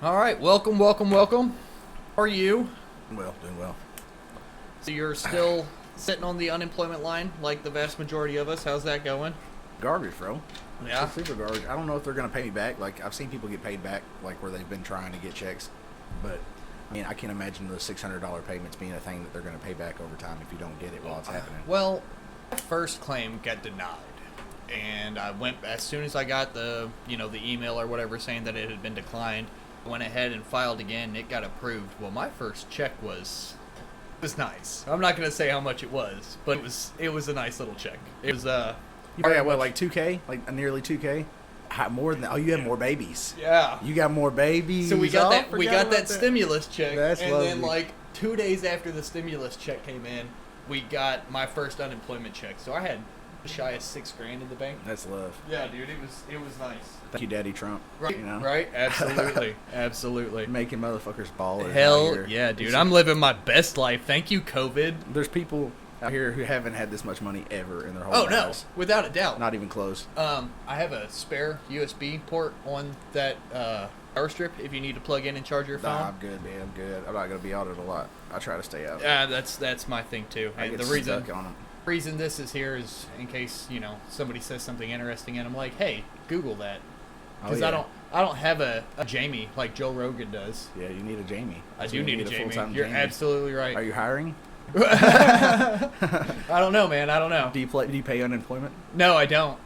All right, welcome. How are you? Well, doing well. So you're still sitting on the unemployment line like the vast majority of us. How's that going? Garbage, bro. Yeah. It's super garbage. I don't know if they're gonna pay me back. Like I've seen people get paid back, like where they've been trying to get checks, but I mean I can't imagine the $600 payments being a thing that they're gonna pay back over time if you don't get it while it's happening. Well, my first claim got denied, and I went as soon as I got the the email or whatever saying that it had been declined. Went ahead and filed again. It got approved. Well, my first check was nice. I'm not gonna say how much it was, but it was a nice little check. It was Oh yeah, what, like 2K, like nearly 2K. More than that. Oh, you have more babies. Yeah. You got more babies. So we got Oh, that forgot about that stimulus check, That's and lovely. then like 2 days after the stimulus check came in, we got my first unemployment check. So I had shy of $6,000 in the bank. That's love. Yeah, dude, it was nice. Thank you, Daddy Trump. Right, You know, right, absolutely. making motherfuckers ballers. out Hell here. yeah, dude! It's- I'm living my best life. Thank you, COVID. There's people out here who haven't had this much money ever in their whole Oh no, lives. without a doubt. Not even close. I have a spare USB port on that power strip if you need to plug in and charge your phone. Nah, I'm good, man. I'm good. I'm not gonna be out it a lot. I try to stay out. Yeah, that's my thing too. I And get the reason stuck on them. reason this is here is in case somebody says something interesting and I'm like, hey, Google that, because Oh, yeah. I don't have a Jamie like Joe Rogan does. Yeah, you need a Jamie. I So do you need a Jamie. full-time You're Jamie. absolutely right. Are you hiring? I don't know, man. I don't know. Do you pay unemployment? No, I don't.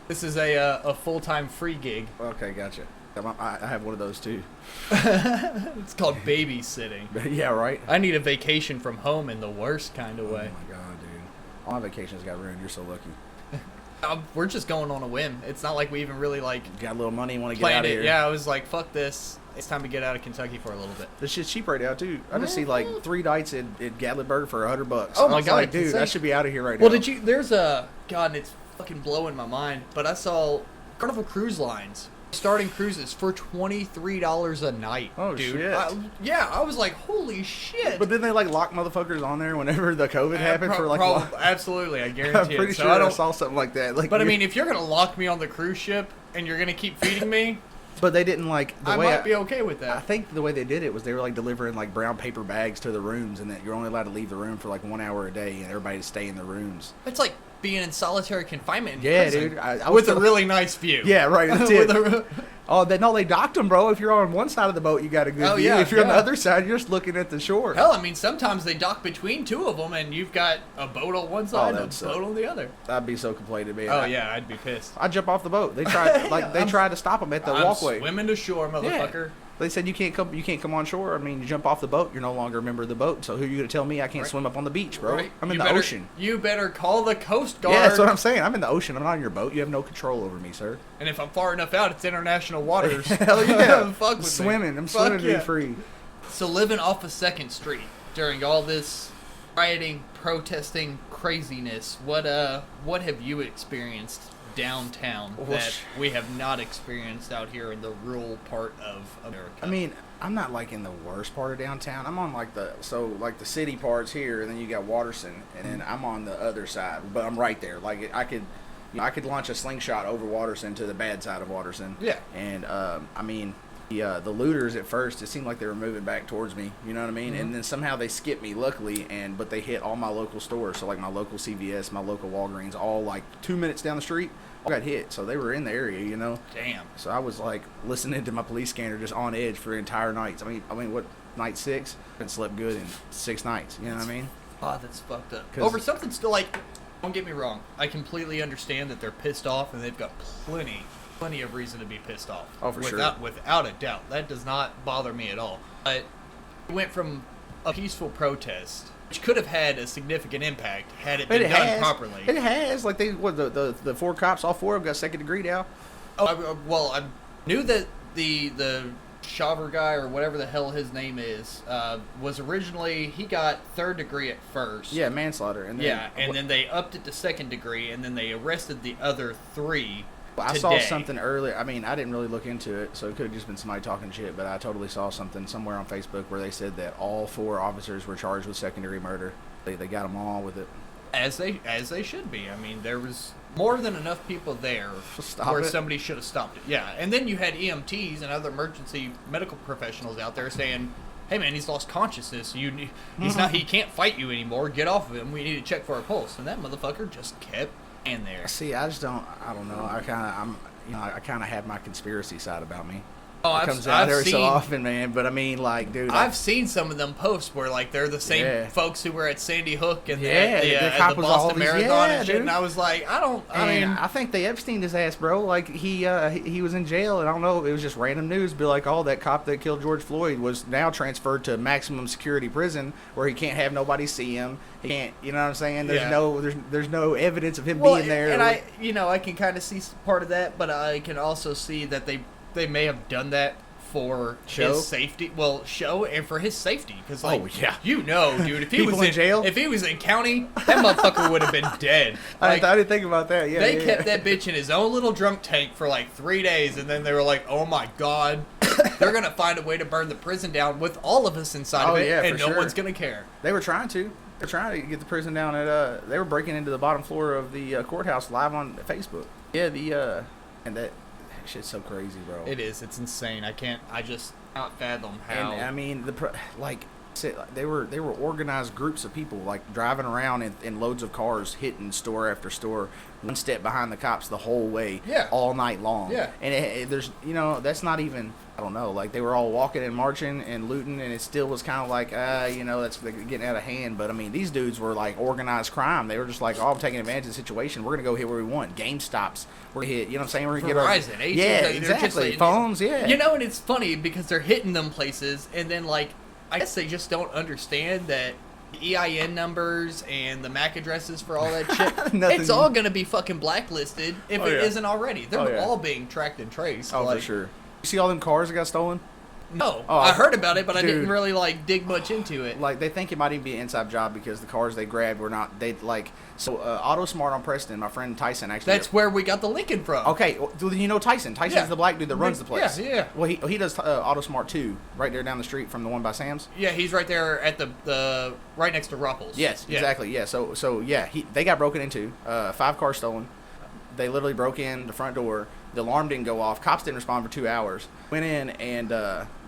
This is a full-time free gig. Okay, gotcha. I have one of those too. It's called babysitting. Yeah, right. I need a vacation from home in the worst kind of Oh way. my god, dude. All my vacations got ruined. You're so lucky. We're just going on a whim. It's not like we even really like You got a little money, want to get planned out of it. here. Yeah, I was like, fuck this. It's time to get out of Kentucky for a little bit. This shit's cheap right now too. I just see like 3 nights in Gatlinburg for $100. Oh I my was God, like, it's dude, insane. I should be out of here right Well, now. did you? There's a God, and it's fucking blowing my mind. But I saw Carnival Cruise Lines starting cruises for $23 a night. Oh, dude. shit. I was like, holy shit. But then they like lock motherfuckers on there whenever the COVID happened for like. absolutely, I I'm guarantee pretty it. So sure I I saw something like that. Like, But I mean, if you're gonna lock me on the cruise ship and you're gonna keep feeding me, but they didn't like the I way might be okay with I that. think the way they did it was they were like delivering like brown paper bags to the rooms, and that you're only allowed to leave the room for like 1 hour a day, and everybody to stay in the rooms. It's like being in solitary confinement. In Yeah, prison dude. I with was a really nice view. Yeah, right. That's With it. a- Oh, no, they docked them, bro. If you're on one side of the boat, you got a good Oh, view. yeah, If you're on the yeah. other side, you're just looking at the shore. Hell, I mean, sometimes they dock between two of them, and you've got a boat on one side and that'd a suck. boat on the other. I'd be so complaining, man. Oh yeah, I'd be pissed. I jump off the boat. They tried, tried to stop them at the I'm walkway. swimming to shore, motherfucker. They said you can't come on shore. I mean, you jump off the boat, you're no longer a member of the boat. So who are you gonna tell me I can't Right. swim up on the beach, bro? Right? I'm in You the better- ocean. You better call the Coast Guard. Yeah, that's what I'm saying. I'm in the ocean. I'm not on your boat. You have no control over me, sir. And if I'm far enough out, it's international waters. Hell yeah. Fuck with me. Swimming. I'm Fuck swimming to yeah. be free. So living off of 2nd Street during all this rioting, protesting craziness, what have you experienced downtown Well, that we have not experienced out here in the rural part of America? I mean, I'm not like in the worst part of downtown. I'm on like the city parts here, and then you got Watterson, and then I'm on the other side, but I'm right there. Like I could launch a slingshot over Watterson to the bad side of Watterson. Yeah. And I mean, the looters at first, it seemed like they were moving back towards me. You know what I mean? Mm-hmm. And then somehow they skipped me, luckily, but they hit all my local stores. So like my local CVS, my local Walgreens, all like 2 minutes down the street, all got hit. So they were in the area, you know. Damn. So I was like listening to my police scanner just on edge for entire nights. I mean, what, night 6? I haven't slept good in 6 nights. You know what I mean? Oh, that's fucked up. 'Cause- Over something still like, don't get me wrong. I completely understand that they're pissed off and they've got plenty of reason to be pissed off. Oh, for sure. Without a doubt. That does not bother me at all. But it went from a peaceful protest, which could have had a significant impact had it been done properly. It has. Like the 4 cops, all 4 of them got 2nd degree now. Oh, I knew that the Shaver guy or whatever the hell his name is was originally, he got 3rd degree at first. Yeah, manslaughter. And then, And then they upped it to 2nd degree, and then they arrested the other 3 I today. saw something earlier. I mean, I didn't really look into it, so it could have just been somebody talking shit. But I totally saw something somewhere on Facebook where they said that all 4 officers were charged with 2nd degree murder. They got them all with it. As they should be. I mean, there was more than enough people there Stop where it. somebody should have stopped it. Yeah, and then you had EMTs and other emergency medical professionals out there saying, "Hey man, he's lost consciousness. He's not. He can't fight you anymore. Get off of him. We need to check for a pulse." And that motherfucker just kept in there. See, I don't know. I kind of have my conspiracy side about me. Oh, It comes out every so often, man. But I mean, like, dude, I've seen some of them posts where like they're the same Yeah. folks who were at Sandy Hook and Yeah, the the cop the was all Boston these- Marathon yeah, and shit. dude. And I was like, I and mean, I think they Epsteined his ass, bro. Like he was in jail, and I don't know. It was just random news. Be like, oh, that cop that killed George Floyd was now transferred to maximum security prison, where he can't have nobody see him. He can't, you know what I'm saying? There's no evidence of him being there. And I can kind of see part of that, but I can also see that they may have done that for Show? his safety. Well, show and for his safety, because like, Oh, yeah. you know, dude, if he People was in jail? if he was in county, that motherfucker would have been dead. Like, I didn't think about that. Yeah, they yeah, kept yeah. that bitch in his own little drunk tank for like 3 days, and then they were like, "Oh my god, they're gonna find a way to burn the prison down with all of us inside Oh, of it, yeah, and for no sure. one's gonna care." They were trying to. They're trying to get the prison down at. They were breaking into the bottom floor of the courthouse live on Facebook. Yeah, and that shit's so crazy, bro. It is. It's insane. I just cannot fathom how. And I mean, they were organized groups of people, like driving around in loads of cars, hitting store after store, one step behind the cops the whole way, Yeah. all night long. Yeah. And there's, that's not even, I don't know, like they were all walking and marching and looting, and it still was kind of like, that's getting out of hand. But I mean, these dudes were like organized crime. They were just like, oh, I'm taking advantage of the situation. We're gonna go hit where we want. GameStops. We're gonna hit. You know what I'm saying? We're gonna Verizon, get our AT&T, yeah, they're just exactly. like- Phones, yeah. And it's funny because they're hitting them places, and then like I guess they just don't understand that the EIN numbers and the MAC addresses for all that shit. Nothing- It's all gonna be fucking blacklisted if Oh, it yeah. isn't already. They're Oh, yeah. all being tracked and traced. Oh, like, for sure. You see all them cars that got stolen? No, Oh, I heard about it, but I dude. didn't really like dig much into it. Like, they think it might even be an inside job because the cars they grabbed were not, AutoSmart on Preston, my friend Tyson actually. That's where we got the Lincoln from. Okay, well, you know Tyson. Tyson's Yeah. the black dude that runs the place. Yeah. Well, he does AutoSmart too, right there down the street from the one by Sam's. Yeah, he's right there at the right next to Rupples. Yes, Yeah. exactly. Yeah, so yeah, they got broken into. 5 cars stolen. They literally broke in the front door. The alarm didn't go off. Cops didn't respond for 2 hours. Went in and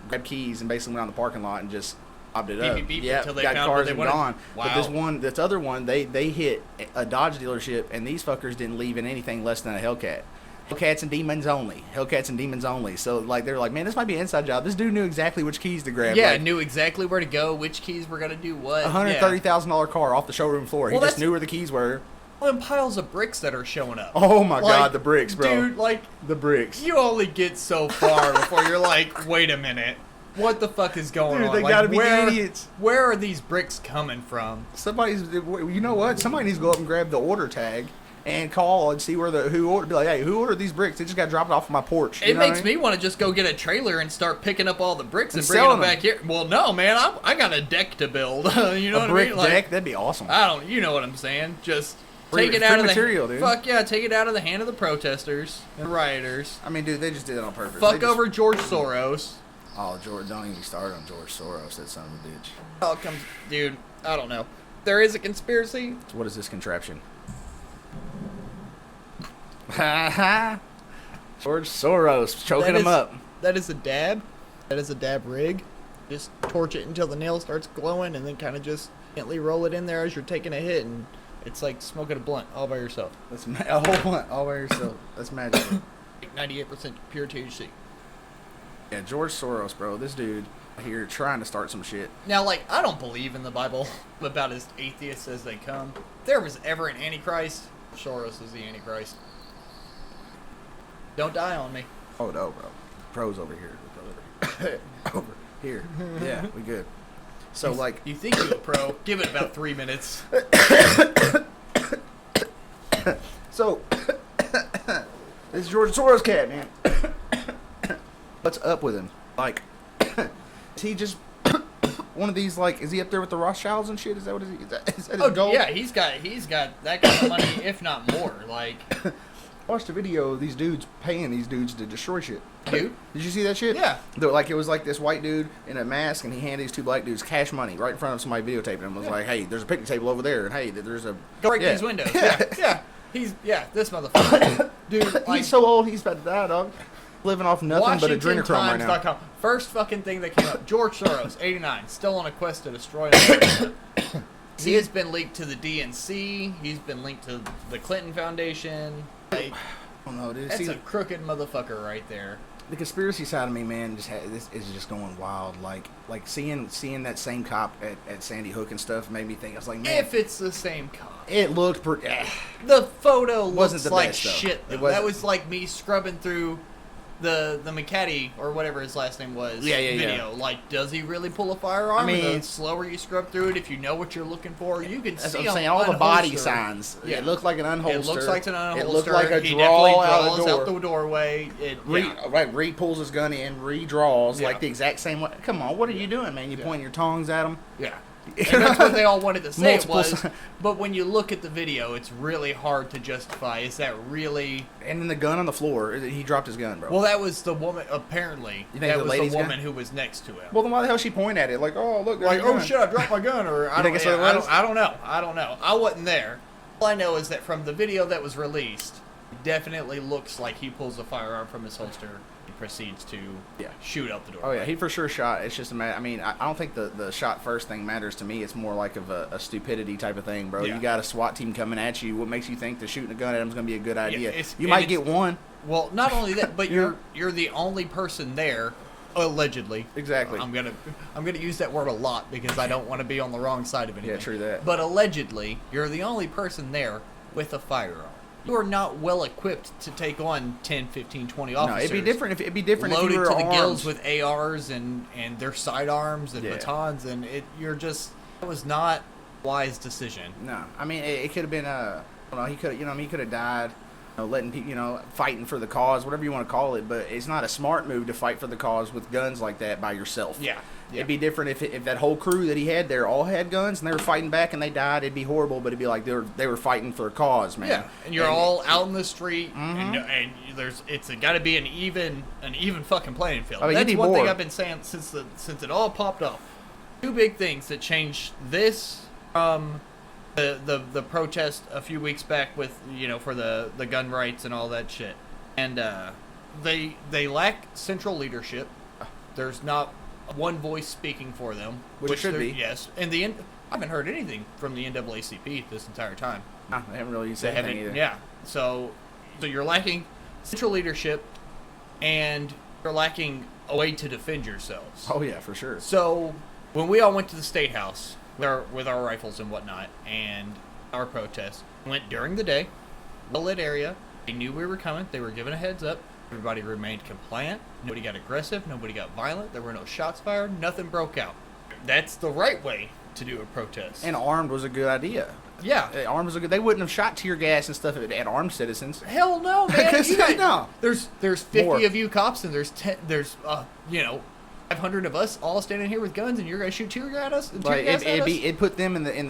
grabbed keys and basically went on the parking lot and just robbed it Beep, up. beep, beep, Yeah, until they got found what cars they and wanted. gone. Wow. But this other one, they hit a Dodge dealership, and these fuckers didn't leave in anything less than a Hellcat. Hellcats and demons only. Hellcats and demons only. So like they're like, man, this might be an inside job. This dude knew exactly which keys to grab. Yeah, like, knew exactly where to go, which keys were gonna do what. $130,000 car off the showroom floor. Well, he just that's- knew where the keys were. All them piles of bricks that are showing up. Oh my Like, god, the bricks, bro. Dude, like, The bricks. you only get so far before you're like, wait a minute. What the fuck is going Dude, on? they Like, gotta be idiots. Where are these bricks coming from? You know what? Somebody needs to go up and grab the order tag and call and see who ordered. Be like, hey, who ordered these bricks? They just got dropped off my porch. It makes me want to just go get a trailer and start picking up all the bricks and bringing them selling back here. Well, no, man, I got a deck to build. You know a what brick I mean? Like, deck. That'd be awesome. you know what I'm saying? Just Free- take it free out of material, the dude. fuck yeah, take it out of the hand of the protesters and rioters. I mean, dude, they just did it on purpose. Fuck They just- over George Soros. Oh, George, don't even start on George Soros, that son of a bitch. Oh, comes, dude. I don't know. There is a conspiracy. So what is this contraption? George Soros choking him up. That is a dab. That is a dab rig. Just torch it until the nail starts glowing, and then kind of just gently roll it in there as you're taking a hit, and it's like smoking a blunt all by yourself. That's a whole one all by yourself. That's magic. Like 98% pure THC. Yeah, George Soros, bro. This dude here trying to start some shit. Now, like, I don't believe in the Bible about as atheists as they come. If there was ever an Antichrist, Soros is the Antichrist. Don't die on me. Oh no, bro. Pros over here. Over here. Yeah, we good. So like, You think you're a pro? Give it about 3 minutes. so this is George Soros cat, man. What's up with him? Like, is he just one of these? Like, is he up there with the Rothschilds and shit? Is that what is that his Oh goal? yeah, he's got that kind of money, if not more. Like, Watched a video of these dudes paying these dudes to destroy shit. dude. Did you see that shit? Yeah. Like, it was like this white dude in a mask, and he handed these 2 black dudes cash money right in front of somebody videotaping him. Was like, hey, there's a picnic table over there, and hey, there's a Go break Yeah. these windows. Yeah, yeah. this motherfucker. Dude, like, He's so old, he's about to die, dog. Living off nothing but adrenochrome right now. WashingtonTimes.com. First fucking thing that came up. George Soros, 89, still on a quest to destroy America. He has been linked to the DNC. He's been linked to the Clinton Foundation. Like, I don't know, dude. that's a crooked motherfucker right there. The conspiracy side of me, man, this is just going wild. Like seeing that same cop at Sandy Hook and stuff made me think. I was like, man, If it's the same cop. it looked pretty. The photo Wasn't looks the like best, though. shit, though. It wasn't- That was like me scrubbing through the McCaddy, or whatever his last name was, Yeah. video. Like, does he really pull a firearm? I mean- And the slower you scrub through it, if you know what you're looking for, you can That's see what I'm saying. All the unholster. body signs. Yeah. It looked like an unholster. It looks like an unholster. It looked like a he draw definitely out draws the door. out the doorway. Right, Reed pulls his gun in, redraws Yeah. like the exact same way. Come on, what are you doing, man? You pointing your tongs at him? Yeah. And that's what they all wanted to say it Multiple was. si- But when you look at the video, it's really hard to justify. Is that really... And then the gun on the floor. He dropped his gun, bro. Well, that was the woman, apparently. You think That the was lady's the woman gun? who was next to him. Well, then why the hell she point at it? Like, oh, look, there's Like, a oh gun. shit, I dropped my gun, or I think don't, that's what it I was? don't know. I don't know. I wasn't there. All I know is that from the video that was released, it definitely looks like he pulls a firearm from his holster and proceeds to shoot out the door. Oh yeah, he for sure shot. It's just a matter. I mean, I don't think the shot first thing matters to me. It's more like of a stupidity type of thing, bro. Yeah. You got a SWAT team coming at you. What makes you think that shooting a gun at him is going to be a good idea? it's- You and might it's- get one. Well, not only that, but Yeah. you're the only person there, allegedly. Exactly. I'm gonna use that word a lot because I don't want to be on the wrong side of anything. Yeah, true that. But allegedly, you're the only person there with a firearm. You are not well equipped to take on 10, 15, 20 officers. No, it'd be different if Loaded you were to the armed. gills with ARs and their sidearms and Yeah. batons, and that was not a wise decision. No, I mean it could have been he could have died, letting people, fighting for the cause, whatever you want to call it. But it's not a smart move to fight for the cause with guns like that by yourself. Yeah. It'd be different if that whole crew that he had there all had guns and they were fighting back and they died. It'd be horrible, but it'd be like they were fighting for a cause, man. Yeah, and you're all out in the street, and it's got to be an even fucking playing field. I mean, you'd That's be one thing bored. I've been saying since it all popped off. Two big things that changed this from the protest a few weeks back with for the gun rights and all that shit, and they lack central leadership. There's not one voice speaking for them, Which should there- be. Yes, and I haven't heard anything from the NAACP this entire time. Nah, they haven't really They said anything haven't, either. yeah. So you're lacking central leadership, and you're lacking a way to defend yourselves. Oh yeah, for sure. So when we all went to the State House with our rifles and whatnot, and our protest went during the day, well-lit area. They knew we were coming. They were given a heads up. Everybody remained compliant. Nobody got aggressive. Nobody got violent. There were no shots fired. Nothing broke out. That's the right way to do a protest. And armed was a good idea. yeah. Armed was a good. They wouldn't have shot tear gas and stuff at armed citizens. Hell no, man. Because You got- no. There's 50 More. of you cops, and there's 500 of us all standing here with guns, and you're gonna shoot tear gas at us? Like it'd put them in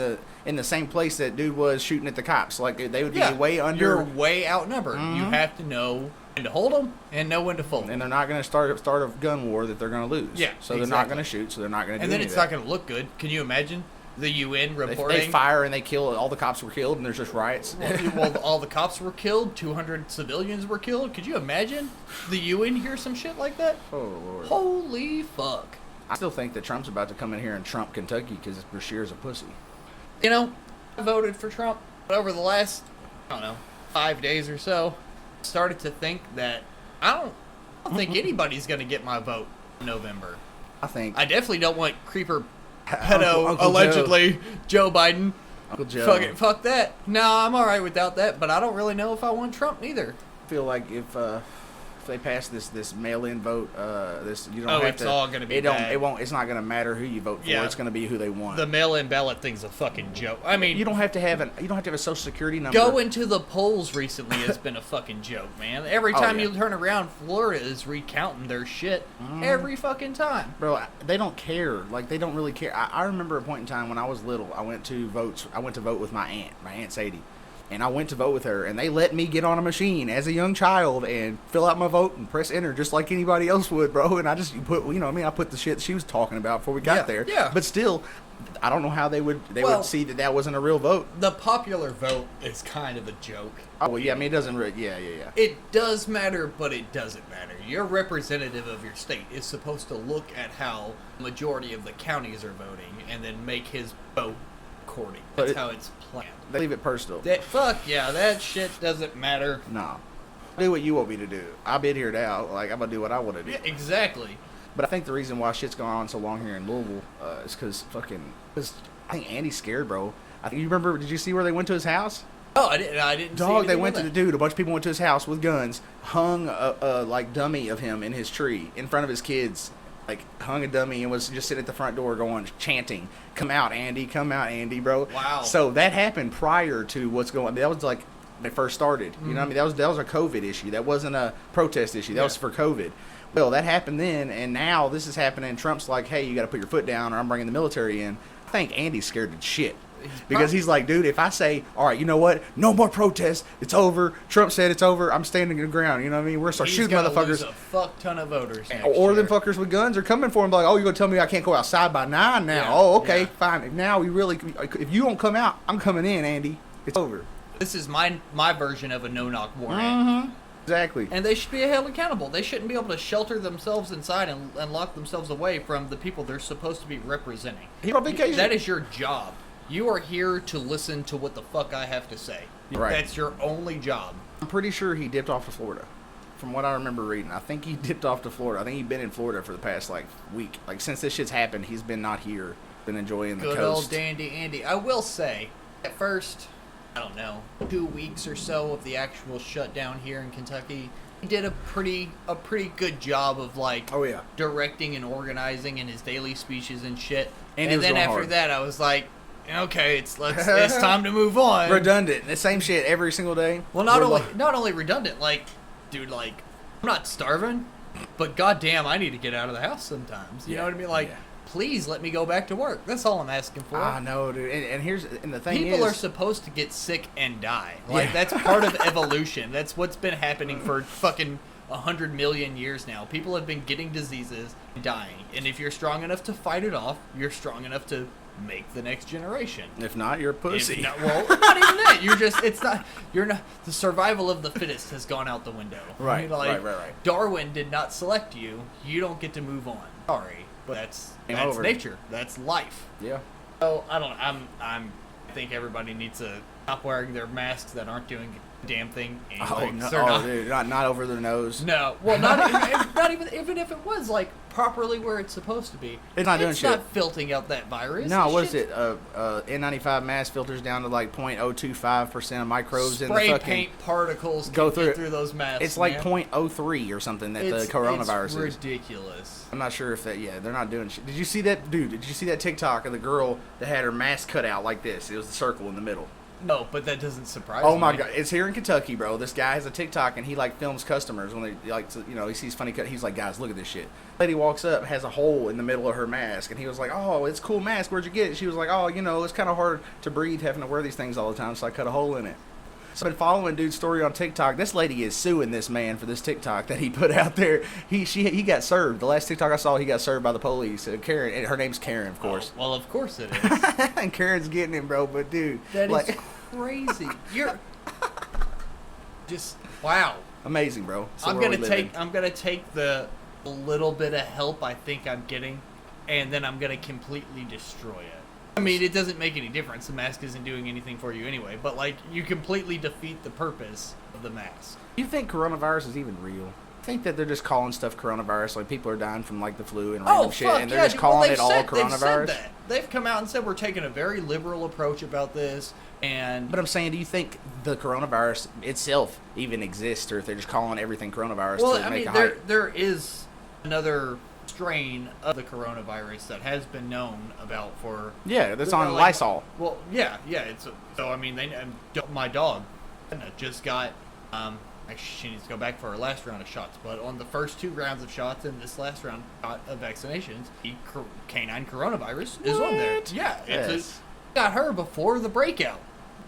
the same place that dude was shooting at the cops. Like they would be way under. You're way outnumbered. You have to know when to hold them and know when to fold 'em. And they're not going to start a gun war that they're going to lose. Yeah, So they're not exactly. going to shoot. So they're not going to do And then any it's of not that. going to look good. Can you imagine the UN They reporting? fire and they kill. All the cops were killed and there's just riots. well, all the cops were killed. 200 civilians were killed. Could you imagine the UN hear some shit like that? Oh Lord. Holy fuck! I still think that Trump's about to come in here and Trump Kentucky because Bashir's a pussy. I voted for Trump, but over the last 5 days or so, started to think that I don't think anybody's going to get my vote in November. I think I definitely don't want creeper Uncle pedo Joe. allegedly Joe Biden. Uncle Joe. Fuck that. No, I'm all right without that, but I don't really know if I want Trump neither. I feel like if they pass this mail-in vote, you don't Oh, have it's to. all gonna be It don't. bad. It won't. It's not going to matter who you vote for. Yeah. It's going to be who they want. The mail-in ballot thing's a fucking joke. I mean, you don't have to have a social security number. going to the polls recently has been a fucking joke, man. Every Oh, time yeah. you turn around, Florida is recounting their shit every fucking time. Bro, they don't care. Like they don't really care. I remember a point in time when I was little. I went to vote with my aunt Sadie, And I went to vote with her, and they let me get on a machine as a young child and fill out my vote and press enter just like anybody else would, bro. And I just put, I put the shit she was talking about before we got there. Yeah. But still, I don't know how they would see that wasn't a real vote. The popular vote is kind of a joke. Oh, well, yeah, I mean, it doesn't really, yeah. It does matter, but it doesn't matter. Your representative of your state is supposed to look at how the majority of the counties are voting and then make his vote according. That's how it's planned. They leave it personal. Fuck yeah, that shit doesn't matter. No. Do what you want me to do. I've been here now. Like, I'm going to do what I want to do. Yeah, exactly. But I think the reason why shit's going on so long here in Louisville is because I think Andy's scared, bro. You remember, did you see where they went to his house? Oh, I didn't Dog, see they went to the dude. A bunch of people went to his house with guns, hung a like dummy of him in his tree in front of his kids. Like, hung a dummy and was just sitting at the front door going, chanting, come out, Andy, bro. Wow. So that happened prior to what's going on. That was like, when it first started. You know what I mean? That was a COVID issue. That wasn't a protest issue. That was for COVID. Well, that happened then, and now this is happening. Trump's like, hey, you got to put your foot down or I'm bringing the military in. I think Andy's scared to shit. Because he's like, dude, if I say, all right, you know what? No more protests. It's over. Trump said it's over. I'm standing your ground. You know what I mean? We're going to start shooting motherfuckers. Lose a fuck ton of voters. Or them fuckers with guns are coming for him. Like, oh, you're going to tell me I can't go outside by 9 now? Yeah, Oh, okay, fine. Now we really, if you don't come out, I'm coming in, Andy. It's over. This is my version of a no-knock warrant. Mm-hmm. Exactly. And they should be held accountable. They shouldn't be able to shelter themselves inside and lock themselves away from the people they're supposed to be representing. That is your job. You are here to listen to what the fuck I have to say. Right. That's your only job. I'm pretty sure he dipped off to Florida. From what I remember reading, I think he dipped off to Florida. I think he's been in Florida for the past, week. Since this shit's happened, he's been not here. Been enjoying the coast. Good old dandy Andy. I will say, at first, I don't know, 2 weeks or so of the actual shutdown here in Kentucky, he did a pretty good job of directing and organizing in his daily speeches and shit. And then after that, I was like, okay, it's time to move on. Redundant. The same shit every single day. Well, not only redundant, dude, I'm not starving, but goddamn, I need to get out of the house sometimes. You know what I mean? Please let me go back to work. That's all I'm asking for. I know, dude. And the thing is, people are supposed to get sick and die. That's part of evolution. That's what's been happening for fucking 100 million years now. People have been getting diseases and dying. And if you're strong enough to fight it off, you're strong enough to make the next generation. If not, you're a pussy. Not even that. The survival of the fittest has gone out the window. Right, right. Darwin did not select you. You don't get to move on. Sorry, but that's nature. That's life. Yeah. So I don't know. I think everybody needs to stop wearing their masks that aren't doing a damn thing anyway. Dude, not over their nose. No. Well, not even if it was properly where it's supposed to be. It's not doing shit. It's not filtering out that virus. No, what is it? N95 mask filters down to 0.025% of microbes in the fucking paint particles go through those masks. It's 0.03 or something that the coronavirus is. It's ridiculous. I'm not sure if that. Yeah, they're not doing shit. Did you see that, dude? Did you see that TikTok of the girl that had her mask cut out like this? It was the circle in the middle. No, but that doesn't surprise me. Oh my god, it's here in Kentucky, bro. This guy has a TikTok and he films customers when they he sees funny cut. He's like, guys, look at this shit. Lady walks up, has a hole in the middle of her mask, and he was like, oh, it's a cool mask. Where'd you get it? She was like, oh, it's kind of hard to breathe having to wear these things all the time, so I cut a hole in it. So I've been following dude's story on TikTok. This lady is suing this man for this TikTok that he put out there. He got served. The last TikTok I saw, he got served by the police. Karen, and her name's Karen, of course. Oh, well, of course it is. And Karen's getting him, bro. But dude, that is crazy. You're just wow. Amazing, bro. I'm gonna take the little bit of help I think I'm getting, and then I'm gonna completely destroy it. I mean, it doesn't make any difference. The mask isn't doing anything for you anyway. But you completely defeat the purpose of the mask. You think coronavirus is even real? I think that they're just calling stuff coronavirus. People are dying from the flu and random shit, and they're just calling it all coronavirus. They've said that. They've come out and said we're taking a very liberal approach about this. But I'm saying, do you think the coronavirus itself even exists, or if they're just calling everything coronavirus? Well, I mean, there is another strain of the coronavirus that has been known about for that's on Lysol. Well, it's so I mean my dog just got actually she needs to go back for her last round of shots, but on the first 2 rounds of shots and this last round of vaccinations, the canine coronavirus is on there. Got her before the breakout.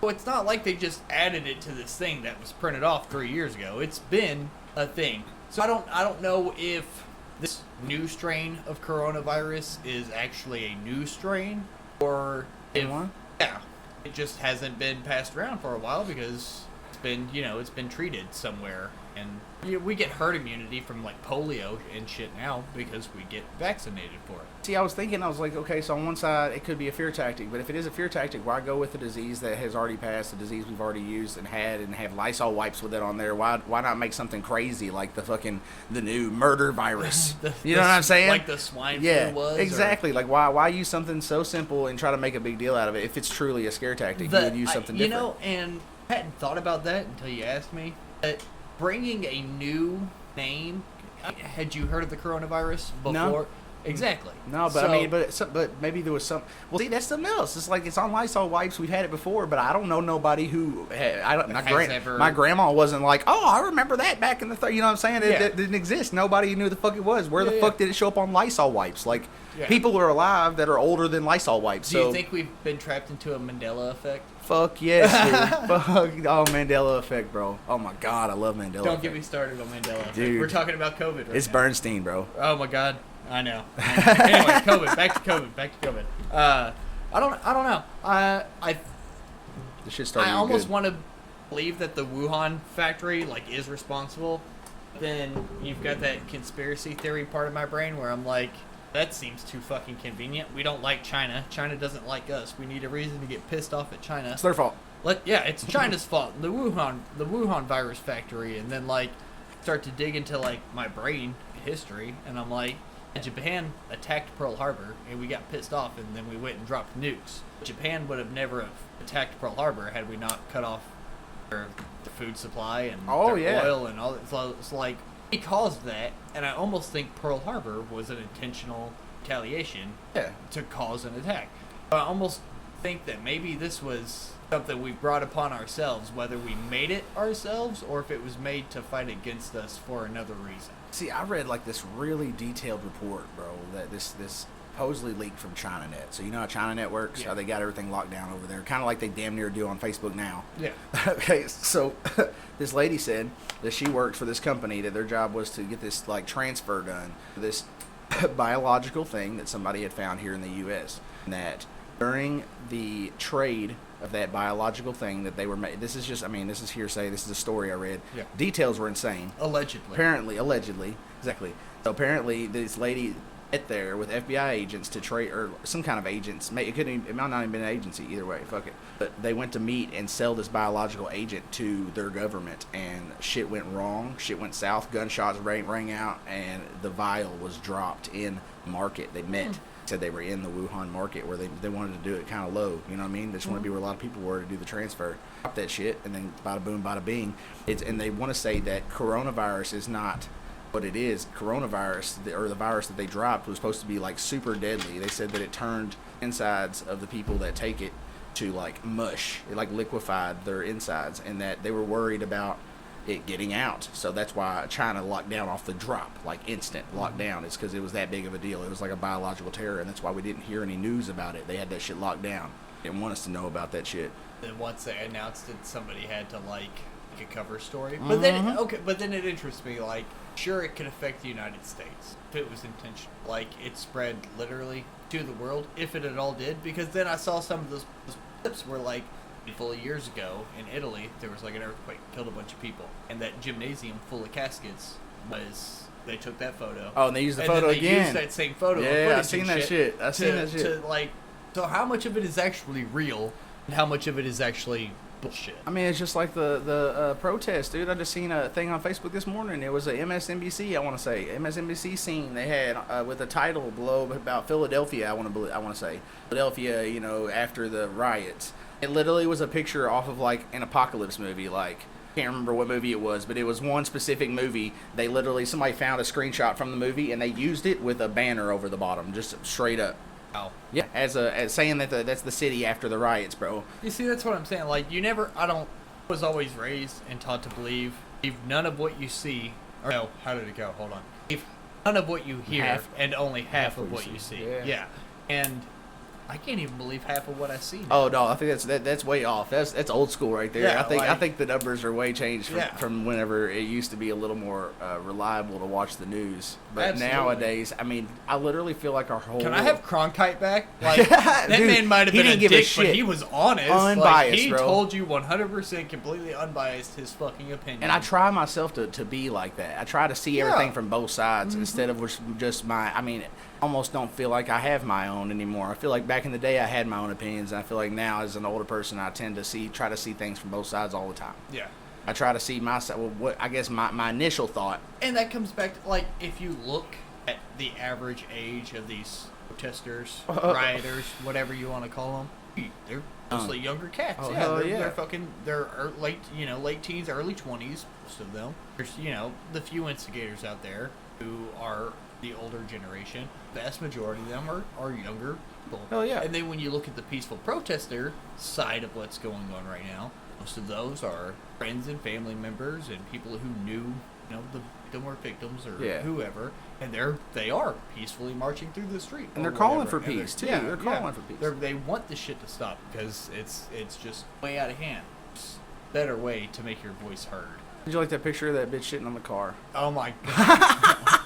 Well, it's not like they just added it to this thing that was printed off 3 years ago. It's been a thing. So I don't know if this new strain of coronavirus is actually a new strain or if yeah, it just hasn't been passed around for a while because it's been, it's been treated somewhere. And we get herd immunity from like polio and shit now because we get vaccinated for it. See, I was like, okay, so on one side it could be a fear tactic, but if it is a fear tactic, why go with a disease that has already passed, a disease we've already used and had, and have Lysol wipes with it on there? Why not make something crazy like the new murder virus? You know what I'm saying? Like the swine flu was. Exactly. Like why use something so simple and try to make a big deal out of it? If it's truly a scare tactic, you would use something different. And I hadn't thought about that until you asked me. But bringing a new name, had you heard of the coronavirus before? No. Exactly. No, but but maybe there was some. Well, see, that's something else. It's like it's on Lysol wipes. We've had it before, but I don't know nobody who. My grandma wasn't like, oh, I remember that back in the. You know what I'm saying? It didn't exist. Nobody knew the fuck it was. Where the fuck did it show up on Lysol wipes? Like people are alive that are older than Lysol wipes. Do you think we've been trapped into a Mandela effect? Fuck yes, dude. Fuck Mandela effect, bro. Oh my god, I love Mandela. Don't get me started on Mandela effect. Dude, we're talking about COVID right It's now. Bernstein, bro. Oh my god. I know. Anyway, COVID. Back to COVID. I don't know. This shit started. I almost want to believe that the Wuhan factory is responsible. Then you've got that conspiracy theory part of my brain where I'm like, that seems too fucking convenient. We don't like China. China doesn't like us. We need a reason to get pissed off at China. It's their fault. It's China's fault. The Wuhan virus factory, and then start to dig into my brain history, and I'm like, Japan attacked Pearl Harbor, and we got pissed off, and then we went and dropped nukes. Japan would have never attacked Pearl Harbor had we not cut off their food supply and their oil and all that. So it's like, we caused that, and I almost think Pearl Harbor was an intentional retaliation to cause an attack. But I almost think that maybe this was something we brought upon ourselves, whether we made it ourselves or if it was made to fight against us for another reason. See, I read this really detailed report, bro, that this supposedly leaked from ChinaNet. So you know how ChinaNet works? Yeah. How they got everything locked down over there, kind of like they damn near do on Facebook now. Yeah. Okay, so this lady said that she works for this company, that their job was to get this transfer done, this biological thing that somebody had found here in the U.S. And that during the trade of that biological thing that they were made. This is hearsay. This is a story I read. Yeah. Details were insane. Allegedly. Exactly. So apparently this lady met there with FBI agents to trade, or some kind of agents. It might not have been an agency. Either way, fuck it. But they went to meet and sell this biological agent to their government, and shit went wrong. Shit went south. Gunshots rang out, and the vial was dropped in the market. They met. Said they were in the Wuhan market where they wanted to do it kind of low, you know what I mean? They just want to be where a lot of people were to do the transfer. Drop that shit, and then bada boom, bada bing. And they want to say that coronavirus is not what it is. Coronavirus, or the virus that they dropped, was supposed to be super deadly. They said that it turned insides of the people that take it to mush. It liquefied their insides, and that they were worried about it getting out. So that's why China locked down off the drop, instant lockdown. It's because it was that big of a deal. It was like a biological terror, and that's why we didn't hear any news about it. They had that shit locked down. They didn't want us to know about that shit. Then once they announced it, somebody had to make a cover story. But then it interests me. Sure, it could affect the United States if it was intentional. It spread literally to the world, if it at all did. Because then I saw some of those clips where full of years ago in Italy, there was an earthquake, killed a bunch of people, and that gymnasium full of caskets they took that photo. Oh, and they used the photo again. They used that same photo. Yeah, I've seen that shit. So how much of it is actually real, and how much of it is actually bullshit? I mean, it's just like the protest, dude. I just seen a thing on Facebook this morning. It was a MSNBC, I want to say, MSNBC scene they had with a title below about Philadelphia. I want to say Philadelphia, after the riots. It literally was a picture off of an apocalypse movie. Can't remember what movie it was, but it was one specific movie. Somebody found a screenshot from the movie and they used it with a banner over the bottom, just straight up. Oh. Yeah, as saying that that's the city after the riots, bro. You see, that's what I'm saying. I was always raised and taught to believe none of what you see, or no, how did it go? Hold on. None of what you hear and only half of what you see. Yeah. And I can't even believe half of what I see now. Oh no, I think that's way off. That's old school right there. Yeah, I think the numbers are way changed from Yeah. whenever it used to be a little more reliable to watch the news. But Absolutely. nowadays, I mean, I literally feel like our whole Can I have Cronkite back? Like that Dude, man might have he been didn't a give a dick, shit. but he was honest. Like, Unbiased, he bro. told you 100% completely unbiased his fucking opinion. And I try myself to be like that. I try to see everything from both sides instead of just my. I mean, almost don't feel like I have my own anymore. I feel like back in the day I had my own opinions, and I feel like now as an older person I tend to try to see things from both sides all the time. Yeah. I try to see my side. Well, what I guess my initial thought. And that comes back to, like, if you look at the average age of these protesters, rioters, whatever you want to call them, they're mostly younger cats. Oh, yeah, hell they're, yeah. they're fucking, late teens, early 20s, most of them. There's, the few instigators out there who are the older generation. The vast majority of them are younger people. Hell yeah. And then when you look at the peaceful protester side of what's going on right now, most of those are friends and family members and people who knew, the victim or victims or whoever, and they are peacefully marching through the street. And or they're calling whatever. for And peace, too. They're calling for peace. They want this shit to stop because it's just way out of hand. It's a better way to make your voice heard. Did you like that picture of that bitch shitting on the car? Oh my god.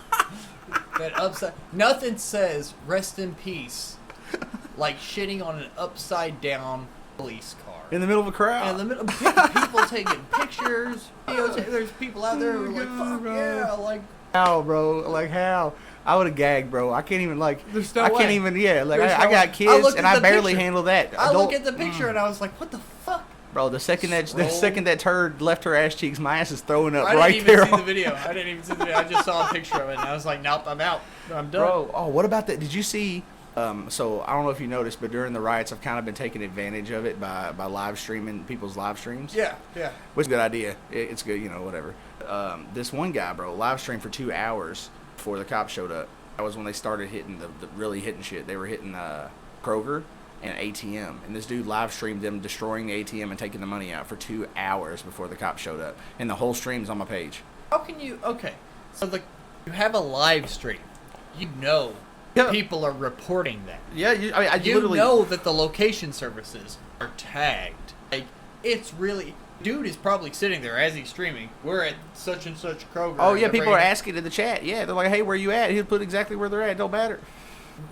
That upside. Nothing says rest in peace like shitting on an upside down police car. In the middle of a crowd. In the middle, people taking pictures. There's people out there who are like, fuck yeah, like. How, bro? Like how? I would have gagged, bro. I can't even There's no I way. can't even. Yeah, like There's I no got way. kids and I the barely picture. handle that. I look at the picture and I was like, what the fuck? Bro, the second that turd left her ass cheeks, my ass is throwing up I right didn't there. even see the video. I didn't even see the video. I just saw a picture of it and I was like, nope, I'm out. I'm done. Bro, oh, what about that? Did you see? So I don't know if you noticed, but during the riots, I've kind of been taking advantage of it by live streaming people's live streams. Yeah. Which is a good idea. It's good, whatever. This one guy, bro, live streamed for 2 hours before the cops showed up. That was when they started hitting the really hitting shit. They were hitting Kroger and ATM, and this dude live streamed them destroying the ATM and taking the money out for 2 hours before the cops showed up, and the whole stream's on my page. How can you? Okay, so you have a live stream. Yeah. People are reporting that. Yeah, I You literally know that the location services are tagged. Like, it's really... Dude is probably sitting there as he's streaming. We're at such and such Kroger. Oh yeah, and people are ready- asking in the chat. Yeah, they're like, "Hey, where you at?" He'll put exactly where they're at. It don't matter.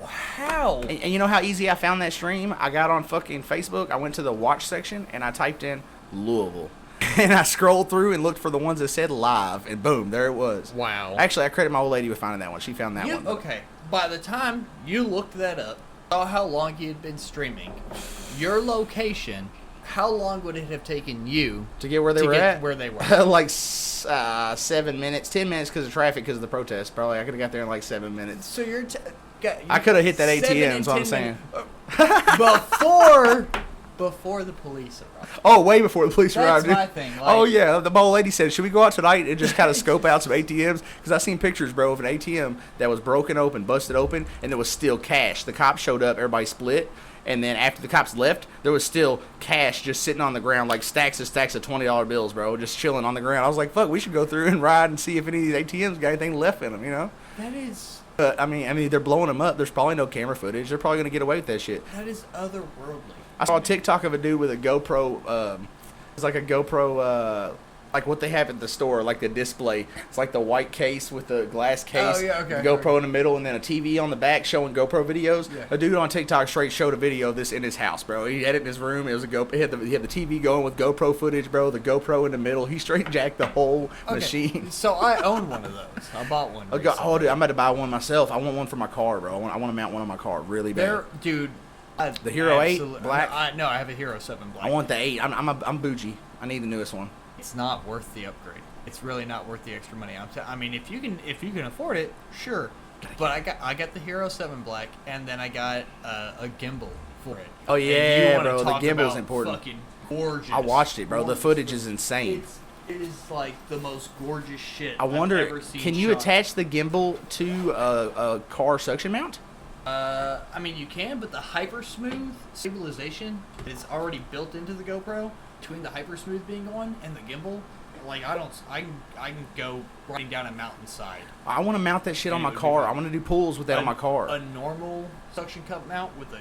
How? And you know how easy I found that stream? I got on fucking Facebook. I went to the watch section and I typed in Louisville, and I scrolled through and looked for the ones that said live, and boom, there it was. Wow. Actually, I credit my old lady with finding that one. She found that one. Okay, by the time you looked that up, saw how long you had been streaming, your location, how long would it have taken you To get where they to were get at? where they were? Like 7 minutes, 10 minutes because of traffic, because of the protest. Probably I could have got there in like 7 minutes. So you're... I could have hit that 7 ATM, and is what I'm 10 saying. minutes before the police arrived. Oh, way before the police That's arrived. my thing. Oh like- yeah, the old lady said, "Should we go out tonight and just kind of scope out some ATMs?" Because I seen pictures, bro, of an ATM that was broken open, busted open, and there was still cash. The cops showed up, everybody split, and then after the cops left, there was still cash just sitting on the ground, like stacks of $20 bills, bro, just chilling on the ground. I was like, "Fuck, we should go through and ride and see if any of these ATMs got anything left in them," That is... But I mean, they're blowing them up. There's probably no camera footage. They're probably gonna get away with that shit. That is otherworldly. I saw a TikTok of a dude with a GoPro. It's like a GoPro, like what they have at the store, like the display. It's like the white case with the glass case. Oh, yeah, okay, the GoPro okay. in the middle, and then a TV on the back showing GoPro videos. Yeah. A dude on TikTok straight showed a video of this in his house, bro. He had it in his room. It was a GoPro. He had the TV going with GoPro footage, bro. The GoPro in the middle. He straight jacked the whole machine. So I own one of those. I bought one. Oh, dude, I'm about to buy one myself. I want one for my car, bro. I want to mount one on my car really bad. Dude. The Hero 8 black? No, I have a Hero 7 black. I want the 8. I'm bougie. I need the newest one. It's not worth the upgrade. It's really not worth the extra money. I mean, if you can afford it, sure. But I got the Hero 7 black, and then I got a gimbal for it. Oh, And you yeah, wanna bro. The talk gimbal's about important. Fucking gorgeous. I watched it, bro. The gorgeous footage footage. is insane. It is like the most gorgeous shit I I've wonder, ever seen can you shot. attach the gimbal to a car suction mount? I mean, you can, but the hyper smooth stabilization is already built into the GoPro. Between the hyper smooth being on and the gimbal, like I don't. I can go riding down a mountainside. I want to mount that shit on And my it would be car. fun. I want to do pulls with that on my car. A normal suction cup mount with the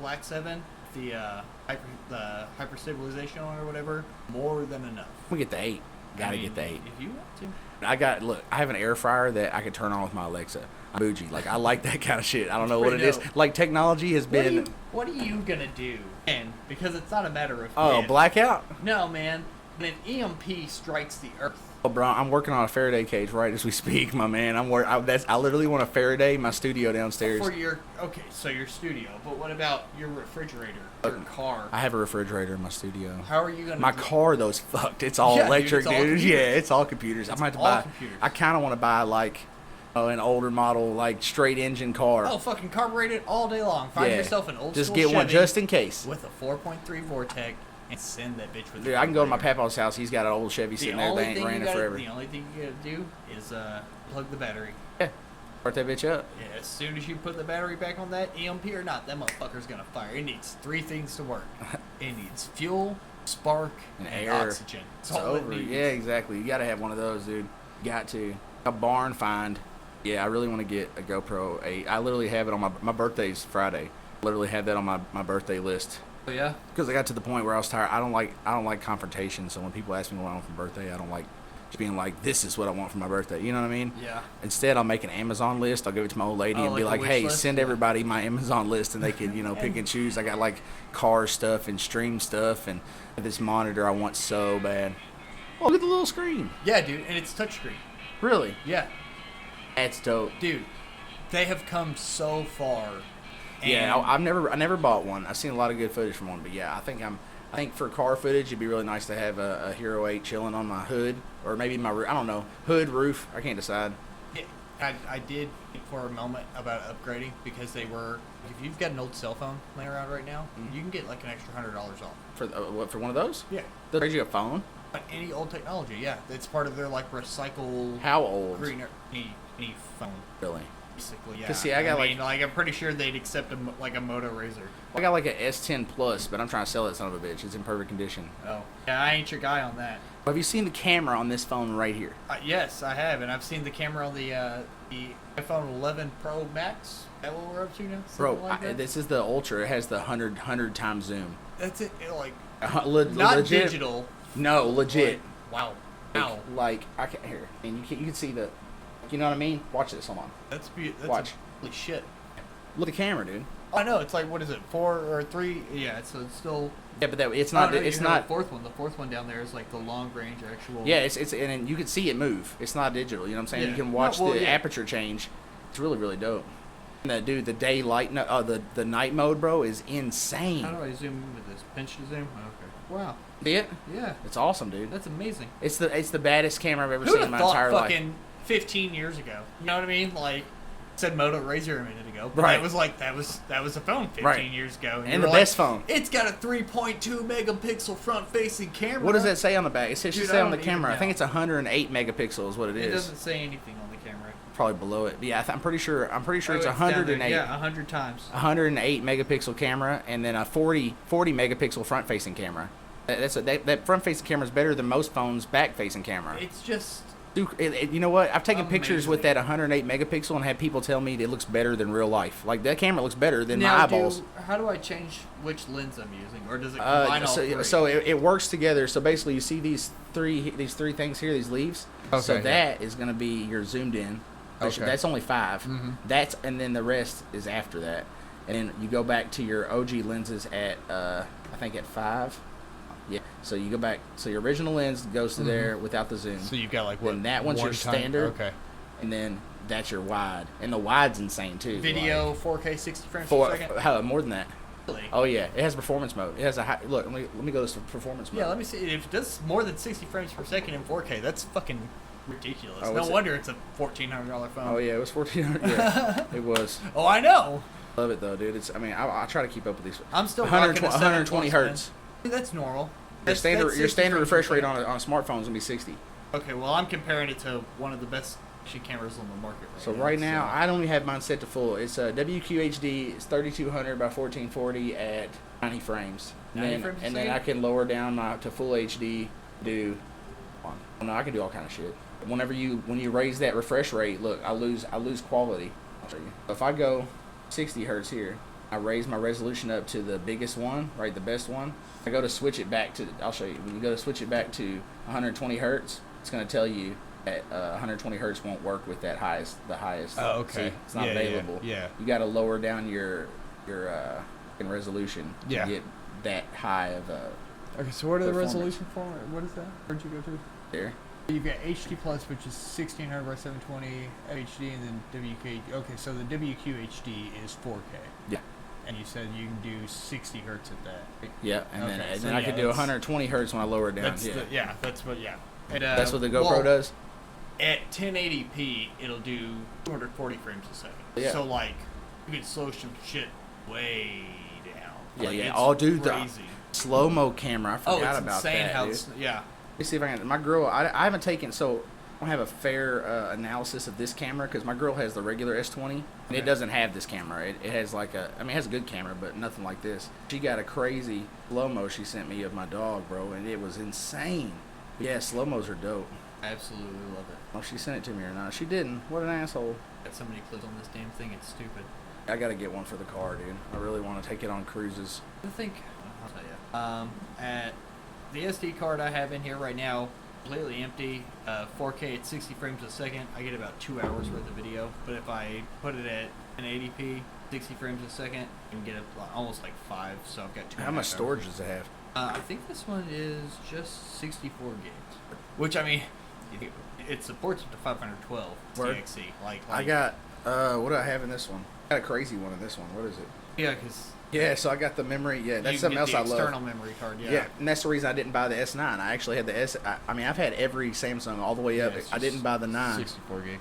Black 7, the hyper stabilization on it or whatever, more than enough. We get the 8. Gotta I mean, get the 8. if you want to. I have an air fryer that I could turn on with my Alexa. I'm bougie. Like, I like that kind of shit. I don't know what it pretty is. dope. Like, technology has been. What are you gonna do? And because it's not a matter of Oh, if. blackout? No, man. When an EMP strikes the Earth. Oh, bro, I'm working on a Faraday cage right as we speak, my man. I literally want to Faraday my studio downstairs. For your so your studio. But what about your refrigerator, your car? I have a refrigerator in my studio. How are you gonna? My do- car though's fucked. It's all Yeah, dude, electric, it's all dude. computers. Yeah, it's all computers. I might have to all buy. computers. I kind of want to buy like an older model, like straight engine car. Oh, fucking carbureted all day long. Find Yeah. yourself an old Just school get one Chevy just in case. with a 4.3 Vortec and send that bitch with. Dude, the I can go to my carburetor. papa's house. He's got an old Chevy The sitting there. only They ain't thing ran you it gotta, forever. the only thing you gotta do is plug the battery. Yeah, start that bitch up. Yeah, as soon as you put the battery back on that, EMP or not, that motherfucker's gonna fire. It needs 3 things to work. It needs fuel, spark, And and air. oxygen. That's It's all over. it needs. Yeah, exactly. You gotta have one of those, dude. Got to. A barn find. Yeah, I really want to get a GoPro 8. I literally have it on my birthday's Friday. Literally had that on my birthday list. Oh, yeah? Because I got to the point where I was tired. I don't like confrontation. So when people ask me what I want for my birthday, I don't like just being like, this is what I want for my birthday. You know what I mean? Yeah. Instead, I'll make an Amazon list. I'll give it to my old lady Oh, and be like like, a wish hey, list? send Yeah. everybody my Amazon list, and they can, pick and choose. I got like car stuff and stream stuff, and this monitor I want so bad. Oh, look at the little screen. Yeah, dude, and it's touchscreen. Really? Yeah. That's dope. Dude, they have come so far. And Yeah, I never bought one. I've seen a lot of good footage from one, but yeah, I think for car footage, it'd be really nice to have a Hero 8 chilling on my hood, or maybe my I don't know, hood, roof. I can't decide. Yeah, I did think for a moment about upgrading because they were. If you've got an old cell phone laying around right now, you can get like an extra $100 off. For what, for one of those? Yeah. They'll trade you a phone. But any old technology, yeah, it's part of their like recycle How old? greener any phone Really? basically. Yeah. 'Cause see, I got, mean, I'm pretty sure they'd accept a Moto Razr. I got like a S10 Plus, but I'm trying to sell that son of a bitch. It's in perfect condition. Oh, yeah, I ain't your guy on that. Have you seen the camera on this phone right here? Yes, I have, and I've seen the camera on the iPhone 11 Pro Max. Is that what we're up to now? Bro, Something like that? this is the Ultra. It has the 100 times zoom. That's it. Like Not not digital. No, legit. Wow. Wow. Like I can here, and you can see the. You know what I mean? Watch this. Hold on. That's Watch. Holy shit. Look at the camera, dude. I know. It's like, what is it? 4 or 3? Yeah. So it's still. Yeah, but it's Oh, not. no, it's you have not. The fourth one. The fourth one down there is like the long range actual. Yeah, it's and you can see it move. It's not digital. You know what I'm saying? Yeah. You can watch No, well, the yeah. aperture change. It's really really dope. And the daylight, no, the night mode, bro, is insane. How do I zoom in with this? Pinch to zoom. Okay. Wow. See it? Yeah. It's awesome, dude. That's amazing. It's the baddest camera I've ever Who seen would in have my thought entire life. fucking 15 years ago? You know what I mean? Like, said Moto Razr a minute ago. But Right. That was like that was a phone 15 Right. years ago. And you the were best like, phone. It's got a 3.2 megapixel front facing camera. What does that say on the back? It should Dude, say I on the don't even camera. I think know. it's 108 megapixels. Is what it It is. doesn't say anything on the camera. Probably below it. But yeah, I'm pretty sure. I'm pretty sure Oh, it's down there. 108. Yeah, 100 times. 108 megapixel camera, and then a 40 megapixel front facing camera. That front facing camera is better than most phones' back facing camera. It's just. Dude, you know what? I've taken pictures with Amazing. that 108 megapixel and had people tell me that it looks better than real life. Like that camera looks better than my Now, eyeballs. how do I change which lens I'm using, or does it combine all three? So it works together. So basically, you see these three things here, these leaves. Okay, So yeah. that is going to be your zoomed in. Okay. That's only 5. Mhm. And then the rest is after that. And then you go back to your OG lenses at I think at 5. Yeah. So you go back. So your original lens goes to there without the zoom. So you've got like what? Then that one's your one time- standard. Okay. And then that's your wide. And the wide's insane too. Video 4K 60 frames For per second. how more than that. Really? Oh yeah, it has performance mode. It has a high, look. Let me go to this performance mode. Yeah, let me see. If it does more than 60 frames per second in 4K, that's fucking ridiculous. Oh, No is it? wonder it's a $1,400 phone. Oh yeah, it was 1400. Yeah, it was. Oh, I know. Love it though, dude. It's. I mean, I try to keep up with these. I'm still 120, rocking a 7 120 plus, hertz. man. That's normal. Your That's standard 60 frames refresh per rate second. on a smartphone is gonna be 60. Okay, well, I'm comparing it to one of the best action cameras on the market right So now. right now, I don't even have mine set to full. It's a WQHD. It's 3200 by 1440 at 90 frames. 90 and frames a then second? I can lower down my to full HD. Do No, I can do all kind of shit. When you raise that refresh rate, look, I lose quality. I'll show you. If I go 60 hertz here, I raise my resolution up to the biggest one, right, the best one. I go to switch it back to, I'll show you. When you go to switch it back to 120 hertz, it's going to tell you that 120 hertz won't work with the highest. Oh, okay. See, it's not available. Yeah. You got to lower down your resolution to get that high of a. Okay, so what are the resolution for? What is that? Where'd you go to? There. You've got HD plus, which is 1600 by 720 HD, and then WK. Okay, so the WQHD is 4K. Yeah. And you said you can do 60 hertz at that. Yeah, and then I could do 120 hertz when I lower it down. That's what. And, that's what the GoPro does. At 1080p, it'll do 240 frames a second. Yeah. So like, you can slow some shit way down. Yeah, like, yeah. Oh, dude, crazy. The slow-mo camera. I forgot it's about insane that, how dude. Yeah. Let me see if I can. My girl, I haven't taken, so I don't have a fair analysis of this camera because my girl has the regular S20 and it doesn't have this camera. It has like it has a good camera, but nothing like this. She got a crazy slow-mo she sent me of my dog, bro, and it was insane. Yeah, slow-mos are dope. I absolutely love it. Well, she sent it to me or not. She didn't. What an asshole. Got so many clips on this damn thing, it's stupid. I gotta get one for the car, dude. I really want to take it on cruises. I think, I'll tell you. At the SD card I have in here right now, completely empty, 4K at 60 frames a second, I get about 2 hours worth of video. But if I put it at an 80p, 60 frames a second, I can get almost like 5, so I've got 2. How much storage does it have? I think this one is just 64 gigs. Which, I mean, it supports up to 512 TXC. Like I got, what do I have in this one? I got a crazy one in this one. What is it? Yeah, because... Yeah, so I got the memory. Yeah, that's something else I love. External memory card. Yeah. Yeah, and that's the reason I didn't buy the S9. I actually had the S. I mean, I've had every Samsung all the way up. I didn't buy the 9. 64 gig.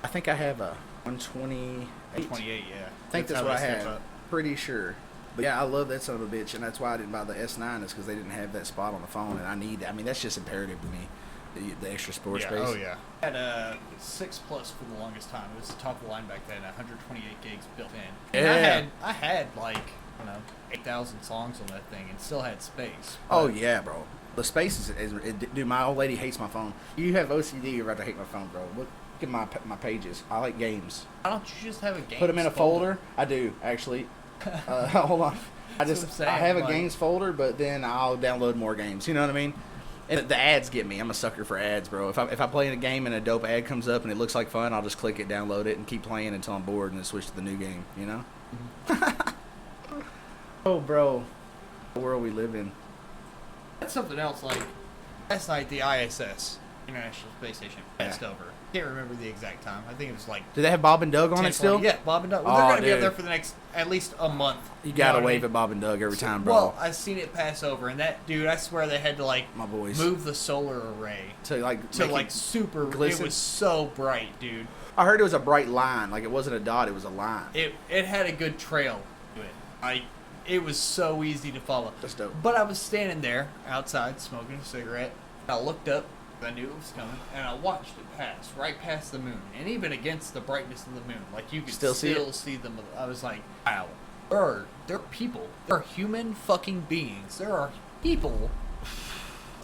I think I have a 128. 128, yeah. I think that's what I have. Pretty sure. But yeah, I love that son of a bitch, and that's why I didn't buy the S9 is because they didn't have that spot on the phone, and I need that. I mean, that's just imperative to me. The extra storage space. Oh yeah. I had a 6 Plus for the longest time. It was the top of the line back then. 128 gigs built in. And I had like, I don't know, 8,000 songs on that thing, and still had space. Oh yeah, bro. The space dude. My old lady hates my phone. You have OCD. You're about to hate my phone, bro. Look at my pages. I like games. Why don't you just have a game? Put them in a folder. I do actually. Hold on. I have a games folder, but then I'll download more games. You know what I mean? And the ads get me. I'm a sucker for ads, bro. If I play in a game and a dope ad comes up and it looks like fun, I'll just click it, download it, and keep playing until I'm bored and then switch to the new game. You know? Mm-hmm. Oh, bro, the world we live in. That's something else. Like last night, the ISS, International Space Station, passed over. Can't remember the exact time. I think it was like. Do they have Bob and Doug on it still? Yeah, Bob and Doug. Well, they're going to be up there for the next at least a month. You gotta wave at Bob and Doug every time, bro. Well, I've seen it pass over, and that dude, I swear they had to like my boys move the solar array to like super glisten. It was so bright, dude. I heard it was a bright line, like it wasn't a dot, it was a line. It had a good trail to it. It was so easy to follow. That's dope. But I was standing there outside smoking a cigarette. I looked up. I knew it was coming, and I watched it pass right past the moon, and even against the brightness of the moon, like you could still see them. I was like, wow, there are people, there are human fucking beings, there are people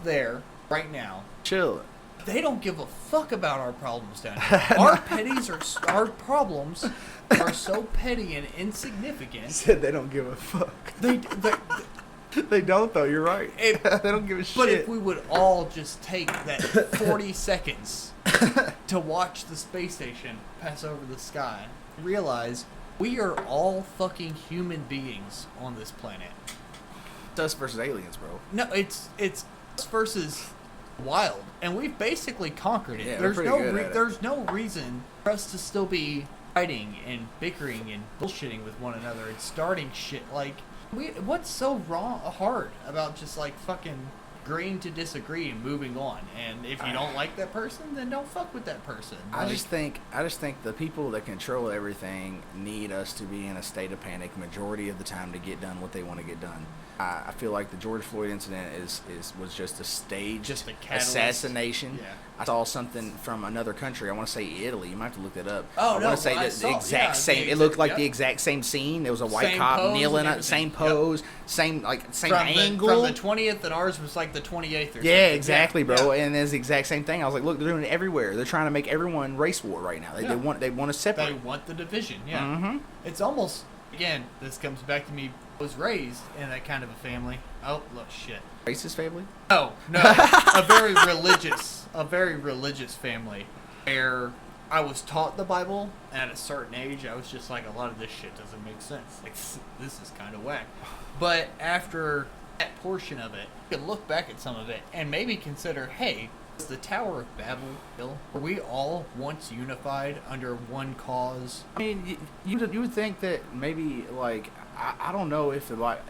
there right now. Chill. They don't give a fuck about our problems down here. Our problems are so petty and insignificant. Said they don't give a fuck. They don't, though. You're right. They don't give a shit. But if we would all just take that 40 seconds to watch the space station pass over the sky, realize we are all fucking human beings on this planet. It's us versus aliens, bro. No, it's us versus wild, and we've basically conquered it. Yeah, there's no reason for us to still be fighting and bickering and bullshitting with one another and starting shit like. What's so hard about just like fucking agreeing to disagree and moving on? And if you don't like that person, then don't fuck with that person. I just think the people that control everything need us to be in a state of panic majority of the time to get done what they want to get done. I feel like the George Floyd incident was just a staged assassination I saw something from another country. I want to say Italy. You might have to look that up. Oh, I no, want to say I that saw- the exact yeah, same. the It looked like exact- the yep. exact same scene. There was a white Same cop pose kneeling, and same everything. Yep. pose, same from angle. from the 20th, and ours was like the 28th. Or Yeah, something. exactly, bro. Yeah. And it's the exact same thing. I was like, look, they're doing it everywhere. They're trying to make everyone race war right now. They Yeah. want to They separate. want the division. Yeah, Mm-hmm. it's almost again. This comes back to me. I was raised in that kind of a family. Oh, look, shit. Racist family. No, a very religious family where I was taught the Bible, and at a certain age, I was just like, a lot of this shit doesn't make sense. Like, this is kind of whack. But after that portion of it, you can look back at some of it and maybe consider, hey, was the Tower of Babel built? Were we all once unified under one cause? I mean, you would think that maybe like I don't know if the like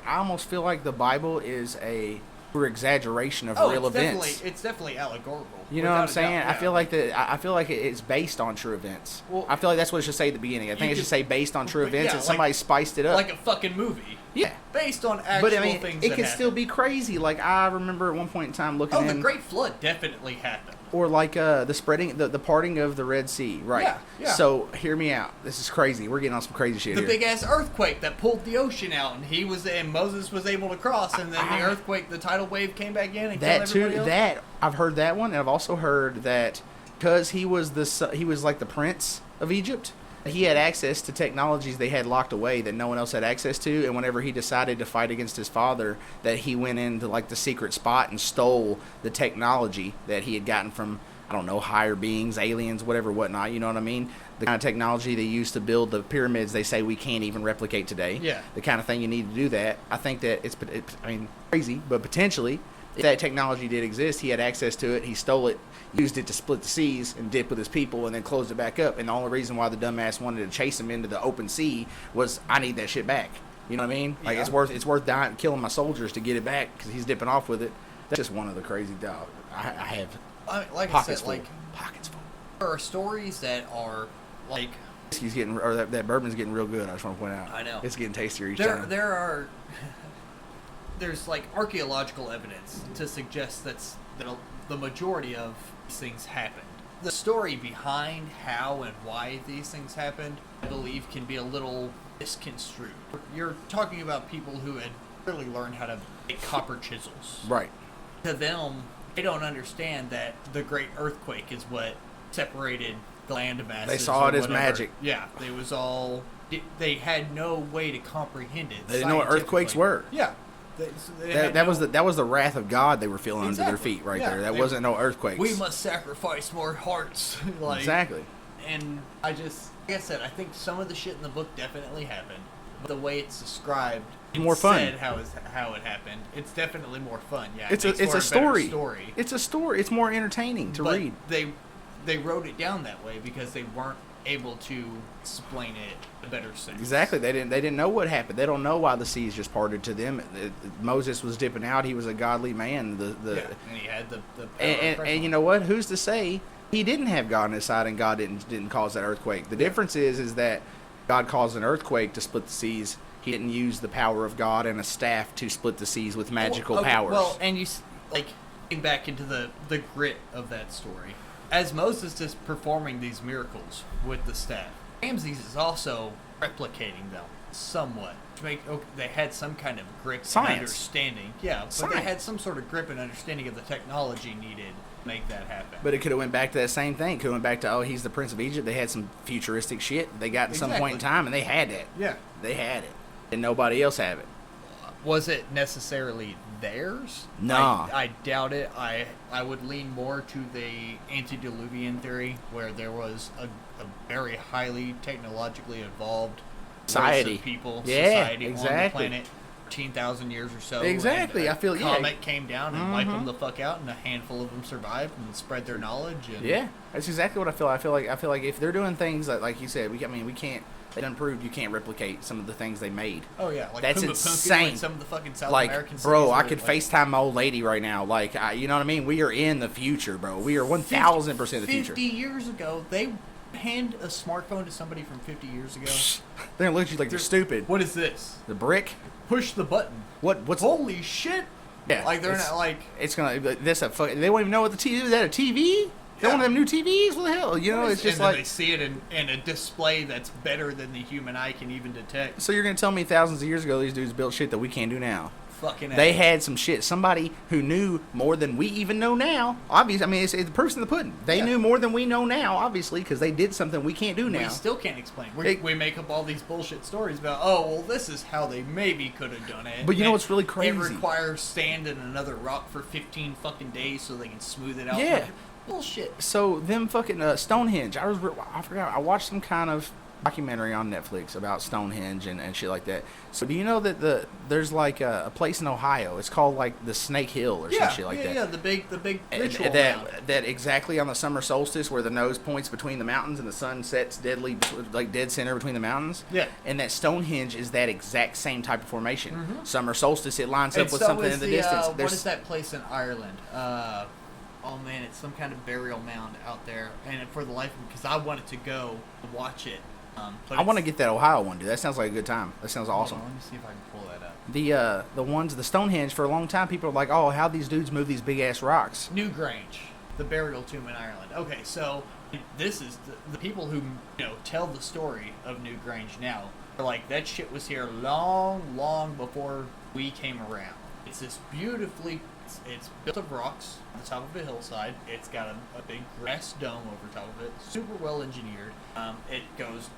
I almost feel like the Bible is a pure exaggeration of real events. It's definitely allegorical. You know what I'm without a saying? doubt, I yeah. feel like I feel like it's based on true events. Well, I feel like that's what it should say at the beginning. I think it should say based on true events, yeah, and somebody like- spiced it up. like a fucking movie. Yeah. Based on actual But I mean, things it that can happened. still be crazy. Like I remember at one point in time looking Oh, the in, Great Flood definitely happened. or like the spreading, the parting of the Red Sea, right? Yeah, yeah. So hear me out. This is crazy. We're getting on some crazy shit The here. big ass earthquake that pulled the ocean out, and Moses was able to cross, and then the earthquake, the tidal wave came back in and That killed too. everybody else. That I've heard that one, and I've also heard that because he was like the prince of Egypt. He had access to technologies they had locked away that no one else had access to, and whenever he decided to fight against his father, that he went into like the secret spot and stole the technology that he had gotten from, I don't know, higher beings, aliens, whatever, whatnot. You know what I mean? The kind of technology they used to build the pyramids, they say we can't even replicate today. Yeah. The kind of thing you need to do that. I think that it's I mean, crazy, but potentially, if that technology did exist, he had access to it. He stole it, used it to split the seas and dip with his people, and then closed it back up. And the only reason why the dumbass wanted to chase him into the open sea was, I need that shit back. You know what I mean? Like Yeah. it's worth dying, killing my soldiers to get it back because he's dipping off with it. That's just one of the crazy dog. I have Like I pockets said, full. like Pockets full. there are stories that are like Whiskey's getting, or that bourbon's getting real good. I just want to point out. I know. It's getting tastier each there time. there's like archaeological evidence to suggest that the majority of these things happened. The story behind how and why these things happened, I believe, can be a little misconstrued. You're talking about people who had really learned how to make copper chisels. Right. To them, they don't understand that the Great Earthquake is what separated the land masses. They saw or it as whatever. magic. Yeah, it was all. They had no way to comprehend it. They didn't know what earthquakes were. Yeah, they had That no- was the wrath of God they were feeling under their Exactly. feet right Yeah. there. That They- wasn't no earthquakes. We must sacrifice more hearts. Like, Exactly. And like I said, I think some of the shit in the book definitely happened, but the way it's described, More fun. said how it happened. It's definitely more fun. Yeah, It's makes a for story. better story. It's a story. It's more entertaining to But read. They wrote it down that way because they weren't able to explain it a better sense. Exactly. They didn't know what happened. They don't know why the seas just parted to them. Moses was dipping out. He was a godly man. Yeah, and he had the power And you know what? Who's to say he didn't have God on his side and God didn't cause that earthquake? The difference is that God caused an earthquake to split the seas. He didn't use the power of God and a staff to split the seas with magical powers. Well, and like getting back into the grit of that story, as Moses is performing these miracles with the staff, Ramses is also replicating them somewhat to make they had some kind of grip Science. and understanding. Yeah, but Science. they had some sort of grip and understanding of the technology needed to make that happen. But it could have went back to that same thing. Could have went back to, oh, he's the Prince of Egypt. They had some futuristic shit they got at some point in Exactly. time, and they had that. yeah, They had it, and nobody else had it. was it necessarily theirs? Nah. I doubt it. I would lean more to the antediluvian theory, where there was a very highly technologically evolved race Society. of people, Yeah, society on the exactly. planet, 15,000 years or so. Exactly, and I feel- yeah. comet came down and wiped them the fuck out, and a handful of them survived and spread their knowledge. And Yeah, that's exactly what I feel. I feel like if they're doing things like you said, we can't. They done proved you can't replicate some of the things they made. Oh yeah, like That's Pumapunku, insane. like some of the fucking South Like, American bro, cities I were, could like, FaceTime my old lady right now. Like, you know what I mean? We are in the future, bro. We are 1,000% the future. 50 years ago, they hand a smartphone to somebody from 50 years ago. They're gonna look at you like they're stupid. What is this? The brick? Push the button. What's Holy shit! Yeah, Like they're not like it's gonna. This a fuck. They won't even know what the TV is. That a TV? They one of them new TVs? What the hell? You know, it's just and like then they see it in a display that's better than the human eye can even detect. So you're gonna tell me thousands of years ago these dudes built shit that we can't do now? Fucking They had some shit. Somebody who knew more than we even know now. Obviously, I mean, it's the proof in the pudding. They knew more than we know now, obviously, because they did something we can't do now. We still can't explain. We make up all these bullshit stories about, oh, well, this is how they maybe could have done it. But you know what's really crazy? It requires sand in another rock for 15 fucking days so they can smooth it out. Yeah. Like, bullshit. So them fucking Stonehenge. I forgot. I watched some kind of documentary on Netflix about Stonehenge and shit like that. So do you know that there's like a place in Ohio? It's called like the Snake Hill or some shit like that. Yeah, the big ritual that exactly on the summer solstice where the nose points between the mountains and the sun sets dead center between the mountains. Yeah. And that Stonehenge is that exact same type of formation. Mm-hmm. Summer solstice, it lines up with something in the distance. What is that place in Ireland? Oh man, it's some kind of burial mound out there, and for the life of me, because I wanted to go watch it. I want to get that Ohio one, dude. That sounds like a good time. That sounds awesome. Let me see if I can pull that up. The Stonehenge, for a long time, people are like, oh, how these dudes move these big ass rocks? Newgrange, the burial tomb in Ireland. Okay, so this is the people who tell the story of Newgrange now. They're like, that shit was here long before we came around. It's this beautifully. It's built of rocks on the top of a hillside. It's got a big grass dome over top of it. Super well engineered. It goes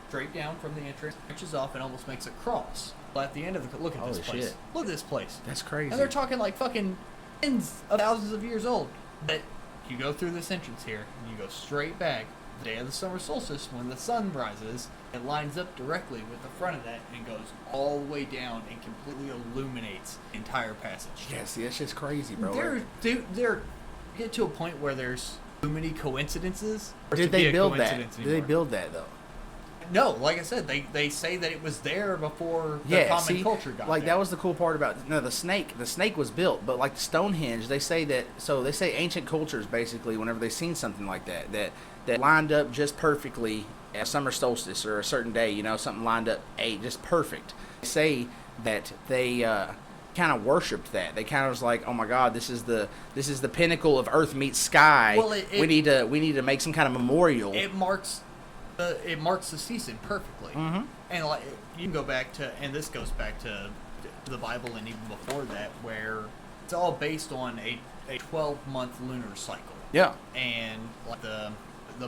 straight down from the entrance, branches off, and almost makes a cross. But at the end of the look at this place. Shit. Look at this place. That's crazy. And they're talking like fucking tens of thousands of years old. But you go through this entrance here, and you go straight back. The day of the summer solstice, when the sun rises, it lines up directly with the front of that and goes all the way down and completely illuminates the entire passage. Yeah, see, that's just crazy, bro. There get to a point where there's too many coincidences. Did they build that? Did they build that though? No, like I said, they say that it was there before the common culture got like there. that was the cool part about the snake. The snake was built, but like the Stonehenge, they say ancient cultures basically, whenever they seen something like that lined up just perfectly at summer solstice or a certain day, something lined up just perfect. They say that they kind of worshipped that. They kind of was like, oh my God, this is the pinnacle of Earth meets sky. Well, we need to make some kind of memorial. It marks the season perfectly. Mm-hmm. And like you can go back to, and this goes back to the Bible and even before that, where it's all based on a 12-month lunar cycle. Yeah. And like the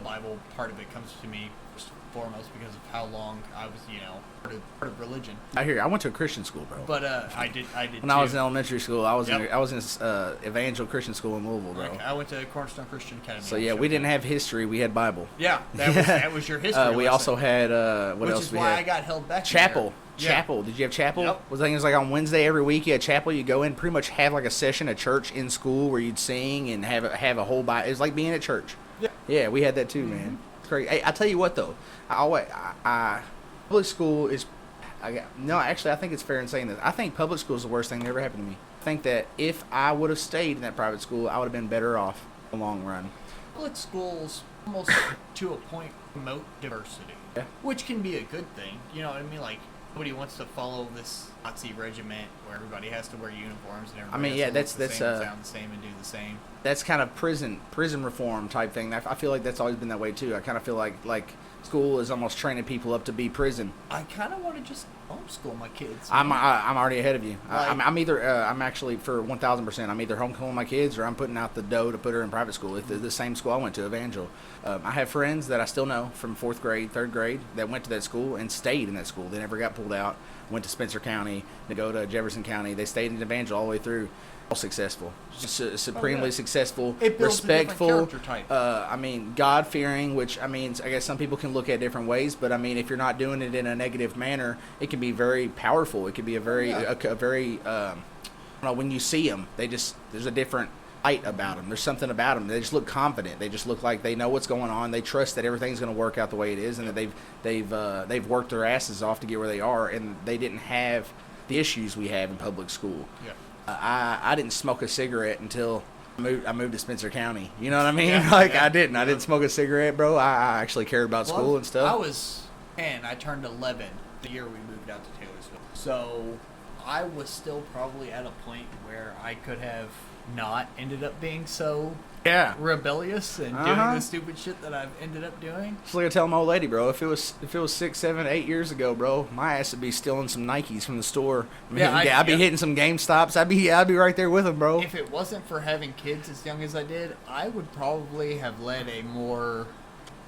Bible part of it comes to me first and foremost because of how long I was, part of religion. I hear you. I went to a Christian school, bro. But I did. When I was in elementary school, I was in Evangel Christian school in Louisville, bro. Okay. I went to Cornerstone Christian Academy. So yeah, we didn't have history. We had Bible. Yeah, that was your history. We also had what else? Which is why I got held back. Chapel. Yeah. Chapel. Did you have chapel? Yep. Was it was like on Wednesday every week? You had chapel. You go in, pretty much have like a session at church in school where you'd sing and have a whole Bible. It was like being at church. Yeah. Yeah, we had that too, man. It's crazy. Hey, I tell you what though, public school is. I think it's fair in saying this. I think public school is the worst thing that ever happened to me. I think that if I would have stayed in that private school, I would have been better off in the long run. Public schools, almost to a point, promote diversity, which can be a good thing. You know what I mean? Like, nobody wants to follow this Nazi regiment where everybody has to wear uniforms and everybody has to look the same, sound the same, and do the same. That's kind of prison reform type thing. I feel like that's always been that way too. I kind of feel like school is almost training people up to be prison. I kind of want to just homeschool my kids. I'm already ahead of you. I'm either I'm actually for 1,000%. I'm either homeschooling my kids or I'm putting out the dough to put her in private school. It's the same school I went to, Evangel. I have friends that I still know from 4th grade, 3rd grade that went to that school and stayed in that school. They never got pulled out. Went to Spencer County. They go to Jefferson County. They stayed in Evangel all the way through. All successful, supremely successful, respectful. God-fearing, which I guess some people can look at different ways, but if you're not doing it in a negative manner, it can be very powerful. It can be a very, when you see them, there's a different light about them. There's something about them. They just look confident. They just look like they know what's going on. They trust that everything's going to work out the way it is, and that they've worked their asses off to get where they are, and they didn't have the issues we have in public school. Yeah. I didn't smoke a cigarette until I moved to Spencer County. You know what I mean? I didn't smoke a cigarette, bro. I actually cared about school and stuff. I turned 11 the year we moved out to Taylorsville. So I was still probably at a point where I could have not ended up being so Yeah. rebellious and doing the stupid shit that I've ended up doing. Just like I tell my old lady, bro. If it was 6, 7, 8 years ago, bro, my ass would be stealing some Nikes from the store. I'd be hitting some GameStops. I'd be right there with them, bro. If it wasn't for having kids as young as I did, I would probably have led a more.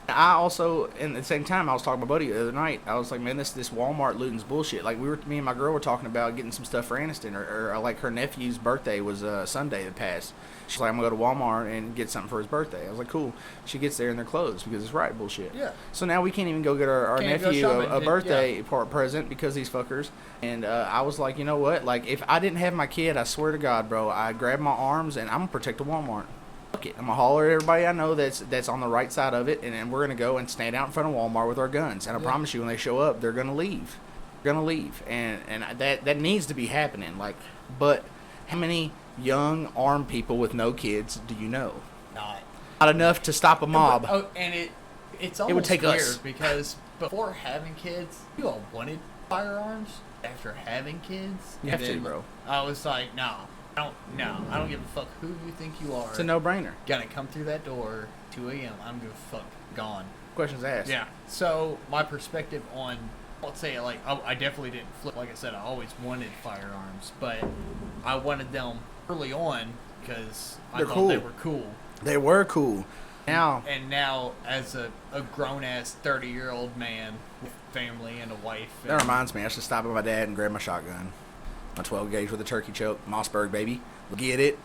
I also, at the same time, I was talking to my buddy the other night. I was like, man, this Walmart looting's bullshit. Like, me and my girl were talking about getting some stuff for Aniston, or like her nephew's birthday was Sunday that passed. She's like, I'm gonna go to Walmart and get something for his birthday. I was like, cool. She gets there and they're closed because it's riot bullshit. Yeah. So now we can't even go get our nephew a birthday present because these fuckers. And I was like, you know what? Like, if I didn't have my kid, I swear to God, bro, I'd grab my arms and I'm gonna protect the Walmart. Fuck it. I'm gonna holler at everybody I know that's on the right side of it, and then we're gonna go and stand out in front of Walmart with our guns. And I promise you, when they show up, they're gonna leave. They're gonna leave, and that needs to be happening. Like, but how many young armed people with no kids do you know? Not enough to stop a mob. Oh, and it's almost would take weird us. because before having kids, you all wanted firearms. After having kids, You have to, bro. I was like, no. I don't give a fuck who you think you are. It's a no-brainer. Gotta come through that door, 2 a.m. I'm gonna fuck gone. Questions asked. Yeah. So my perspective on, let's say, like, I definitely didn't flip. Like I said, I always wanted firearms, but I wanted them early on because I thought they were cool. They were cool. Now, as a grown-ass 30-year-old man with family and a wife. That reminds me, I should stop at my dad and grab my shotgun. My 12 gauge with a turkey choke, Mossberg, baby. Get it?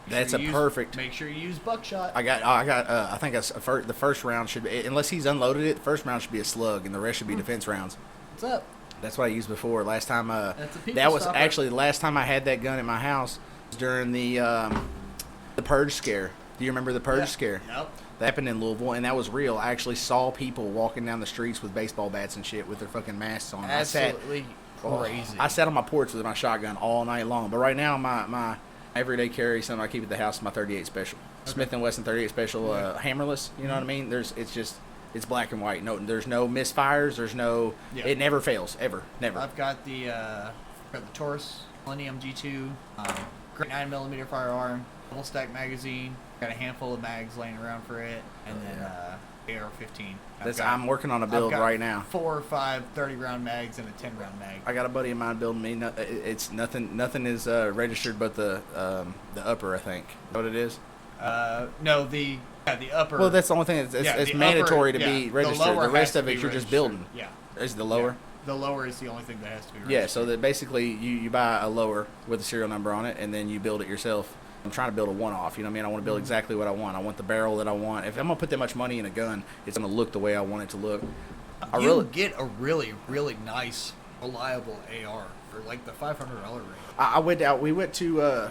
That's perfect. Make sure you use buckshot. I think the first round should be, unless he's unloaded it, the first round should be a slug, and the rest should be defense rounds. What's up? That's what I used before. Last time, that was actually the last time I had that gun at my house was during the Purge scare. Do you remember the Purge scare? Yep. That happened in Louisville, and that was real. I actually saw people walking down the streets with baseball bats and shit with their fucking masks on. Absolutely crazy. I sat on my porch with my shotgun all night long. But right now, my everyday carry, something I keep at the house, is my 38 Special. Okay. Smith & Wesson 38 Special, hammerless. You know what I mean? It's black and white. No, there's no misfires. There's no. Yeah. It never fails, ever, never. I've got the Taurus Millennium G2, great 9mm firearm, double stack magazine. Got a handful of mags laying around for it, and then AR-15. I'm working on a build right now. 4 or 5 30-round mags and a 10-round mag. I got a buddy of mine building me. It's nothing. Nothing is registered but the upper. I think. What it is? No, the upper. Well, that's the only thing. It's mandatory to be registered. The rest of it, you're just building. Yeah. Is the lower? Yeah. The lower is the only thing that has to be registered. Yeah. So that basically you buy a lower with a serial number on it, and then you build it yourself. I'm trying to build a one-off, you know what I mean? I want to build exactly what I want. I want the barrel that I want. If I'm going to put that much money in a gun, it's going to look the way I want it to look. You get a really, really nice, reliable AR for like the $500 range. We went to,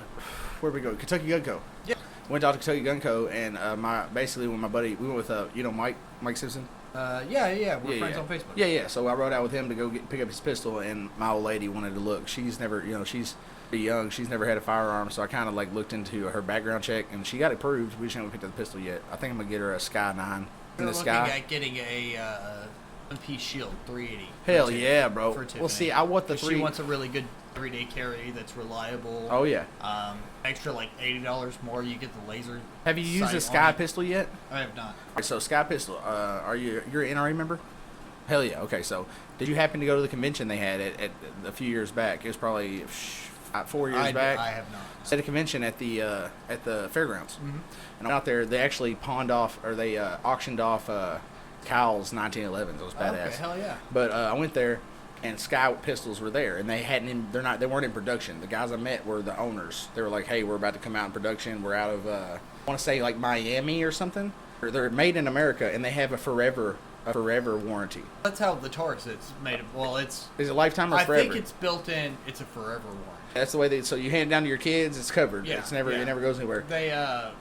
where'd we go? Kentucky Gun Co. Yeah. Went out to Kentucky Gun Co. And when my buddy, we went with, Mike Simpson? Yeah. We're friends on Facebook. Yeah. So I rode out with him to go pick up his pistol, and my old lady wanted to look. She's never, she's young. She's never had a firearm, so I kind of like looked into her background check, and she got approved. We just haven't picked up the pistol yet. I think I'm gonna get her a Sky 9 in the Sky. Looking at getting a one-piece Shield 380. Hell yeah, bro. Well, see, I want the She wants a really good 3-day carry that's reliable. Oh yeah. Extra like $80 more. You get the laser. Have you used a Sky pistol yet? I have not. All right, so Sky pistol. You're an NRA member? Hell yeah. Okay, so did you happen to go to the convention they had at a few years back? It was probably 4 years back. I have not. At a convention at the fairgrounds, and out there they actually auctioned off Kyle's 1911s. It was badass. Okay, hell yeah. But I went there, and Sky pistols were there, and they weren't in production. The guys I met were the owners. They were like, hey, we're about to come out in production. We're out of I want to say like Miami or something. They're made in America, and they have a forever warranty. That's how the Taurus is made. Well, is it lifetime or forever? I think it's built in. It's a forever warranty. That's the way so you hand it down to your kids. It's covered. Yeah, it never goes anywhere. Their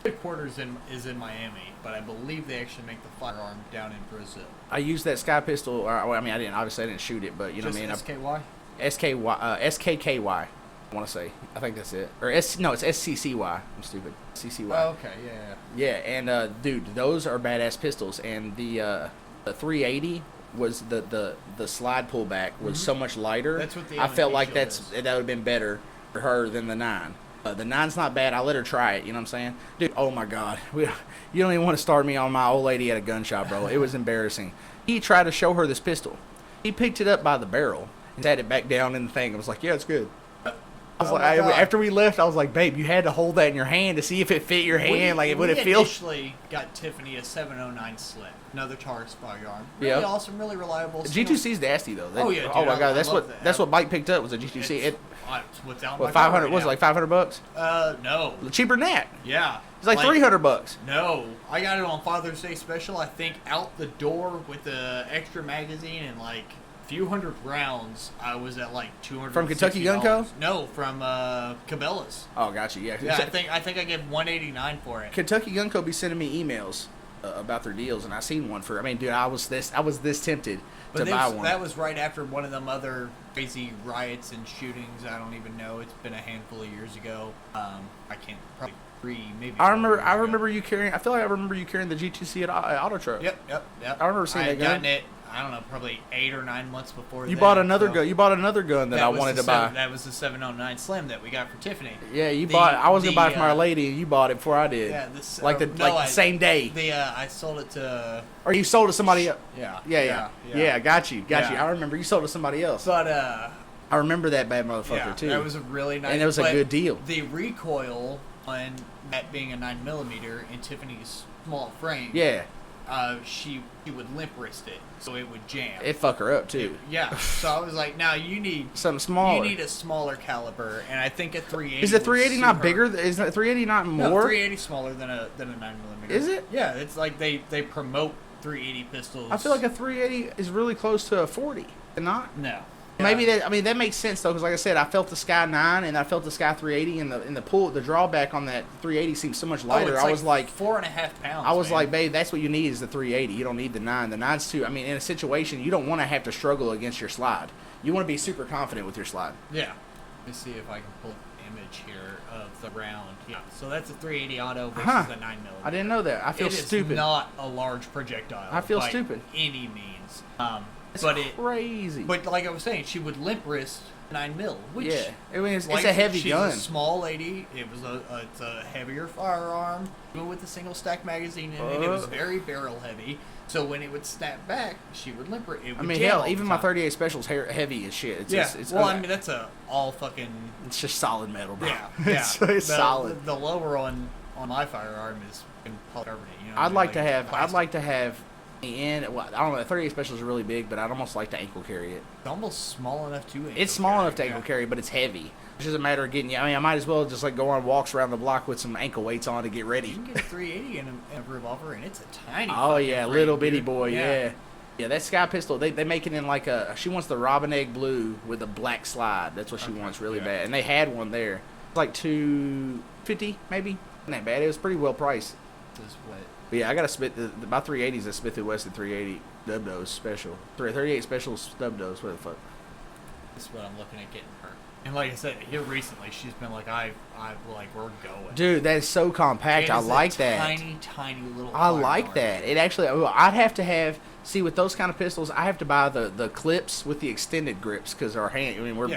headquarters is in Miami, but I believe they actually make the firearm down in Brazil. I used that Sky pistol. I didn't shoot it, but you know what I mean. SKY. SKKY. I want to say. I think that's it. It's SCCY. I'm stupid. CCY. Oh, okay, yeah. Yeah, and dude, those are badass pistols, and the 380 was the slide pullback was so much lighter. That's what the I felt LNT like shield that is. would have been better for her than the 9. The 9's not bad. I let her try it. You know what I'm saying, dude? Oh my God, you don't even want to start me on my old lady at a gun shop, bro. It was embarrassing. He tried to show her this pistol. He picked it up by the barrel and sat it back down in the thing. I was like, yeah, it's good. I was Oh like, my God. after we left, I was like, babe, you had to hold that in your hand to see if it fit your hand. Like, would it feel? We initially got Tiffany a 709 Slim, another Taurus firearm. Really Yeah. awesome, really reliable. G2C's nasty though. Oh, yeah, dude, oh my I God, that's love what that. Mike picked up was a G2C. It's without What my 500? car Was it right like $500? now. No. Cheaper than that. Yeah. It's like $300. No, I got it on Father's Day special. I think out the door with the extra magazine and like a few hundred rounds. I was at like $200. From Kentucky Gun Co.? No, from Cabela's. Oh, gotcha. Yeah. Yeah, I think I gave $189 for it. Kentucky Gun Co. be sending me emails about their deals, and I seen one for. I mean, dude, I was this tempted to buy one. That was right after one of them other crazy riots and shootings. I don't even know. It's been a handful of years ago. I can't probably 3 maybe. I 4 remember. years I ago. remember you carrying. I feel like I remember you carrying the G2C at Auto Truck. Yep. I remember seeing I that had gun. gotten it. I don't know, probably 8 or 9 months before. You then, bought another so gun. You bought another gun that I was wanted the to buy. That was the 709 Slim that we got for Tiffany. Yeah, you The- bought. I was gonna buy it from the, our lady, and you bought it before I did. Yeah, this like the same day. I sold it to. Or you sold to somebody else. Yeah. Yeah. Got you. Yeah. I remember you sold to somebody else. But I remember that bad motherfucker yeah, too. that was a really nice. And it was a but good deal. The recoil on that being a 9mm in Tiffany's small frame. Yeah, She would limp wrist it, so it would jam. it fuck her up too. Yeah. So I was like, now you need Something smaller. You need a smaller caliber, and I think a 380. Is a 380 would not suit bigger? her. Is that 380 not No, more? 380 smaller than a 9mm. Is it? Yeah, it's like they promote 380 pistols. I feel like a 380 is really close to a 40. And not. no. Maybe Yeah. that. I mean, that makes sense though, because like I said, I felt the Sky 9 and I felt the Sky 380, and the pull, the drawback on that 380 seems so much lighter. It's I was like, 4.5 pounds. I was man. like, babe, that's what you need is the 380. You don't need the 9. The 9's too. I mean, in a situation, you don't want to have to struggle against your slide. You want to be super confident with your slide. Yeah. Let me see if I can pull an image here of the round. Yeah. So that's a 380 auto versus Huh. the 9mm. I didn't know that. I feel It is stupid. not a large projectile. I feel by stupid. Any means. It's but it. crazy. But like I was saying, she would limp wrist 9mm, which yeah, I mean, it's like, a heavy she's gun. a small lady. It was it's a heavier firearm, even with a single stack magazine in it. It was very barrel heavy. So when it would snap back, she would limp it. Would I mean, jam hell, all the even my time. 38 Special's heavy as shit. It's Yeah. just, it's well, I mean, that's a all fucking. it's just solid metal, bro. Yeah. Yeah. it's solid. The lower on my firearm is in polycarbonate. You know, I'd like to have. I'd plastic. like to have. And well, I don't know. 38 Special is really big, but I'd almost like to ankle carry it. It's almost small enough to. It's small enough to ankle carry, but it's heavy. It's just a matter of getting. I mean, I might as well just like go on walks around the block with some ankle weights on to get ready. You can get a 380 in a revolver, and it's a tiny. Oh fucking yeah, frame, little bitty dude. boy, yeah. Yeah, that Sky pistol, they make it in like a. She wants the robin egg blue with a black slide. That's what she Okay, wants really yeah. bad, and they had one there. It's like $250 maybe. Not that bad. It was pretty well priced. This is what. But yeah, I got a Smith. My 380 is a Smith & Wesson 380 stub nose special. 38 special stub nose. What the fuck? This is what I'm looking at getting her. And like I said, here recently, she's been like, I like, we're going. Dude, that is so compact. It I is a like that. Tiny little. I like firearm. that. It actually, I'd have to have. See, with those kind of pistols, I have to buy the clips with the extended grips because our hand. I mean, we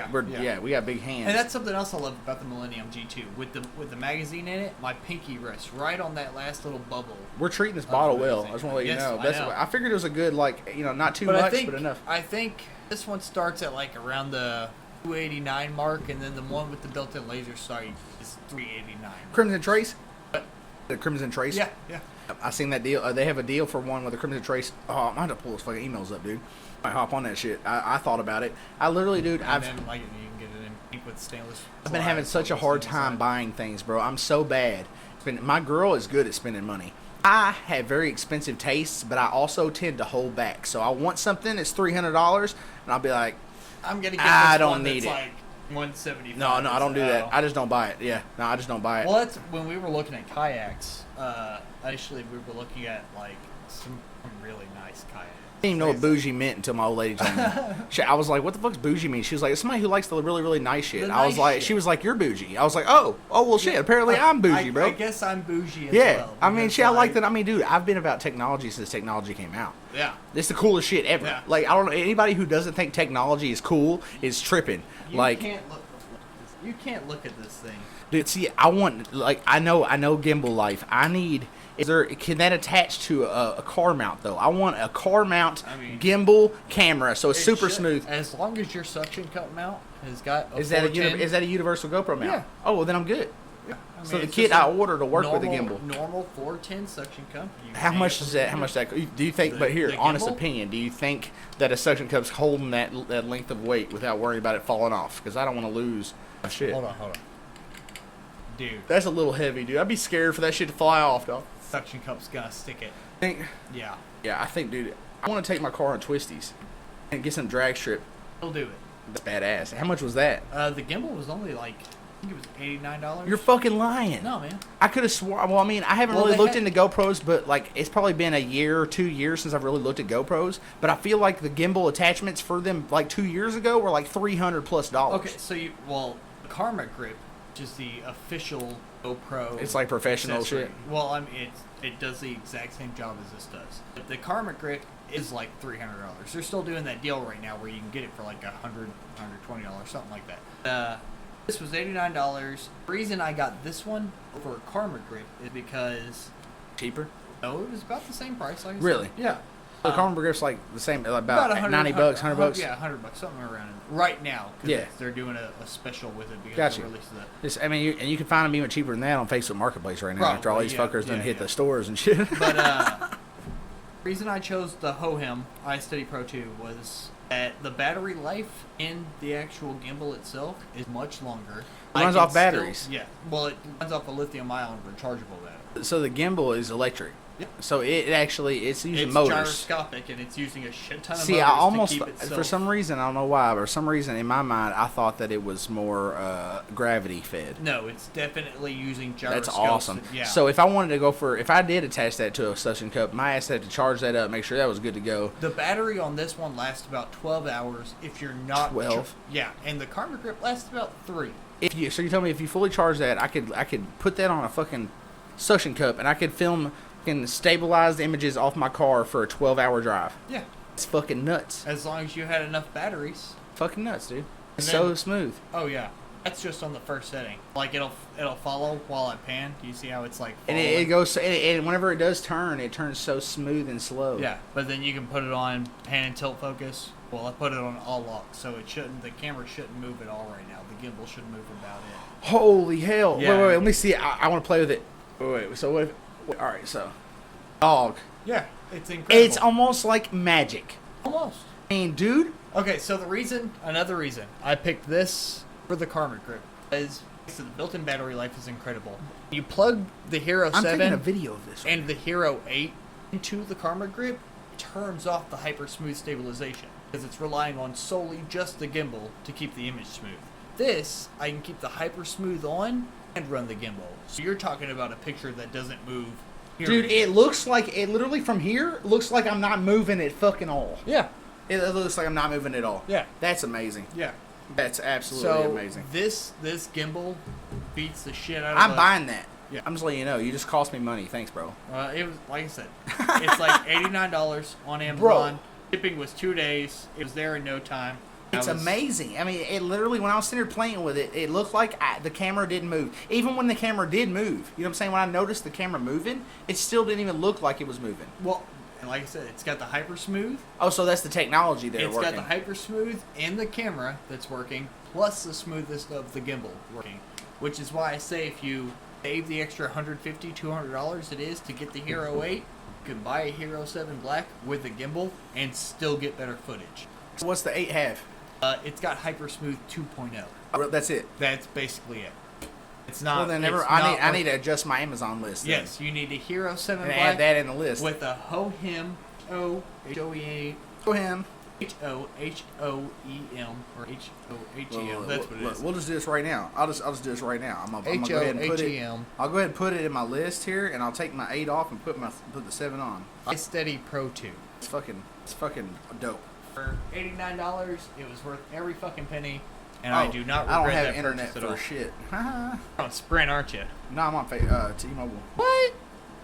got big hands. And that's something else I love about the Millennium G2. With the magazine in it, my pinky rests right on that last little bubble. We're treating this bottle well. I amazing. just want to let you Yes, know. I That's know. what, I figured it was a good, like, not too But much, I think, but enough. I think this one starts at like around the 289 mark, and then the one with the built-in laser sight is 389. Crimson Trace. The Crimson Trace. Yeah. I seen that deal. They have a deal for one with the Crimson Trace. Oh, I'm gonna have to pull those fucking emails up, dude. I hop on that shit. I thought about it. I literally, dude. And I've then like you can get it in ink with stainless. been having such a hard time buying things, bro. I'm so bad. My girl is good at spending money. I have very expensive tastes, but I also tend to hold back. So I want something that's $300, and I'll be like, I'm gonna get I this don't one need that's it. like 175. no, I don't do that. I just don't buy it. Yeah, no, I just don't buy it. Well, that's when we were looking at kayaks. Initially, we were looking at like some really nice nice kayak. I didn't even know what bougie meant until my old lady told me. I was like, "What the fuck's bougie mean?" She was like, "It's somebody who likes the really, really nice shit." The I was nice like, shit. "She was like, you're bougie." I was like, "Oh, well, shit. Apparently, I'm bougie, bro." I guess I'm bougie as Yeah, well. I mean, because, shit. I like that. I mean, dude, I've been about technology since technology came out. Yeah. It's the coolest shit ever. Yeah. Like, I don't know, anybody who doesn't think technology is cool is tripping. You Like, can't look. You can't look at this thing. dude, see, I want, like, I know gimbal life. Can that attach to a car mount though? I want a car mount gimbal camera, so it's It super should- smooth. As long as your suction cup mount has got a Is that a 410 universal GoPro mount? Yeah. Oh, well then I'm good. Yeah. So the it's kit just I a ordered to work with the normal- gimbal. Normal 410 suction cup. You How hang much it is from that? How much that? Do you think? The- But here, the honest gimbal? opinion. Do you think that a suction cup's holding that length of weight without worrying about it falling off? Because I don't want to lose my shit. Hold on. Dude, That's a little heavy, dude. I'd be scared for that shit to fly off, dog. suction cup's gonna stick it. Think, Yeah. yeah, I think, dude. I want to take my car on twisties and get some drag strip. He'll do it. That's badass. How much was that? The gimbal was only like, I think it was $89. You're fucking lying. No, man. I could have sworn. Well, I mean, I haven't Well, really they looked had- into GoPros, but like it's probably been a year or 2 years since I've really looked at GoPros. But I feel like the gimbal attachments for them like 2 years ago were like $300+. Okay, so the Karma Grip, which is the official GoPro. It's like professional accessory. shit. Well, I mean, it does the exact same job as this does. But the Karma Grip is like $300. They're still doing that deal right now where you can get it for like $120, something like that. This was $89. The reason I got this one over a Karma Grip is because Cheaper. no, it was about the same price. Like I said. Really? Yeah. The Karma Grip's like the same, about 100 $90, $100. Yeah, $100, something around it. Right now, 'cause Yeah. they're doing a special with it because Gotcha. they released the. Just, I mean, and you can find them even cheaper than that on Facebook Marketplace right now. After all Probably, these yeah, fuckers done yeah, hit yeah. the stores and shit. But reason I chose the Hohem iSteady Pro 2 was that the battery life in the actual gimbal itself is much longer. It runs I can off batteries. Still, yeah, well, it runs off a lithium-ion rechargeable battery. So the gimbal is electric. Yeah. So it's using It's motors. gyroscopic and it's using a shit ton of See, motors I almost, to keep itself. for some reason, I don't know why, but for some reason in my mind, I thought that it was more gravity fed. No, it's definitely using gyroscopes. That's awesome. Yeah. So if I did attach that to a suction cup, my ass had to charge that up, make sure that was good to go. The battery on this one lasts about 12 hours if you're not 12? Yeah, and the Karma Grip lasts about 3. So you tell me if you fully charge that, I could put that on a fucking suction cup and I could film and stabilize the images off my car for a 12-hour drive. Yeah, It's fucking nuts. as long as you had enough batteries. Fucking nuts, dude. It's And so then- smooth. Oh yeah, that's just on the first setting. Like it'll follow while I pan. Do you see how it's like? And it goes, and whenever it does turn, it turns so smooth and slow. Yeah, but then you can put it on pan and tilt focus. Well, I put it on all lock, so the camera shouldn't move at all right now. The gimbal should move about it. Holy hell. Yeah. Wait, let me see. I want to play with it. Wait, so what if, alright, so. Dog. Yeah, it's incredible. It's almost like magic. almost. I mean, dude. Okay, so another reason I picked this for the Karma Grip is so the built-in battery life is incredible. You plug the Hero I'm 7 taking a video of this. and the Hero 8 into the Karma Grip, it turns off the hyper smooth stabilization because it's relying on solely just the gimbal to keep the image smooth. This, I can keep the hyper smooth on and run the gimbal. So you're talking about a picture that doesn't move. Dude, it literally from here, looks like I'm not moving it fucking all. Yeah. It looks like I'm not moving at all. Yeah. That's amazing. Yeah. That's absolutely So amazing. this gimbal beats the shit out of I'm buying that. Yeah. I'm just letting you know. You just cost me money. Thanks, bro. It was like I said, it's like $89 on Amazon. Shipping was 2 days. It was there in no time. It's amazing. I mean, it literally, when I was sitting there playing with it, it looked like the camera didn't move. Even when the camera did move, you know what I'm saying? When I noticed the camera moving, it still didn't even look like it was moving. Well, and like I said, it's got the hyper smooth. Oh, so that's the technology there It's working. got the hyper smooth and the camera that's working, plus the smoothest of the gimbal working. Which is why I say if you save the extra $150, $200 it is to get the Hero 8, you can buy a Hero 7 Black with the gimbal and still get better footage. So what's the 8 have? It's got hyper smooth 2.0. Oh, that's it. That's basically it. It's not. Well, then it's I not need to adjust my Amazon list. then. Yes, you need a Hero 7 And Black add that in the list. with a Hohem Hohem Go ahead. HOHOEM or HOHEM. Look, That's what it is. We'll just do this right now. I'll just do this right now. I'm gonna go ahead and put it. HOHEM. I'll go ahead and put it in my list here, and I'll take my 8 off and put the 7 on. iSteady Pro 2. It's fucking dope. For $89, it was worth every fucking penny, and I do not regret I don't have that internet purchase at all. for shit. You're on Sprint, aren't you? No, I'm on T-Mobile. What?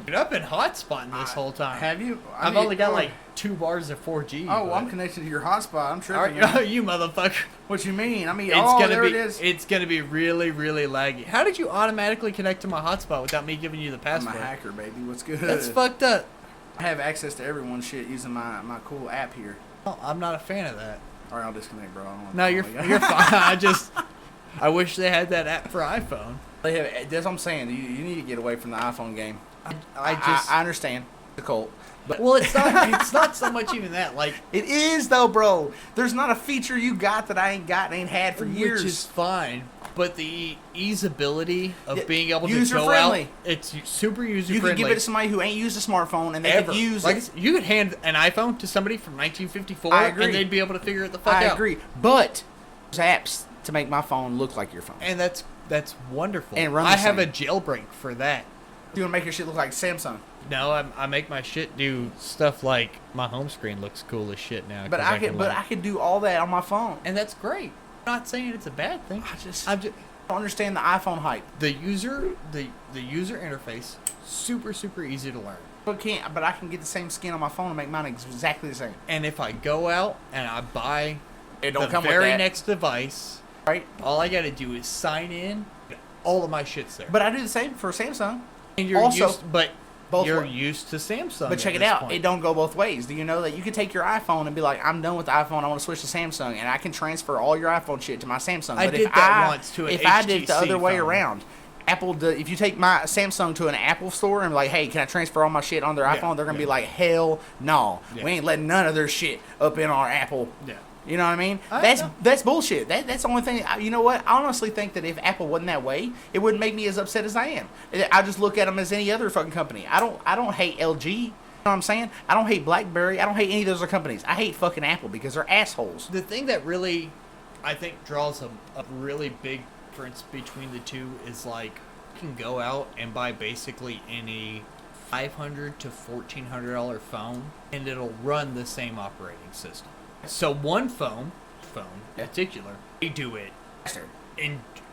Dude, I've been hotspotting this whole time. Have you? I've only got like 2 bars of 4G. Oh, but... I'm connected to your hotspot. I'm tripping. Are you motherfucker? What you mean? I mean, There it is. It's gonna be really, really laggy. How did you automatically connect to my hotspot without me giving you the I'm password? a hacker, baby. What's good? That's fucked up. I have access to everyone's shit using my cool app here. Oh, I'm not a fan of that. All right, I'll disconnect, bro. I don't wanna No, you're fine. I wish they had that app for iPhone. They have. That's what I'm saying. You need to get away from the iPhone game. I I understand the cult, but well, it's not. It's not so much even that. Like it is though, bro. There's not a feature you got that I ain't had for years. which is fine. But the easeability of Yeah, being able to go user-friendly. out, it's super user You friendly. can give it to somebody who ain't used a smartphone and they Ever. can use like, it. you could hand an iPhone to somebody from 1954 I agree. and they'd be able to figure it the fuck I out. agree, but there's apps to make my phone look like your phone. And that's wonderful. And run the I have a same. jailbreak for that. You want to make your shit look like Samsung, No, I make my shit do stuff like my home screen looks cool as shit now. but 'cause I could do all that on my phone. and that's great. I'm not saying it's a bad thing. I don't understand the iPhone hype. The user interface super easy to learn. But I can get the same skin on my phone and make mine exactly the same. And if I go out and I buy It the don't come with very that, next device, right? all I got to do is sign in. All of my shit's there. But I do the same for Samsung. And you're also, used, but both you're ways. used to Samsung. But check at it this out. point. It don't go both ways. Do you know that you could take your iPhone and be like, I'm done with the iPhone. I want to switch to Samsung, and I can transfer all your iPhone shit to my Samsung. I But did if that once to an if I did it the HTC other way phone. around, if you take my Samsung to an Apple store and be like, hey, can I transfer all my shit on their Yeah, iPhone? They're gonna yeah. be like, hell no. Yeah. We ain't letting none of their shit up in our Apple. Yeah. You know what I mean? I That's know. that's bullshit. That's the only thing. You know what? I honestly think that if Apple wasn't that way, it wouldn't make me as upset as I am. I just look at them as any other fucking company. I don't hate LG. You know what I'm saying? I don't hate BlackBerry. I don't hate any of those other companies. I hate fucking Apple because they're assholes. The thing that really, I think, draws a really big difference between the two is like you can go out and buy basically any $500 to $1,400 phone, and it'll run the same operating system. So one phone in particular, they do it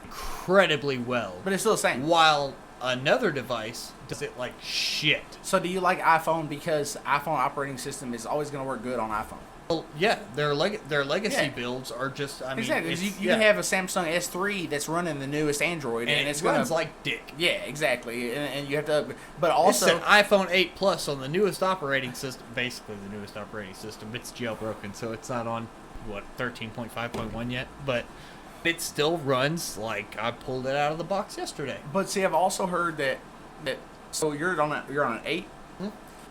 incredibly well, But it's still the same. while another device does it like shit. So do you like iPhone because iPhone operating system is always going to work good on iPhone? Well, yeah, their legacy Yeah. builds are just. I mean, Exactly. 'Cause it's- you can have a Samsung S3 that's running the newest Android, and it's it going runs to like dick. yeah, exactly. And you have to, but It's also an iPhone 8 Plus on the newest operating system, basically the newest operating system. It's jailbroken, so it's not on, 13.5.1 yet, but it still runs like I pulled it out of the box yesterday. But see, I've also heard that so you're on an 8. Hmm?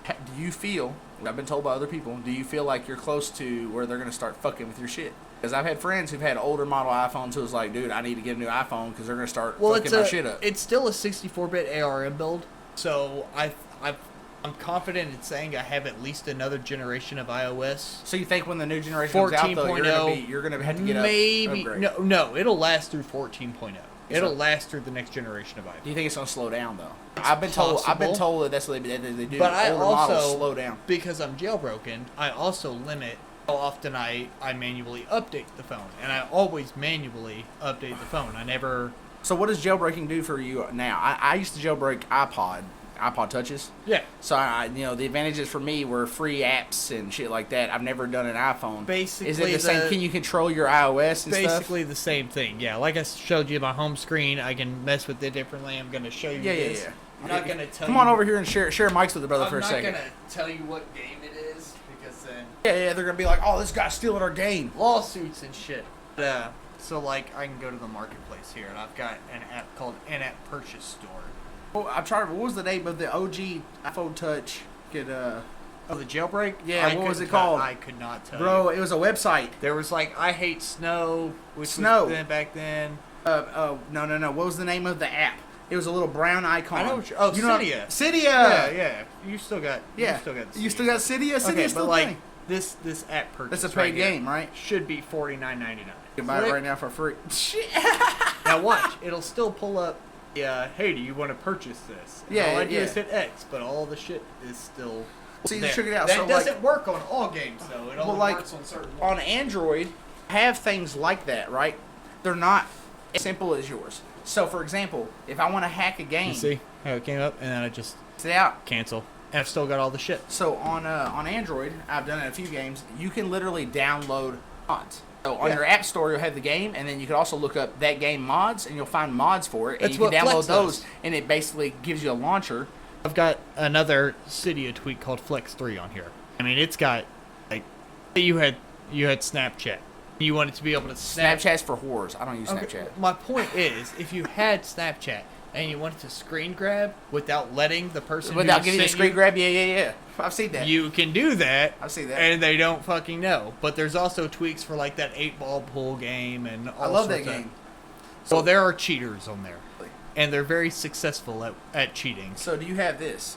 Do you feel? I've been told by other people. Do you feel like you're close to where they're gonna start fucking with your shit? Because I've had friends who've had older model iPhones who was like, dude, I need to get a new iPhone because they're gonna start fucking my shit up. It's still a 64-bit ARM build, so I'm confident in saying I have at least another generation of iOS. So you think when the new generation comes out, though, 14.0, you're gonna have to get maybe upgrade. no, it'll last through 14.0. It'll So- last through the next generation of iPhone. Do you think it's gonna slow down though? I've been told that that's what they do. But I Older models also, slow down. because I'm jailbroken, I also limit how often I manually update the phone. And I always manually update the phone. I never... So what does jailbreaking do for you now? I used to jailbreak iPod touches. Yeah. So the advantages for me were free apps and shit like that. I've never done an iPhone. Basically, is it the same? Can you control your iOS and stuff? Basically the same thing. Yeah, like I showed you my home screen, I can mess with it differently. I'm going to show you this. Yeah. I'm not going to tell Come you... on over here and share mics with the brother I'm for a not second. going to tell you what game it is, because then... Yeah, they're gonna be like, oh, this guy's stealing our game. lawsuits and shit. So like I can go to the marketplace here, and I've got an app called In-App Purchase Store. Oh, I'm trying. What was the name of the OG iPhone Touch? Oh, the jailbreak? Yeah, what was it called? I could not tell Bro, you. it was a website. There was like I Hate Snow, which Snow. was then back then. No. What was the name of the app? It was a little brown icon. I know what you're... Oh, Cydia. Cydia. Yeah. You still got... Yeah. You still got the You still got Cydia? Cydia's Okay, still but like thing. this app purchase That's a paid game, right? should be $49.99. You can buy it right now for free. Now watch, it'll still pull up. Yeah, hey, do you want to purchase this? And Yeah, all I do yeah. is hit X, but all the shit is still See, There. check it out. That So, doesn't like, work on all games, though. It only like, works on certain on ones. Android, have things like that, right? They're not as simple as yours. So, for example, if I want to hack a game, You see how it came up, and then I just sit out. cancel. And I've still got all the shit. So on Android, I've done it in a few games. You can literally download mods. So on Yeah. your app store, you'll have the game, and then you can also look up that game mods, and you'll find mods for it, and That's you can what download Flex those, does. and it basically gives you a launcher. I've got another Cydia tweak called Flex 3 on here. I mean, it's got like you had Snapchat. You wanted to be able to Snapchat's for whores. I don't use Okay, Snapchat. my point is, if you had Snapchat and you wanted to screen grab without letting the person Without who giving you a sent screen grab, yeah. I've seen that. you can do that. I've seen that. And they don't fucking know. But there's also tweaks for like that 8-ball pool game and all I love that sorts of- game. Well, there are cheaters on there, and they're very successful at cheating. So do you have this?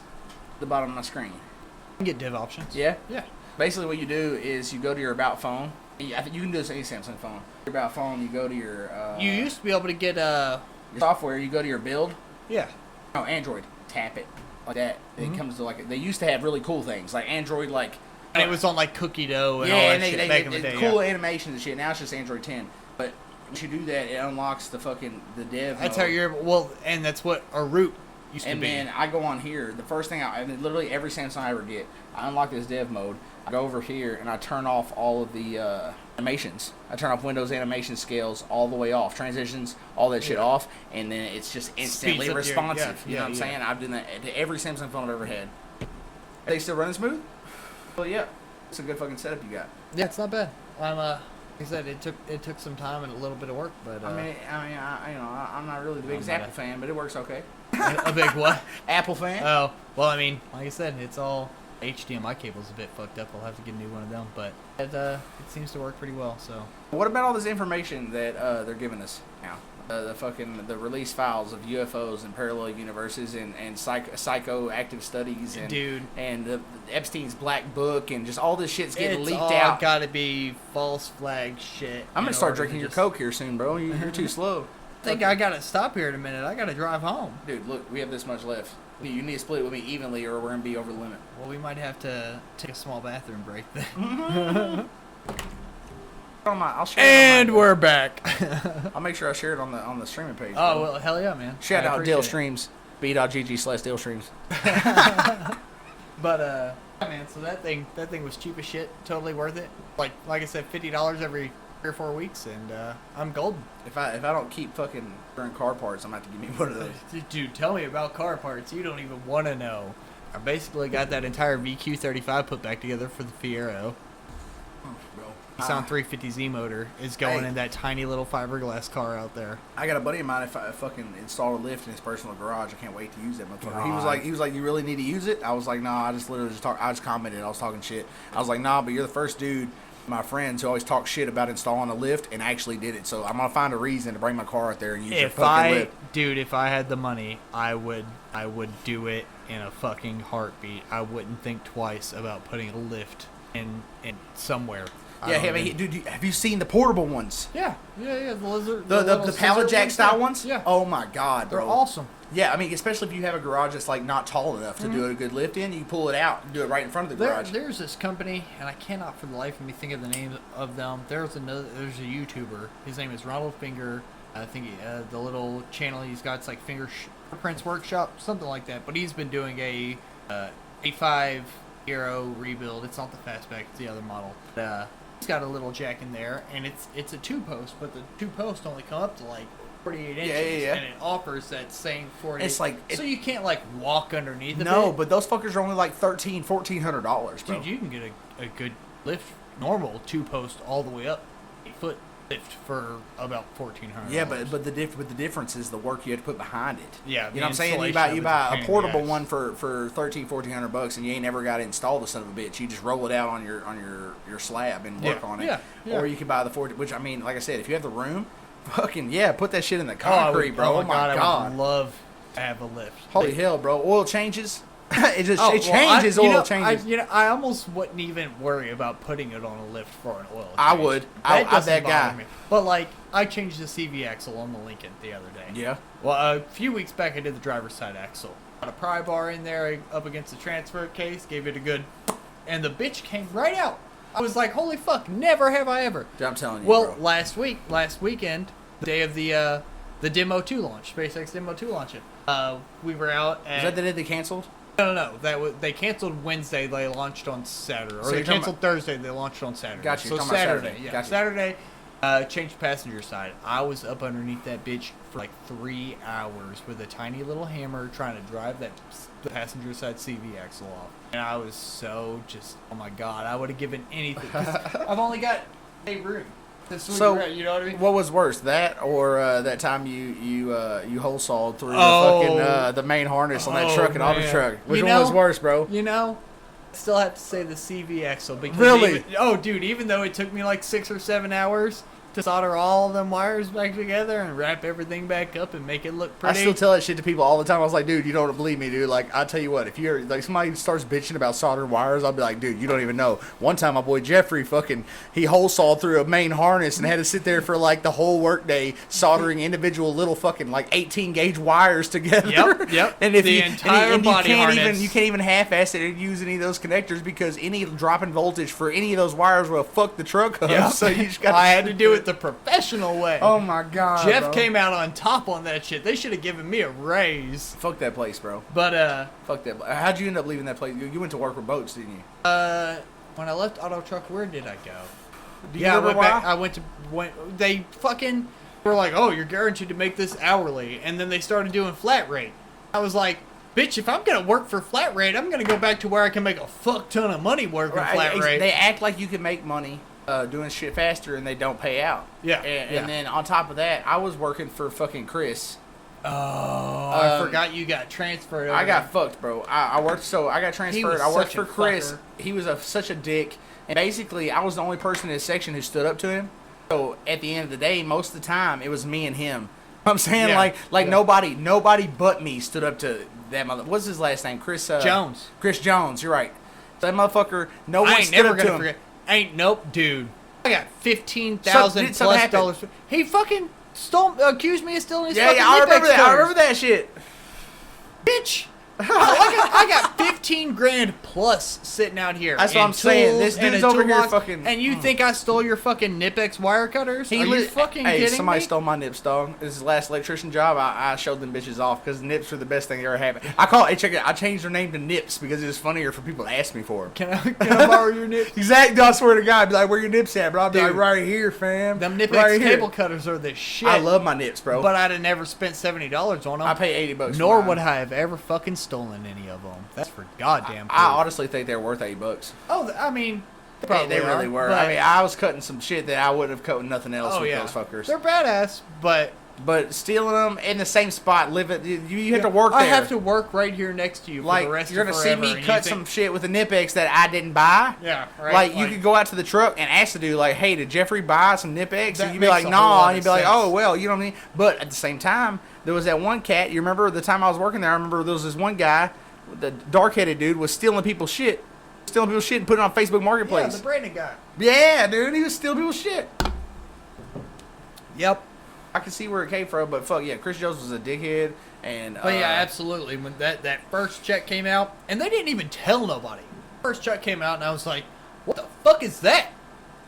The bottom of my screen. You can get div options. Yeah. Yeah. Basically, what you do is you go to your About phone. I think you can do this on any Samsung phone. Your About phone, you go to your You used to be able to get your software. You go to your build. yeah. No, Android. Tap it like that. Mm-hmm. It comes to like they used to have really cool things like Android, like And it was on like cookie dough and yeah, all that and shit they back in the day. cool Yeah. animations and shit. Now it's just Android 10. But once you do that, it unlocks the dev. That's mode. how you're well, and that's what a root used And to be. then I go on here. The first thing and literally every Samsung I ever get, I unlock this dev mode. I go over here and I turn off all of the animations. I turn off Windows animation scales all the way off, transitions, all that shit off, and then it's just instantly Speeds up your- responsive. yeah, You know what I'm yeah, saying? I've done that to every Samsung phone I've ever had. Are they still running smooth? Well, yeah. It's a good fucking setup you got. Yeah, it's not bad. I'm like I said, it took some time and a little bit of work, but I'm not really the biggest not Apple fan, but it works okay. a big what? Apple fan? Oh, well, I mean, like I said, it's all HDMI cable's a bit fucked up. I'll have to get a new one of them, but it seems to work pretty well. So What about all this information that they're giving us now? The release files of UFOs and parallel universes and psychoactive studies and Dude. and Epstein's black book and just all this shit's getting it's leaked all out. gotta be false flag shit. I'm gonna in start order to drinking your just- Coke here soon, bro. You're too slow. I think I gotta stop here in a minute. I gotta drive home. Dude, look, we have this much left. You need to split it with me evenly, or we're gonna be over the limit. Well, we might have to take a small bathroom break then. I'll share it And on we're back. I'll make sure I share it on the streaming page. Oh, bro. well, hell yeah, man. Shout I out appreciate Dale it. Streams. B.GG/Dale Streams. But yeah, man, so that thing was cheap as shit. Totally worth it. Like I said, $50 every 3 or 4 weeks, and I'm golden. If I don't keep fucking buying car parts, I'm gonna have to give me one of those. Dude, tell me about car parts. You don't even want to know. I basically got that entire VQ35 put back together for the Fiero. The Sound 350Z motor is going Hey. in that tiny little fiberglass car out there. I got a buddy of mine. If I fucking install a lift in his personal garage, I can't wait to use that motherfucker. He God. was like, you really need to use it? I was like, nah. I just commented. I was talking shit. I was like, nah, but you're the first dude, my friends, who always talk shit about installing a lift and actually did it. So I'm gonna find a reason to bring my car out there and use your fucking lift. If I had the money, I would do it in a fucking heartbeat. I wouldn't think twice about putting a lift in somewhere. Yeah, I mean, dude, have you seen the portable ones? Yeah, the lizard, The little pallet scissor jack style yeah. ones? Yeah, Oh my god, they're bro. awesome. Yeah, I mean, especially if you have a garage that's like not tall enough to do a good lift in, you pull it out and do it right in front of the garage. There's this company, and I cannot for the life of me think of the name of them. There's a YouTuber. His name is Ronald Finger. I think the little channel he's got, it's like Fingerprints Workshop, something like that. But he's been doing a A5 Hero rebuild. It's not the fastback, it's the other model. He's got a little jack in there, and it's a 2-post, but the 2-post only come up to like 48 inches, yeah. and it offers that same 40. It's like so you can't like walk underneath of No, it. but those fuckers are only like $1,400, bro. Dude, you can get a good lift, normal 2-post all the way up, 8-foot lift for about $1,400. Yeah, but the difference is the work you have to put behind it. Yeah, You know what I'm saying? You installation buy of a it's a portable pain in the one for $1,300-$1,400 and you ain't never got to install the son of a bitch. You just roll it out on your slab and work on it. Yeah. Or you can buy the 40, which I mean, like I said, if you have the room, fucking yeah, put that shit in the Oh, concrete, bro. Oh my god, I god. would love to have a lift. Holy hell, bro. Oil changes. It Oh, changes. Oil changes. I almost wouldn't even worry about putting it on a lift for an oil change. I would. I'm doesn't that bother guy. me. But like, I changed the CV axle on the Lincoln the other day. Yeah. Well, a few weeks back, I did the driver's side axle. a pry bar in there up against the transfer case, gave it a good, and the bitch came right out. I was like, holy fuck, never have I ever. Dude, I'm telling you, Well, bro. last weekend, the day of the Demo 2 launch, SpaceX Demo 2 launching, we were out at... Is that the day they canceled? No. They canceled Wednesday. They launched on Saturday, or So they you're talking canceled Thursday. They launched on Saturday. Got you. So Talking about Saturday, Saturday. yeah, Got you. Saturday. Changed passenger side. I was up underneath that bitch for like 3 hours with a tiny little hammer trying to drive that passenger side CV axle off, and I was so just, oh my god, I would have given anything. 'Cause I've only got a room. So, you know what I mean? what was worse, that or that time you hole sawed through Oh. the fucking the main harness on that Oh, truck and auto man. truck? Which You one was know- worse, bro? You know, I still have to say the CV axle because Really? even though it took me like 6 or 7 hours to solder all them wires back together and wrap everything back up and make it look I pretty. still tell that shit to people all the time. I was like, dude, you don't believe me, dude. Like, I tell you what, if you're like somebody starts bitching about soldering wires, I'll be like, dude, you don't even know. One time, my boy Jeffrey he hole sawed through a main harness and had to sit there for like the whole workday soldering individual little fucking like 18 gauge wires together. Yep. And if The you entire and body you can't harness. you can't even half-ass it and use any of those connectors because any drop in voltage for any of those wires will fuck the truck up. Yep. So you just got. I had to do it the professional way. Oh my god. Jeff bro. came out on top on that shit. They should have given me a raise. Fuck that place, bro. But Fuck that. How'd you end up leaving that place? You went to work with boats, didn't you? when I left Auto Truck, where did I go? Do you Yeah, I remember went why? back. They fucking were like, oh, you're guaranteed to make this hourly, and then they started doing flat rate. I was like, bitch, if I'm gonna work for flat rate, I'm gonna go back to where I can make a fuck ton of money working flat rate. They act like you can make money doing shit faster and they don't pay out. Yeah, And, yeah. and then on top of that, I was working for fucking Chris. Oh, I forgot you got transferred. I over. got fucked, bro. I got transferred. was I worked such a for Chris. fucker. He was such a dick. And basically, I was the only person in his section who stood up to him. So at the end of the day, most of the time, it was me and him. I'm saying Yeah. like Yeah. nobody but me stood up to that mother. What's his last name? Chris Jones. Chris Jones. You're right. That motherfucker. No one I ain't stood never up to gonna him. forget. Nope, dude. I got $15,000 Something plus happened. dollars. He fucking accused me of stealing his Yeah, fucking I Lipex remember that. I cutters. remember that shit. Bitch. I got 15 grand plus sitting out here. That's what in I'm saying. This tools and dude's a over here toolbox, fucking- And you think I stole your fucking Nipex wire cutters? Are you fucking hey, kidding somebody me? stole my nips, dog. This is his last electrician job. I showed them bitches off because nips are the best thing that ever happened. Hey, check it out. I changed their name to Nips because it was funnier for people to ask me for them. Can I borrow your nips? Exactly. I swear to God, I'd be like, where your nips at, bro? I'd be Dude. like, right here, fam. Them Nipex right here. cable cutters are the shit. I love my nips, bro. But I'd have never spent $70 on them. I pay $80. Nor for mine. would I have ever fucking stolen any of them. That's for goddamn I proof. honestly think they're worth $80. Oh, I mean, They really were. but- I mean, I was cutting some shit that I wouldn't have cut with nothing else oh with yeah, those fuckers. they're badass, but But stealing them in the same spot, you have to work there. I have to work right here next to you for Like, the rest you're of gonna forever. see me and you cut think- some shit with a Nipex that I didn't buy. Yeah, right. Like, you could go out to the truck and ask the dude, like, hey, did Jeffrey buy some Nipex? That And you'd be makes like, a whole nah. lot And you'd of be like, sense. oh, well, you know what I mean? But at the same time, there was that one cat. You remember the time I was working there? I remember there was this one guy, the dark-headed dude, was stealing people's shit. Stealing people's shit and putting it on Facebook Yeah, Marketplace. the Brandon guy. Yeah, dude, he was stealing people's shit. Yep. I can see where it came from, but fuck yeah, Chris Jones was a dickhead. And But yeah, absolutely. When that first check came out, and they didn't even tell nobody. First check came out, and I was like, "What the fuck is that?"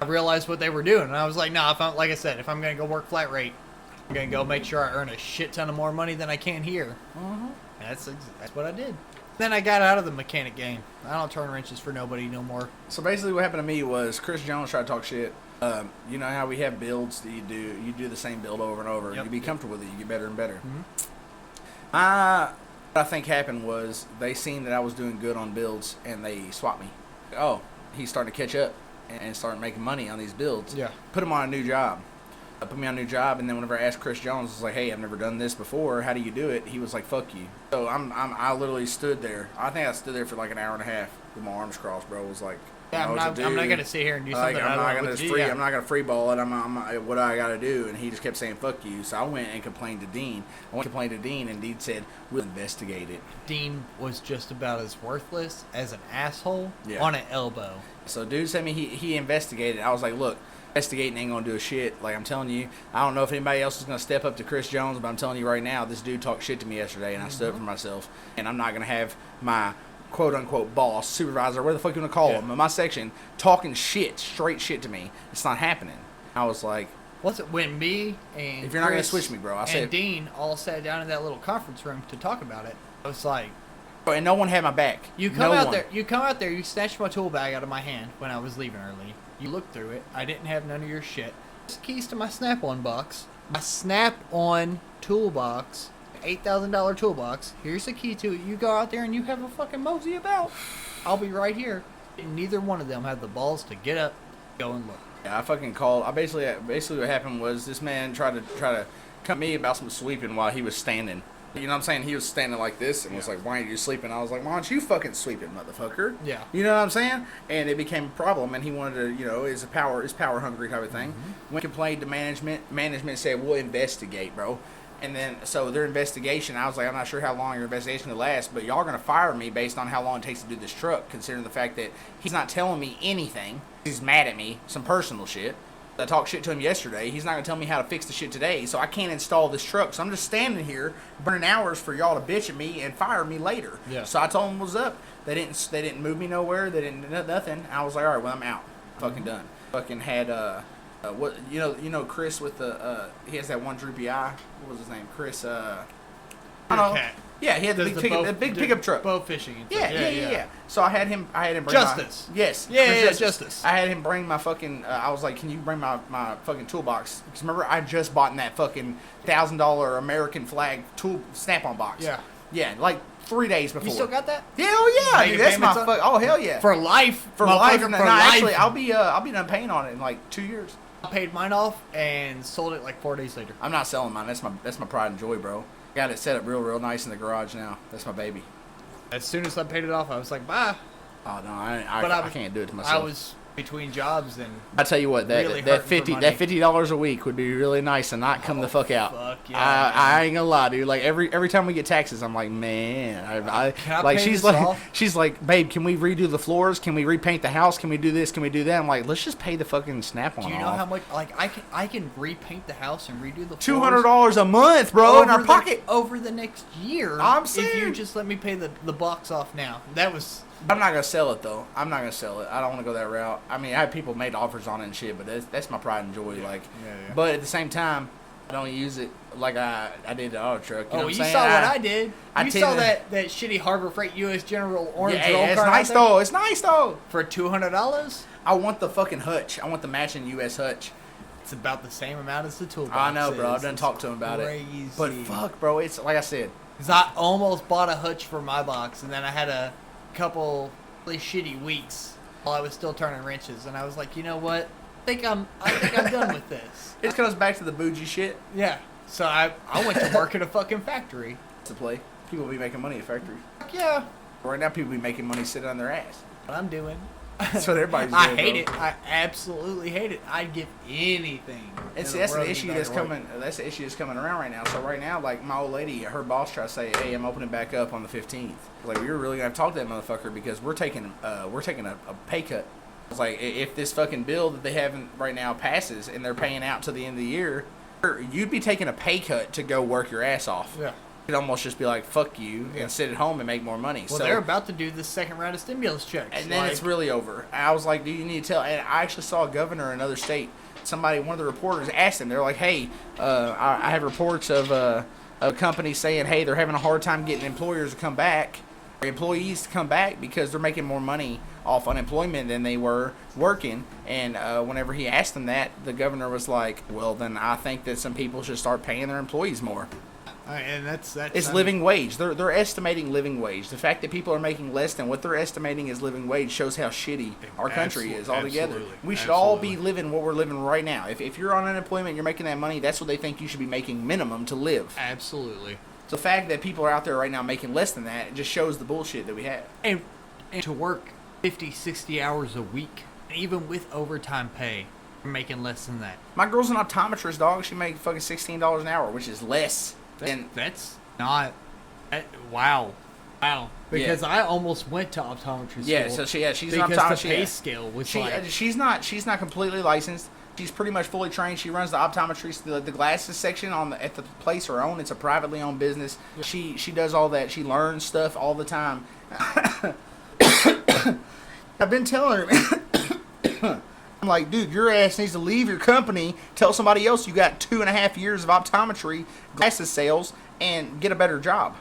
I realized what they were doing, and I was like, "Nah, like I said, if I'm gonna go work flat rate, I'm gonna go make sure I earn a shit ton of more money than I can here." Mhm. That's what I did. Then I got out of the mechanic game. I don't turn wrenches for nobody no more. So basically, what happened to me was Chris Jones tried to talk shit. You know how we have builds that you do the same build over and over. Yep. You be comfortable with it. You get better and better. Mhm. What I think happened was they seen that I was doing good on builds and they swapped me. Oh, he's starting to catch up and starting making money on these builds. Yeah. Put him on a new job. Put me on a new job, and then whenever I asked Chris Jones, I was like, "Hey, I've never done this before. How do you do it?" He was like, "Fuck you." So I literally stood there. I think I stood there for like an hour and a half with my arms crossed, bro. It was like, Yeah, I'm not gonna sit here and do something. I'm not gonna free. I'm not gonna free ball it. What I gotta do? And he just kept saying fuck you. So I went and complained to Dean. And Dean said we'll investigate it. Dean was just about as worthless as an asshole Yeah. on an elbow. So dude said me he investigated. I was like, look, investigating ain't gonna do a shit. Like I'm telling you, I don't know if anybody else is gonna step up to Chris Jones, but I'm telling you right now, this dude talked shit to me yesterday, and I stood up for myself. And I'm not gonna have my quote unquote boss, supervisor, where the fuck you wanna call him, in my section, talking shit, straight shit to me. It's not happening. I was like, what's it when me and if you're not gonna Chris switch me, bro, I and said, Dean all sat down in that little conference room to talk about it. I was like, and no one had my back. You come out there, you snatched my tool bag out of my hand when I was leaving early. You looked through it. I didn't have none of your shit. Keys to my Snap-on box. My Snap-on toolbox, $8,000 toolbox. Here's the key to it. You go out there and you have a fucking mosey about. I'll be right here. And neither one of them had the balls to get up, go and look. Yeah, I fucking called. I basically what happened was this man tried to come at me about some sweeping while he was standing. You know what I'm saying? He was standing like this and was like, why aren't you sleeping? I was like, why aren't you fucking sleeping, motherfucker? Yeah. You know what I'm saying? And it became a problem, and he wanted to, you know, is power hungry type of thing. We complained to management. Management said, we'll investigate, bro. And then, so their investigation, I was like, I'm not sure how long your investigation will last, but y'all are going to fire me based on how long it takes to do this truck, considering the fact that he's not telling me anything. He's mad at me, some personal shit. I talked shit to him yesterday. He's not going to tell me how to fix the shit today, so I can't install this truck. So I'm just standing here burning hours for y'all to bitch at me and fire me later. Yeah. So I told them what's up. They didn't move me nowhere. They didn't nothing. I was like, all right, well, I'm out. Fucking done. Fucking had what you know Chris with the he has that one droopy eye. What was his name? Chris I don't know. Cat. Yeah, he had the big pickup truck. Bow fishing. And Yeah. stuff. So I had him bring Justice. Yes. Yeah, Chris Justice. I had him bring my fucking. I was like, can you bring my fucking toolbox? Because remember, I just bought in that fucking $1,000 American flag tool Snap-on box. Yeah. Yeah, like 3 days before. You still got that? Hell yeah, Make dude, your that's my payments on- fuck. Oh hell yeah. For life. For life. motherfucker, No, for life. actually, I'll be done paying on it in like 2 years. I paid mine off and sold it like 4 days later. I'm not selling mine. That's my pride and joy, bro. Got it set up real nice in the garage now. That's my baby. As soon as I paid it off, I was like, bye. Oh no, I can't do it to myself. I was between jobs and I tell you what, really that hurting for money. $50 a week would be really nice and not come the fuck out. fuck yeah, I ain't gonna lie, dude. Like every time we get taxes, I'm like, man, Can I like pay she's this like off? she's like, babe, can we redo the floors? Can we repaint the house? Can we do this? Can we do that? I'm like, let's just pay the fucking Snap-on do you know off. how much? Like I can repaint the house and redo the $200 a month, bro, in our pocket. over the next year. I'm if you saying. just let me pay the box off now. That was I'm not gonna sell it though. I'm not gonna sell it. I don't want to go that route. I mean, I have people made offers on it and shit, but that's my pride and joy. Like, Yeah. but at the same time, I don't use it like I did the auto truck. You know what I'm you saying? saw what I did. I You tend saw to- that shitty Harbor Freight U.S. General orange Yeah, roll it's cart out nice there though. It's nice though. for $200. I want the fucking hutch. I want the matching U.S. hutch. It's about the same amount as the toolbox. I know, bro. I've is. done It's talked to him about crazy. it. But fuck, bro. It's like I said. 'Cause I almost bought a hutch for my box, and then I had a couple really shitty weeks while I was still turning wrenches, and I was like, you know what? I think I'm done with this. It comes back to the bougie shit. Yeah. So I went to work at a fucking factory. To play. People be making money at factories. Fuck yeah. Right now, people be making money sitting on their ass. What I'm doing. That's what everybody's I doing, hate bro. it. I absolutely hate it. I'd give anything. It's in that's world the to issue be that's back at work. coming. That's the issue that's coming around right now. So right now, like my old lady, her boss tried to say, "Hey, I'm opening back up on the 15th." Like we were really gonna talk to that motherfucker because we're taking a pay cut. It's like if this fucking bill that they have right now passes and they're paying out to the end of the year, you'd be taking a pay cut to go work your ass off. Yeah. You'd almost just be like, "Fuck you," and sit at home and make more money. Well, so they're about to do the second round of stimulus checks. and then it's really over. I was like, do you need to tell? And I actually saw a governor in another state. Somebody, one of the reporters asked him, they're like, hey, I have reports of a company saying, hey, they're having a hard time getting employers to come back, or employees to come back because they're making more money off unemployment than they were working. And whenever he asked them that, the governor was like, well, then I think that some people should start paying their employees more. And that's It's living wage. They're estimating living wage. The fact that people are making less than what they're estimating as living wage shows how shitty our country is altogether. Absolutely. We should all be living what we're living right now. If you're on unemployment, you're making that money, that's what they think you should be making minimum to live. Absolutely. So the fact that people are out there right now making less than that, it just shows the bullshit that we have. And to work 50, 60 hours a week. And even with overtime pay, you're making less than that. My girl's an optometrist, dog. She make fucking $16 an hour, which is less. That's not... wow. Wow. Because I almost went to optometry school. Yeah, so she's an optometrist. Because the pay scale was she's not completely licensed. She's pretty much fully trained. She runs the optometry, the glasses section at the place her own. It's a privately owned business. Yeah. She does all that. She learns stuff all the time. I've been telling her, I'm like, dude, your ass needs to leave your company. Tell somebody else you got 2.5 years of optometry glasses sales and get a better job.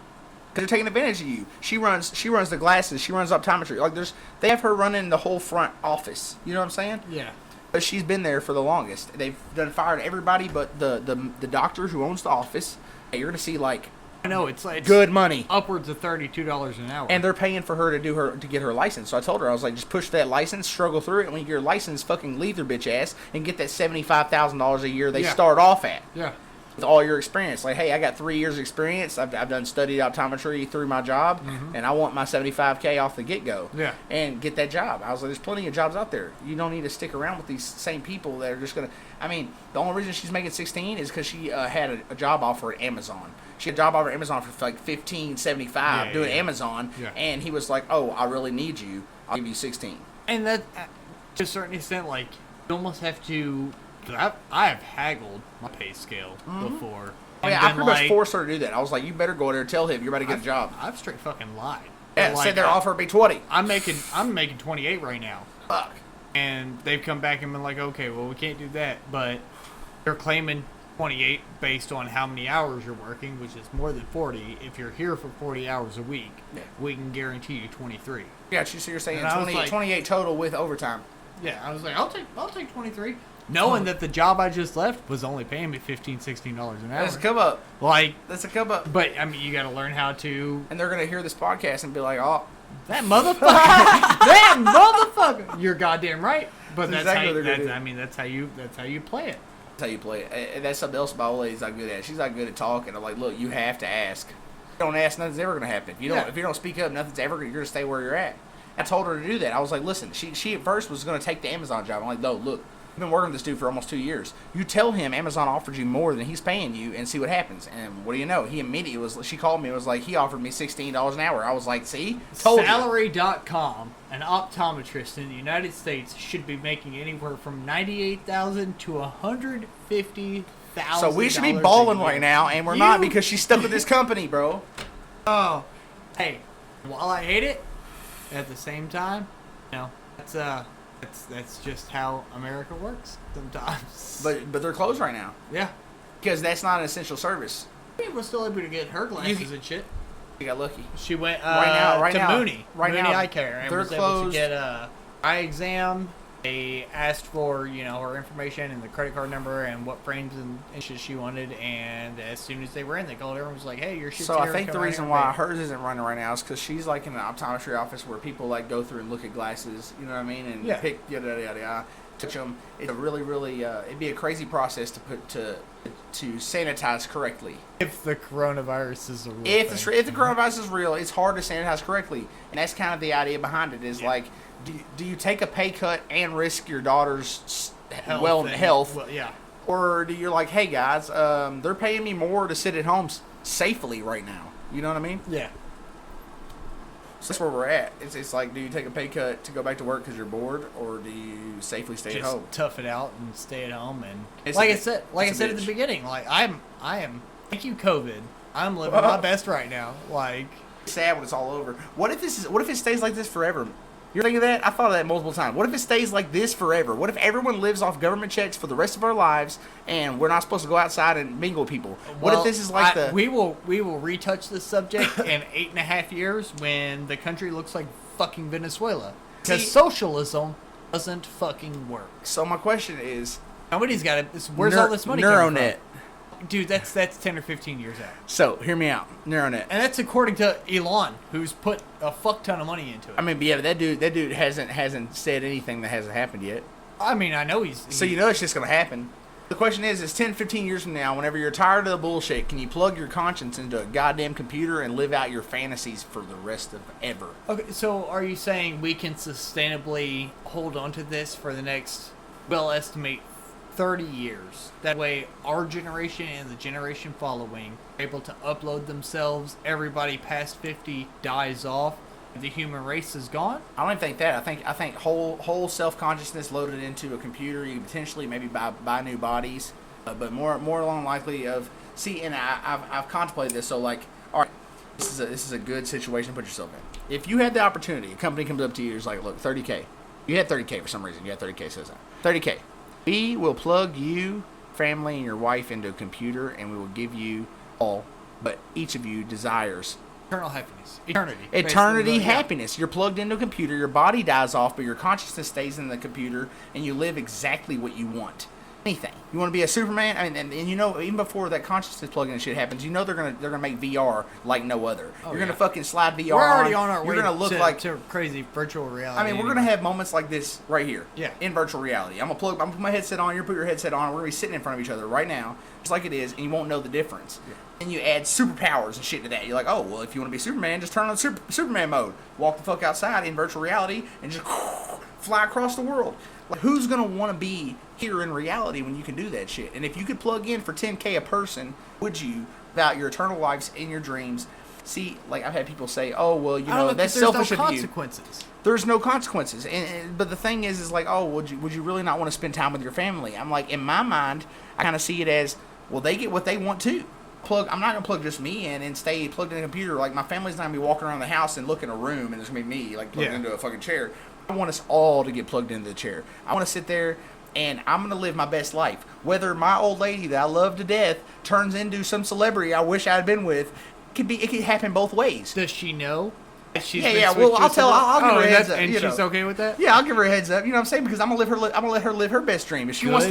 Because they're taking advantage of you. She runs the glasses. She runs optometry. Like they have her running the whole front office. You know what I'm saying? Yeah. But she's been there for the longest. They've done fired everybody but the doctor who owns the office. Hey, you're gonna see like I know it's good money, upwards of $32 an hour, and they're paying for her to get her license. So I told her, I was like, just push that license, struggle through it, and when you get your license, fucking leave their bitch ass and get that $75,000 a year they start off at. Yeah. With all your experience, like, hey, I got 3 years experience. I've done studied optometry through my job, and I want my $75K off the get go. Yeah. And get that job. I was like, there's plenty of jobs out there. You don't need to stick around with these same people that are just gonna. I mean, the only reason she's making 16 is because she had a job offer at Amazon. She had a job offer at Amazon for like $15.75 doing Amazon, and he was like, oh, I really need you. I'll give you 16. And that, to a certain extent, like you almost have to. I have haggled my pay scale before. I mean, I pretty much forced her to do that. I was like, you better go in there and tell him you're about to get a job. I've straight fucking lied. Yeah, said their offer would be 20. I'm making 28 right now. Fuck. And they've come back and been like, okay, well, we can't do that. But they're claiming 28 based on how many hours you're working, which is more than 40. If you're here for 40 hours a week, we can guarantee you 23. Yeah, so you're saying 28 total with overtime. Yeah, I was like, I'll take 23. Knowing that the job I just left was only paying me $15, $16 an hour. That's a come up. That's a come up. But, I mean, you got to learn how to... And they're going to hear this podcast and be like, oh... That motherfucker! That motherfucker! You're goddamn right. But that's exactly how you, that's how you play it. That's how you play it. And that's something else my old lady's not good at. She's not good at talking. I'm like, look, you have to ask. If you don't ask, nothing's ever going to happen. If you don't speak up, nothing's ever... You're going to stay where you're at. I told her to do that. I was like, listen, she at first was going to take the Amazon job. I'm like, no, look. I've been working with this dude for almost 2 years. You tell him Amazon offered you more than he's paying you and see what happens. And what do you know? He immediately she called me and was like, he offered me $16 an hour. I was like, see? Salary.com, an optometrist in the United States should be making anywhere from $98,000 to $150,000. So we should be balling right now, and we're not because she's stuck with this company, bro. Oh. Hey, while I hate it, at the same time, that's just how America works sometimes. But they're closed right now. Yeah. Because that's not an essential service. People were still able to get her glasses and shit. You got lucky. She went to Mooney. Mooney Eye Care. And they're was closed. able to get a eye exam. They asked for, her information and the credit card number and what frames and shit she wanted. And as soon as they were in, they called her and was like, hey, your shit's here. So I think the reason why hers isn't running right now is because she's like in an optometry office where people like go through and look at glasses, you know what I mean? And pick yada yada yada. Touch them. It's a really, really, it'd be a crazy process to sanitize correctly. If the coronavirus is a real thing. If the coronavirus is real, it's hard to sanitize correctly. And that's kind of the idea behind it is like, do you take a pay cut and risk your daughter's health? Well, yeah. Or do you like, hey guys, they're paying me more to sit at home safely right now. You know what I mean? Yeah. So that's where we're at. It's like, do you take a pay cut to go back to work because you're bored, or do you safely stay at home? Just tough it out and stay at home. And like I said at the beginning, like I am. Thank you, COVID. I'm living my best right now. Like, it's sad when it's all over. What if it stays like this forever? You're thinking of that? I thought of that multiple times. What if it stays like this forever? What if everyone lives off government checks for the rest of our lives, and we're not supposed to go outside and mingle with people? What if this is like we will retouch this subject in 8.5 years when the country looks like fucking Venezuela, because socialism doesn't fucking work. So my question is, somebody's got it. Where's all this money coming from? Neuronet. Dude, that's 10 or 15 years out. So, hear me out. Neuronet. And that's according to Elon, who's put a fuck ton of money into it. I mean, but yeah, that dude hasn't said anything that hasn't happened yet. I mean, I know he's... So you know it's just going to happen. The question is 10, 15 years from now, whenever you're tired of the bullshit, can you plug your conscience into a goddamn computer and live out your fantasies for the rest of ever? Okay, so are you saying we can sustainably hold on to this for the next, we'll estimate, 30 years? That way our generation and the generation following are able to upload themselves, everybody past 50 dies off, the human race is gone? I don't even think that. I think whole self consciousness loaded into a computer. You potentially maybe buy new bodies, but more along likely of and I've contemplated this. So like, all right, this is a good situation to put yourself in. If you had the opportunity, a company comes up to you, is like, look, 30K. You had 30K for some reason. You had 30K, says that 30K. We will plug you, family, and your wife into a computer, and we will give you all, but each of you desires Eternal happiness. Eternity. Eternity happiness. You're plugged into a computer, your body dies off, but your consciousness stays in the computer, and you live exactly what you want. Anything. You want to be a Superman? I mean, and you know, even before that consciousness plug-in shit happens, you know they're gonna make VR like no other. You're gonna fucking slide VR. We're already on our way. You're gonna look like to crazy virtual reality. I mean, we're gonna have moments like this right here. Yeah. In virtual reality, I'm gonna put my headset on. You put your headset on. We're gonna be sitting in front of each other right now, just like it is, and you won't know the difference. Yeah. And you add superpowers and shit to that. You're like, oh, well, if you want to be Superman, just turn on Superman mode. Walk the fuck outside in virtual reality and just fly across the world. Like, who's going to want to be here in reality when you can do that shit? And if you could plug in for 10K a person, would you, without your eternal lives in your dreams? See, like, I've had people say, oh, well, you know, that's selfish of you. There's no consequences. There's no consequences. But the thing is like, oh, would you really not want to spend time with your family? I'm like, in my mind, I kind of see it as, well, they get what they want too. I'm not gonna plug just me in and stay plugged in a computer. Like, my family's not gonna be walking around the house and look in a room and it's gonna be me like plugged into a fucking chair. I want us all to get plugged into the chair. I want to sit there and I'm gonna live my best life. Whether my old lady that I love to death turns into some celebrity I wish I'd been with, it could happen both ways. Does she know? Yeah. Well, I'll give her a heads up. And she's okay with that? Yeah, I'll give her a heads up. You know what I'm saying? Because I'm gonna let her live her best dream. If she wants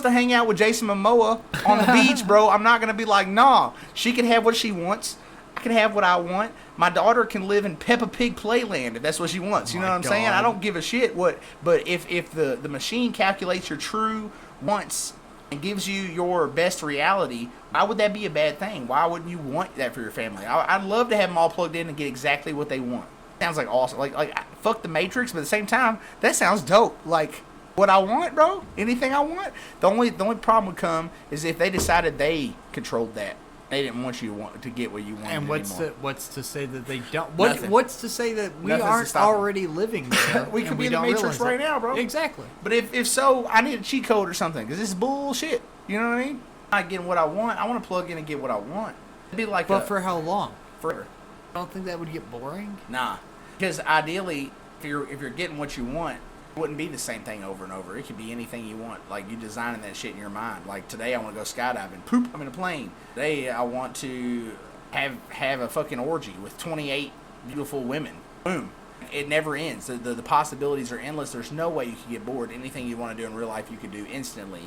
to hang out with Jason Momoa on the beach, bro, I'm not going to be like, nah. She can have what she wants. I can have what I want. My daughter can live in Peppa Pig Playland if that's what she wants. You know what I'm saying? I don't give a shit what. But if the machine calculates your true wants and gives you your best reality, why would that be a bad thing? Why wouldn't you want that for your family? I'd love to have them all plugged in and get exactly what they want. Sounds like awesome. Like fuck the Matrix, but at the same time, that sounds dope. Like, what I want, bro, anything I want. The only problem would come is if they decided they controlled that. They didn't want you to get what you wanted. And anymore. what's to say that they don't? What's to say that we aren't already living there? We could be in the Matrix right now, bro. Exactly. But if so, I need a cheat code or something because this is bullshit. You know what I mean? I'm not getting what I want. I want to plug in and get what I want. It'd be like, but for how long? Forever. I don't think that would get boring. Nah, because ideally, if you're getting what you want, it wouldn't be the same thing over and over. It could be anything you want. Like, you designing that shit in your mind. Like, today I want to go skydiving. Poop, I'm in a plane. Today I want to have a fucking orgy with 28 beautiful women. Boom. It never ends. The possibilities are endless. There's no way you could get bored. Anything you want to do in real life, you could do instantly.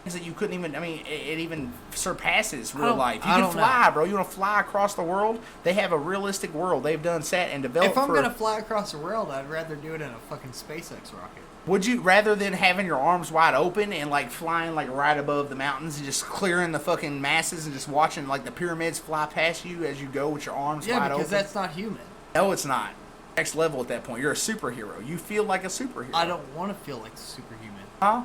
Things that you couldn't even, it even surpasses real life. You can fly, bro. You want to fly across the world? They have a realistic world. They've done set and developed. If I'm going to fly across the world, I'd rather do it in a fucking SpaceX rocket. Would you, rather than having your arms wide open and like flying like right above the mountains and just clearing the fucking masses and just watching like the pyramids fly past you as you go with your arms wide open? Yeah, because that's not human. No, it's not. Next level at that point. You're a superhero. You feel like a superhero. I don't want to feel like a superhuman. Huh?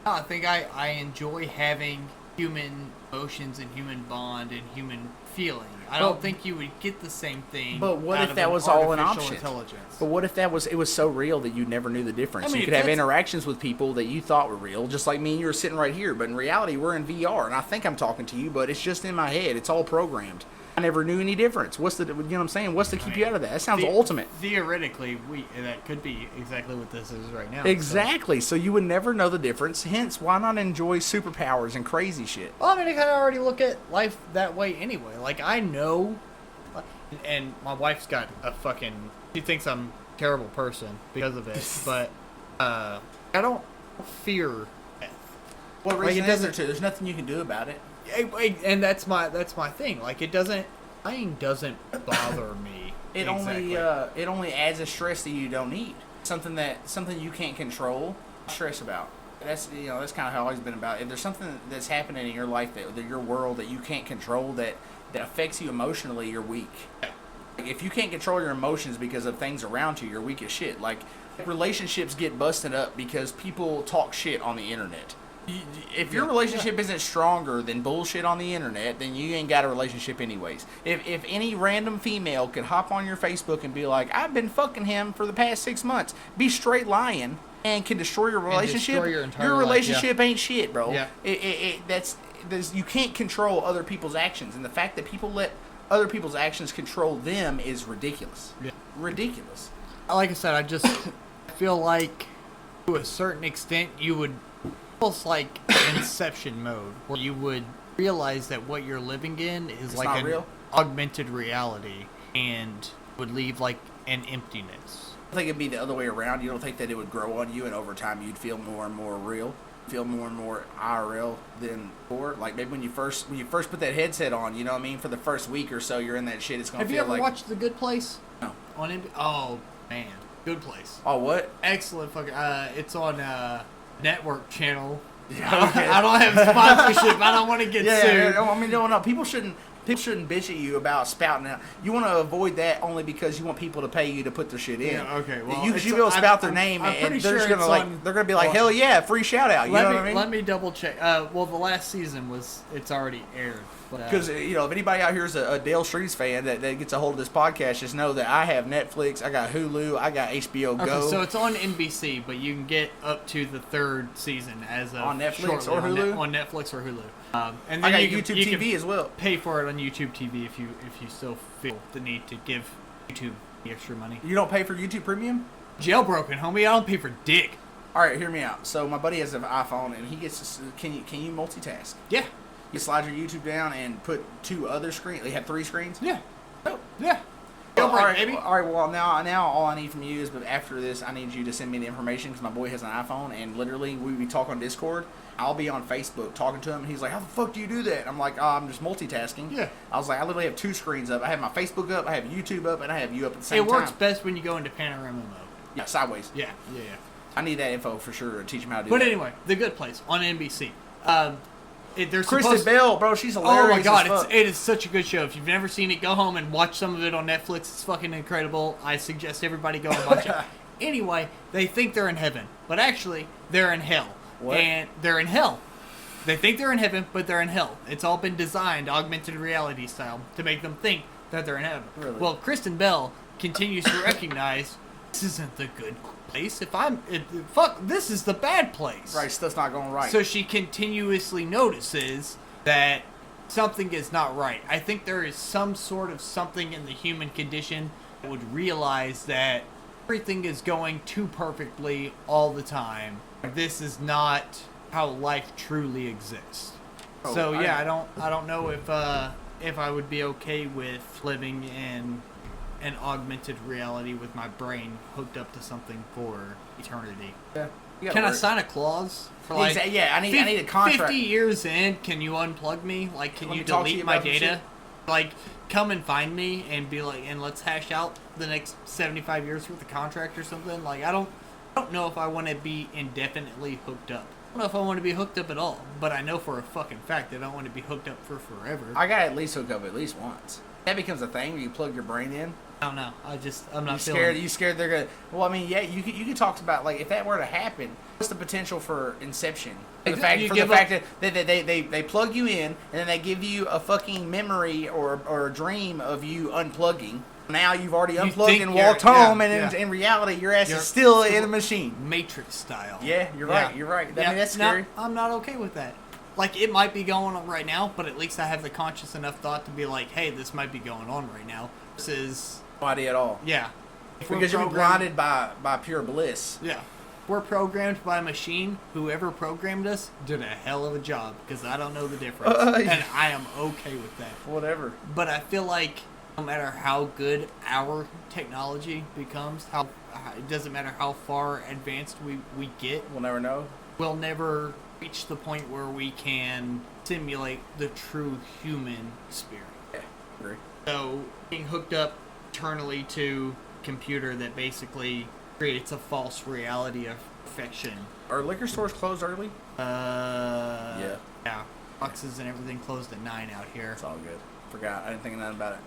I think I enjoy having human emotions and human bond and human feeling. I don't think you would get the same thing. But what if that was all an option? Intelligence. But what if it was so real that you never knew the difference? You could have interactions with people that you thought were real, just like me and you were sitting right here. But in reality, we're in VR, and I think I'm talking to you, but it's just in my head. It's all programmed. I never knew any difference. You know what I'm saying? What's to keep you out of that? That sounds ultimate. Theoretically, that could be exactly what this is right now. Exactly. So you would never know the difference. Hence, why not enjoy superpowers and crazy shit? Well, I kind of already look at life that way anyway. Like, I know, and my wife's got she thinks I'm a terrible person because of it, but I don't fear death. What reason is there to? There's nothing you can do about it. And that's my thing. Like, dying doesn't bother me. It only adds a stress that you don't need. Something you can't control. Stress about. that's that's kind of how I've always been about it. If there's something that's happening in your life that your world that you can't control that affects you emotionally, you're weak. If you can't control your emotions because of things around you, you're weak as shit. Like relationships get busted up because people talk shit on the internet. If your relationship isn't stronger than bullshit on the internet, then you ain't got a relationship anyways. If any random female could hop on your Facebook and be like, I've been fucking him for the past 6 months, be straight lying, and can destroy your relationship, your relationship ain't shit, bro. Yeah. You can't control other people's actions, and the fact that people let other people's actions control them is ridiculous. Yeah. Ridiculous. Like I said, I just feel like to a certain extent you would almost like Inception mode, where you would realize that what you're living in is It's like not an real? augmented reality and would leave like an emptiness. I think it'd be the other way around. You don't think that it would grow on you, and over time you'd feel more and more real, feel more and more IRL than before? Like maybe when you first put that headset on, you know what I mean? For the first week or so, you're in that shit. It's gonna Have feel you ever like watched The Good Place? No. On oh man, Good Place. Oh, what? Excellent fucking. It's on network channel. Yeah, okay. I don't have sponsorship. I don't want to get sued. Yeah. I mean, no. People shouldn't bitch at you about spouting out. You want to avoid that only because you want people to pay you to put their shit in. Yeah, okay. Well, you be able to spout their name, I'm and pretty they're sure just gonna it's they're gonna be like, hell yeah, free shout out. You know what I mean? Let me double check. Well, the last season it's already aired. Because if anybody out here is a Dale Streets fan that gets a hold of this podcast, just know that I have Netflix, I got Hulu, I got HBO Go. Okay, so it's on NBC, but you can get up to the 3rd season as of on Netflix shortly, or Hulu. on Netflix or Hulu. And then I got you YouTube can TV as well. Pay for it on YouTube TV if you still feel the need to give YouTube the extra money. You don't pay for YouTube Premium? Jailbroken, homie. I don't pay for dick. All right, hear me out. So my buddy has an iPhone, and he gets. Can you multitask? Yeah. You slide your YouTube down and put 2 other screens. They have 3 screens. Yeah. Oh. Yeah. Well, all right, baby. all right. Well, now all I need from you is, but after this, I need you to send me the information because my boy has an iPhone, and literally we talk on Discord. I'll be on Facebook talking to him, and he's like, "How the fuck do you do that?" I'm like, "Oh, I'm just multitasking." Yeah. I was like, I literally have 2 screens up. I have my Facebook up, I have YouTube up, and I have you up at the same It time. works best when you go into panorama mode. Yeah, sideways. Yeah. I need that info for sure to teach him how to do But that. anyway, The Good Place on NBC. There's Kristen Bell, bro, she's hilarious. Oh my god, as fuck. it is such a good show. If you've never seen it, go home and watch some of it on Netflix. It's fucking incredible. I suggest everybody go and watch it. Anyway, they think they're in heaven, but actually they're in hell. What? And they're in hell. They think they're in heaven, but they're in hell. It's all been designed, augmented reality style, to make them think that they're in heaven. Really? Well, Kristen Bell continues to recognize this isn't the good place. Fuck, this is the bad place. Right, stuff's not going right. So she continuously notices that something is not right. I think there is some sort of something in the human condition that would realize that everything is going too perfectly all the time. This is not how life truly exists. Oh, So yeah, I don't know if I would be okay with living in an augmented reality with my brain hooked up to something for eternity. Yeah. Can I sign a clause for like? Yeah, I need a contract. 50 years in, can you unplug me? Like, can Let you me talk to delete you my about some data? shit. Like, come and find me and be like, and let's hash out the next 75 years worth of contract or something. Like, I don't know if I want to be indefinitely hooked up. I don't know if I want to be hooked up at all, but I know for a fucking fact that I don't want to be hooked up for forever. I gotta at least hook up at least once. That becomes a thing where you plug your brain in. I don't know. I'm not You scared they're gonna? Well, I mean, yeah, you could talk about like if that were to happen, what's the potential for Inception? The fact that they plug you in and then they give you a fucking memory or a dream of you unplugging. Now you've already unplugged and walked home, and in reality, your ass is still in the machine. Matrix style. Yeah, you're right. You're right. I mean, that's scary. No, I'm not okay with that. Like, it might be going on right now, but at least I have the conscious enough thought to be like, hey, this might be going on right now. This is... No idea at all. Yeah. Because you're blinded by pure bliss. Yeah. We're programmed by a machine. Whoever programmed us did a hell of a job, because I don't know the difference. And I am okay with that. Whatever. But I feel like no matter how good our technology becomes, it doesn't matter how far advanced we get, We'll never know. we'll never reach the point where we can simulate the true human spirit. Yeah, agree. So being hooked up eternally to a computer that basically creates a false reality of fiction. Are liquor stores closed early? Yeah. Boxes and everything closed at 9 out here. It's all good. Forgot. I didn't think nothing about it.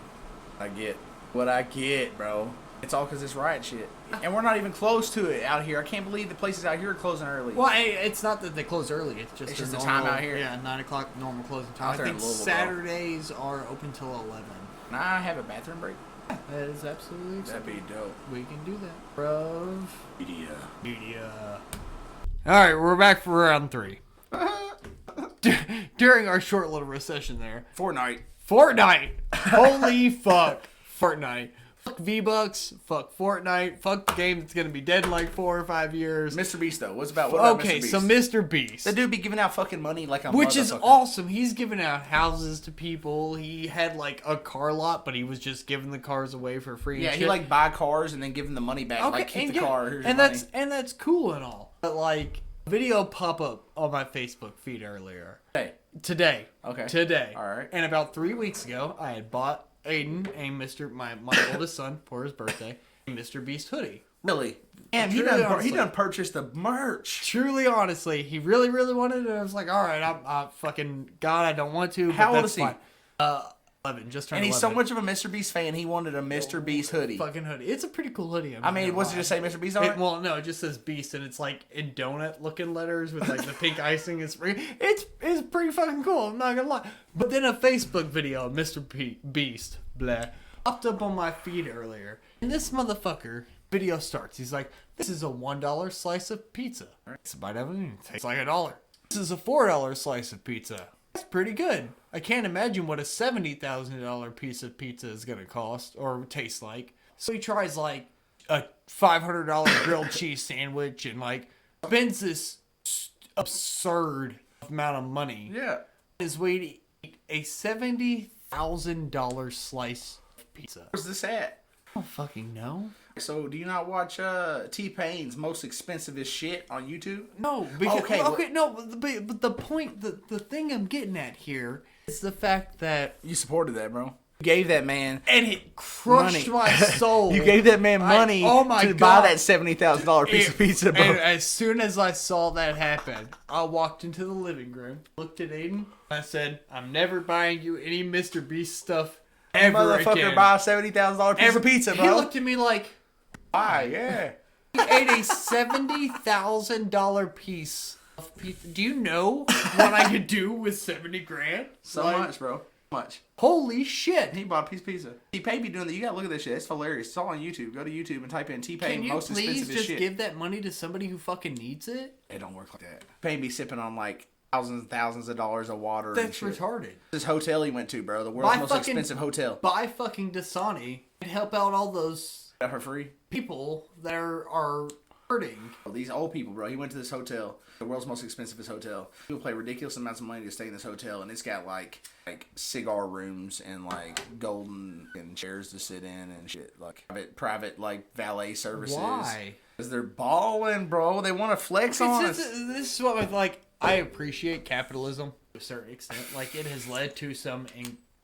I get what I get, bro. It's all because it's riot shit. And we're not even close to it out here. I can't believe the places out here are closing early. Well, it's not that they close early. It's just the normal, time out here. Yeah, 9 o'clock normal closing time. Out I there in think Louisville, Saturdays are open till 11. Can I have a bathroom break? That is absolutely acceptable. That'd be dope. We can do that. Bruv. Media. Alright, we're back for round 3. During our short little recession there. Fortnite. Holy fuck. Fortnite. Fuck V-Bucks. Fuck Fortnite. Fuck the game that's gonna be dead in like 4 or 5 years. Mr. Beast, though. What about Mr. Beast? So Mr. Beast. That dude be giving out fucking money like a Which is motherfucker. awesome. He's giving out houses to people. He had like a car lot, but he was just giving the cars away for free. Yeah, he like buy cars and then give them the money back. Like, keep the car. Here's your money. That's cool and all. But like, video pop up on my Facebook feed earlier. Today. Okay. Today. All right. And about 3 weeks ago, I had bought Aiden my oldest son for his birthday, a Mr. Beast hoodie. Really? Damn, he done purchased the merch. Truly, honestly, he really, really wanted it. I was like, all right, I'm fucking God, I don't want to. How but old that's is he? Fine. 11, just turned 11. And he's so much of a Mr. Beast fan, he wanted a Mr. Beast hoodie. Fucking hoodie. It's a pretty cool hoodie. I mean, was it just say Mr. Beast on it? Well, no, it just says Beast, and it's like in donut-looking letters with like the pink icing. It's pretty fucking cool. I'm not gonna lie. But then a Facebook video of Mr. Beast, blah, popped up on my feed earlier, and this motherfucker video starts. He's like, "This is a $1 slice of pizza. It's about everything. It tastes like $1. This is a $4 slice of pizza. That's pretty good. I can't imagine what a $70,000 piece of pizza is going to cost or taste like." So he tries like a $500 grilled cheese sandwich and like spends this absurd amount of money. Yeah. His way to eat a $70,000 slice of pizza. Where's this at? I don't fucking know. So, do you not watch T-Pain's Most Expensive Shit on YouTube? No, because, Okay, no, but the point, the thing I'm getting at here is the fact that You supported that, bro. You gave that man and it crushed money. my soul. You gave that man money oh my to God. buy that $70,000 piece of pizza, bro. And as soon as I saw that happen, I walked into the living room, looked at Aiden, I said, "I'm never buying you any Mr. Beast stuff ever Motherfucker again." buy a $70,000 piece of pizza, bro. He looked at me like, Why? Yeah. he ate a $70,000 piece of pizza. Do you know what I could do with 70 grand? So Like, much, bro. Much. Holy shit. He bought a piece of pizza. T-Pain be doing that. You gotta look at this shit. It's hilarious. It's all on YouTube. Go to YouTube and type in T-Pain Can you Most please Expensive just Shit. give that money to somebody who fucking needs it? It don't work like that. Pain be sipping on like thousands and thousands of dollars of water and That's shit. retarded. This hotel he went to, bro. The world's most expensive hotel. Buy fucking Dasani and help out all those That for free. people that are hurting. These old people, bro. He went to this hotel, the world's most expensive hotel. People pay ridiculous amounts of money to stay in this hotel, and it's got like cigar rooms and like golden and chairs to sit in and shit, like private like valet services. Why? Because they're balling, bro. They want to flex on us. This is what I appreciate capitalism to a certain extent. Like, it has led to some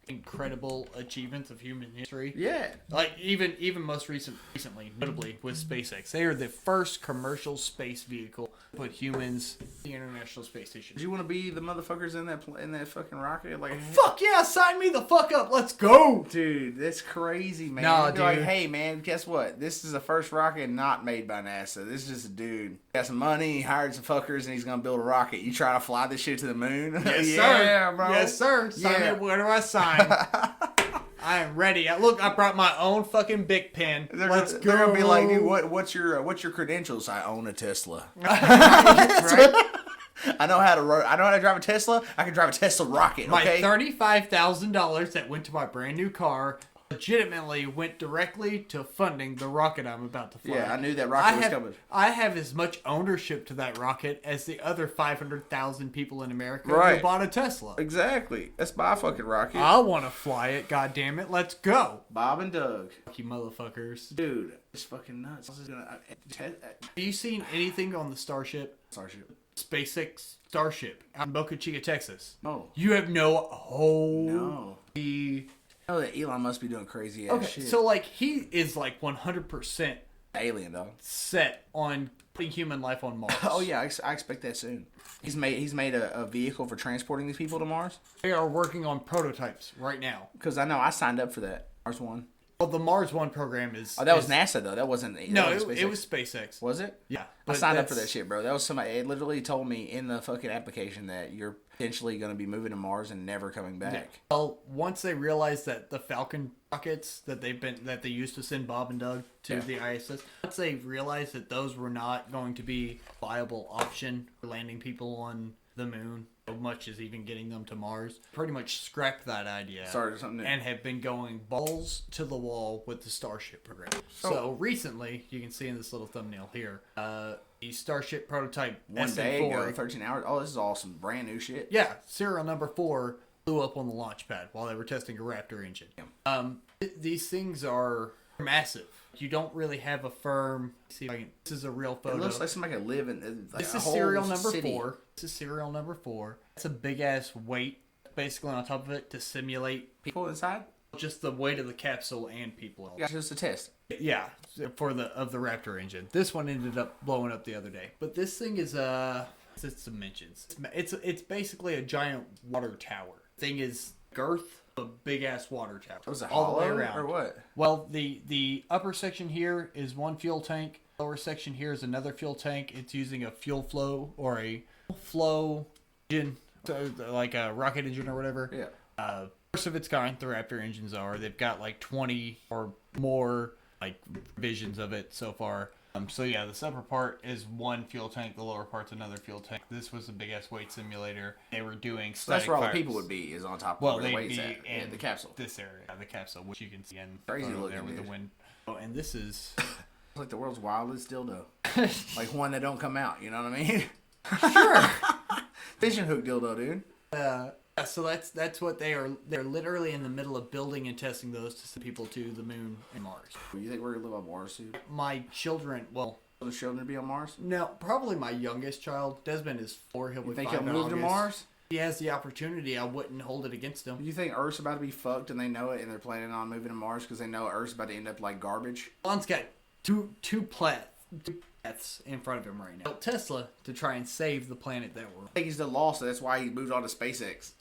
incredible achievements of human history. Yeah. Like, even most recently, notably with SpaceX. They are the first commercial space vehicle to put humans in the International Space Station. Do you want to be the motherfuckers in that fucking rocket? Like, Fuck yeah, sign me the fuck up. Let's go. dude, that's crazy, man. Nah, You're like, dude. hey, man, guess what? This is the first rocket not made by NASA. This is just a dude. Got some money, he hired some fuckers, and he's gonna build a rocket. You try to fly this shit to the moon? Yes, yeah, sir. bro. Yes, sir. Sign Yeah. me. Where do I sign? I am ready. Look, I brought my own fucking Bic pen. Let's go. They're gonna be like, dude, what's your credentials? I own a Tesla. Right? I know how to drive a Tesla. I can drive a Tesla rocket. My Okay. $35,000 that went to my brand new car legitimately went directly to funding the rocket I'm about to fly. Yeah, I knew that rocket was coming. I have as much ownership to that rocket as the other 500,000 people in America Right. who bought a Tesla. Exactly. That's my fucking rocket. I want to fly it, goddammit. Let's go. Bob and Doug. You motherfuckers. Dude, it's fucking nuts. I was gonna, Have you seen anything on the Starship? SpaceX Starship out in Boca Chica, Texas? No. You have no whole... No. The... I know that Elon must be doing crazy ass Okay, shit. so like he is like 100% Alien, dog. set on putting human life on Mars. Oh yeah, I expect that soon. He's made a vehicle for transporting these people to Mars. They are working on prototypes right now. Because I know I signed up for that Mars One. Well, the Mars One program is... Oh, that was NASA though. That wasn't. No, that it was SpaceX. Was it? Yeah. I signed up for that shit, bro. That was somebody. It literally told me in the fucking application that you're potentially going to be moving to Mars and never coming back. Yeah. Well, once they realized that the Falcon rockets that they used to send Bob and Doug to the ISS, once they realized that those were not going to be a viable option for landing people on the moon, so much as even getting them to Mars, pretty much scrapped that idea. Started something new. And have been going balls to the wall with the Starship program. So recently, you can see in this little thumbnail here, the Starship prototype One SN4, day ago, 13 hours. Oh, this is awesome. Brand new shit. yeah, serial number 4 blew up on the launch pad while they were testing a Raptor engine. These things are massive. You don't really have a firm... See, this is a real photo. It looks like somebody could live in like This a is whole serial number city. 4. This is serial number 4. It's a big-ass weight basically on top of it to simulate People inside? just the weight of the capsule and people. Yeah, just a test. Yeah, for the Raptor engine. This one ended up blowing up the other day. But this thing is its dimensions. It's basically a giant water tower. Thing is girth, a big ass water tower. Was it all the way hollow around. or what? Well, the upper section here is one fuel tank. Lower section here is another fuel tank. It's using a fuel flow or a flow engine, so like a rocket engine or whatever. Yeah. First of its kind, the Raptor engines are. They've got like 20 or more like visions of it so far. So yeah, the upper part is one fuel tank, the lower part's another fuel tank. This was a big ass weight simulator. They were doing So that's static where all the fires. people would be, is on top of Well, where the they'd weight's be at. Yeah, in the capsule. this area, the capsule, which you can see in Crazy photo looking, there with dude. the wind. Oh, and this is It's like the world's wildest dildo. Like one that don't come out, you know what I mean? sure. Fishing hook dildo, dude. So that's what they are. They're literally in the middle of building and testing those to send people to the moon and Mars. You think we're gonna live on Mars, dude? My children, well, For the children to be on Mars? no, probably my youngest child. Desmond is 4. He'll be You think 5 he'll in move to August. Mars? If he has the opportunity, I wouldn't hold it against him. You think Earth's about to be fucked and they know it and they're planning on moving to Mars because they know Earth's about to end up like garbage? Elon's got two paths in front of him right now. Built Tesla to try and save the planet that we're on. I think he's the lost, so that's why he moved on to SpaceX.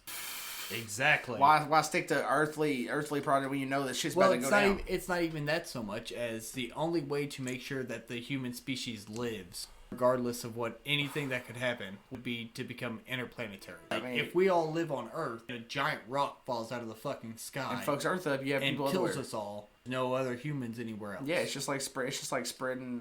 Exactly. Why stick to earthly project when you know that shit's Well, about to go down? it's not even that so much as the only way to make sure that the human species lives, regardless of what anything that could happen, would be to become interplanetary. Like, I mean- if we all live on Earth and a giant rock falls out of the fucking sky And fucks Earth up, you have and people kills everywhere. us all, no other humans anywhere else. Yeah, it's just like spreading,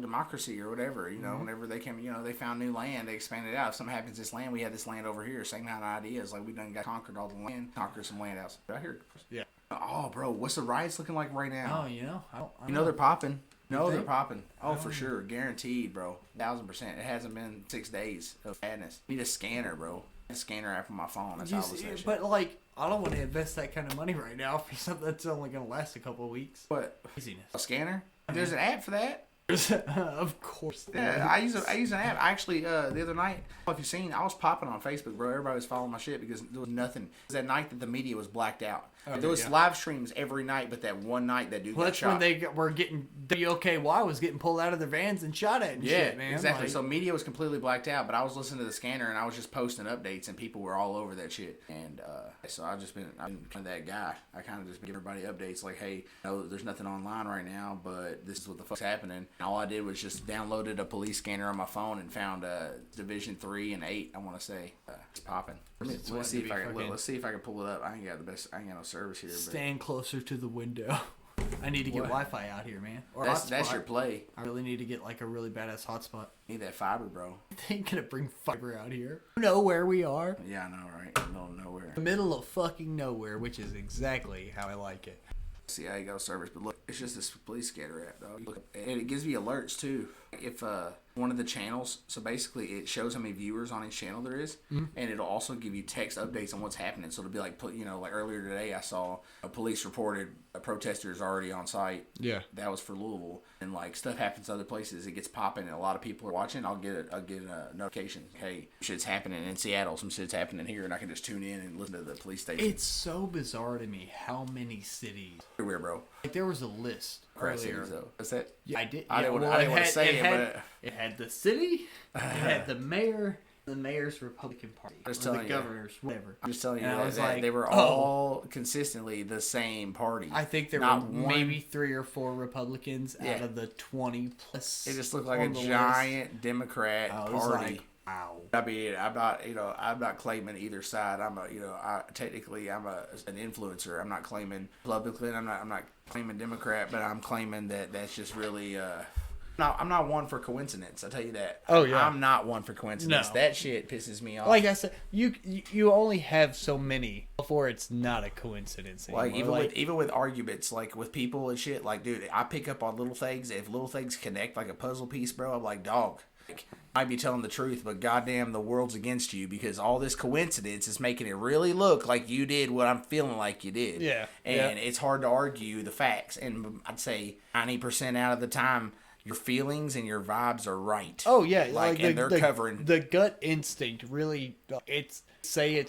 democracy or whatever. You know, whenever they came, they found new land, they expanded out. If something happens to this land, we have this land over here. Same kind of ideas. Like we done got conquered all the land, conquered some land out here. Yeah. Oh, bro, what's the riots looking like right now? Oh, I don't You know they're popping. No, they're think? popping. Oh, for sure, guaranteed, bro. 1,000%. It hasn't been 6 days of madness. Need a scanner, bro. A scanner app on my phone. That's how I was saying. But like, I don't want to invest that kind of money right now for something that's only going to last a couple of weeks. What? Craziness. A scanner? There's an app for that. Of course. Yeah, I use an app. I actually the other night, if you've seen, I was popping on Facebook, bro. Everybody was following my shit because there was nothing. It was that night that the media was blacked out. There was live streams every night, but that one night that dude Well, got that's shot. when they were getting WOKY was getting pulled out of their vans and shot at and shit, man. Exactly. Like, So media was completely blacked out, but I was listening to the scanner and I was just posting updates, and people were all over that shit. And so I've been kind of that guy. I kind of just give everybody updates like, hey, there's nothing online right now, but this is what the fuck's happening. And all I did was just downloaded a police scanner on my phone and found Division 3 and 8. I want to say it's popping. Let's see if I can. Let's see if I can pull it up. I ain't got no service here. But stand closer to the window. I need to get Wi-Fi out here, man. Or that's hotspot. your play. I really need to get like a really badass hotspot. Need that fiber, bro. They ain't gonna bring fiber out here. You know where we are? Yeah, I know, right? Middle of nowhere. The middle of fucking nowhere, which is exactly how I like it. See how you got service, but look, it's just this police scanner app, dog. Look, and it gives me alerts too. If one of the channels, so basically it shows how many viewers on each channel there is, and it'll also give you text updates on what's happening. So it'll be like, like earlier today I saw a police reported a protester is already on site. Yeah. That was for Louisville, and like stuff happens other places. It gets popping, and a lot of people are watching. I'll get a notification. Hey, shit's happening in Seattle. Some shit's happening here, and I can just tune in and listen to the police station. It's so bizarre to me how many cities. Everywhere, bro. Like there was a list earlier. Though. Is that? Yeah, I did. I Yeah, didn't well, want to say it, had, but it had the city, it had the mayor, the mayor's Republican Party, I was or telling the you. governor's, whatever. I'm just telling you And I that, was that like, they were all consistently the same party. I think there Not were one- maybe 3 or 4 Republicans out Yeah. of the 20 plus. It just looked like a on the giant Democrat list. I was party. like, wow. I mean, I'm not claiming either side. I'm technically I'm an influencer. I'm not claiming Republican. I'm not claiming Democrat, but I'm claiming that's just really. No, I'm not one for coincidence. I tell you that. Oh, yeah. I'm not one for coincidence. No. That shit pisses me off. Like I said, you only have so many before it's not a coincidence anymore. Like even with arguments, like with people and shit, like dude, I pick up on little things. If little things connect like a puzzle piece, bro, I'm like, dog, like, I might be telling the truth, but goddamn, the world's against you because all this coincidence is making it really look like you did what I'm feeling like you did. Yeah. And it's hard to argue the facts. And I'd say 90% out of the time, your feelings and your vibes are right. Oh yeah, and they're covering the gut instinct. Really, it's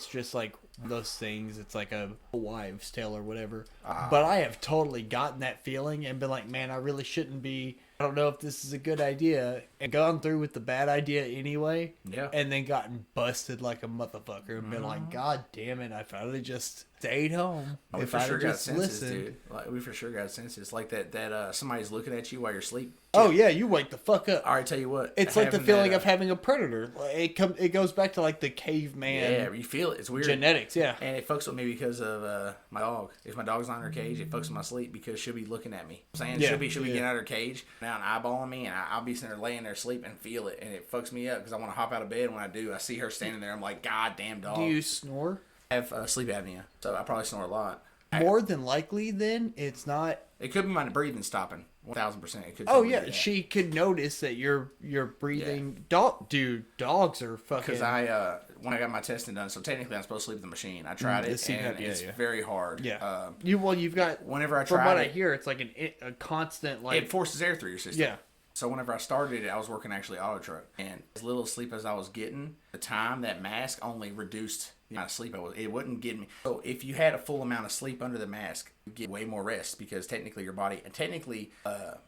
just like those things. It's like a wives' tale or whatever. But I have totally gotten that feeling and been like, man, I really shouldn't be. I don't know if this is a good idea, and gone through with the bad idea anyway. Yeah. And then gotten busted like a motherfucker and been like, God damn it! If I'd have just stayed home, We if for I'd sure have got just senses, listened. dude. Like, we for sure got senses. Like that somebody's looking at you while you're asleep. Oh yeah, you wake the fuck up. All right, tell you what. It's like the having feeling that, of having a predator. It goes back to like the caveman Yeah, you feel it. It's weird. genetics. Yeah. And it fucks with me because of my dog. If my dog's not in her cage, it fucks with my sleep because she'll be looking at me. I'm saying Yeah, she'll be yeah. getting out of her cage now and eyeballing me, and I'll be sitting there laying there sleeping and feel it, and it fucks me up because I want to hop out of bed. When I do, I see her standing there. I'm like, God damn dog. Do you snore? I have sleep apnea, so I probably snore a lot. More than likely, then it's not. It could be my breathing stopping. 1,000%. It could. Oh totally yeah, be that. she could notice that you're breathing. Dogs are fucking. Because when I got my testing done, so technically I'm supposed to sleep in the machine. I tried the it, CPAP, and yeah, it's yeah. very hard. Yeah. You've got. Whenever I From tried what I it, hear, it's like a constant like. it forces air through your system. Yeah. So whenever I started it, I was working actually auto truck, and as little sleep as I was getting, the time that mask only reduced the amount of sleep I was. It wouldn't get me. So if you had a full amount of sleep under the mask, you get way more rest because technically your body and technically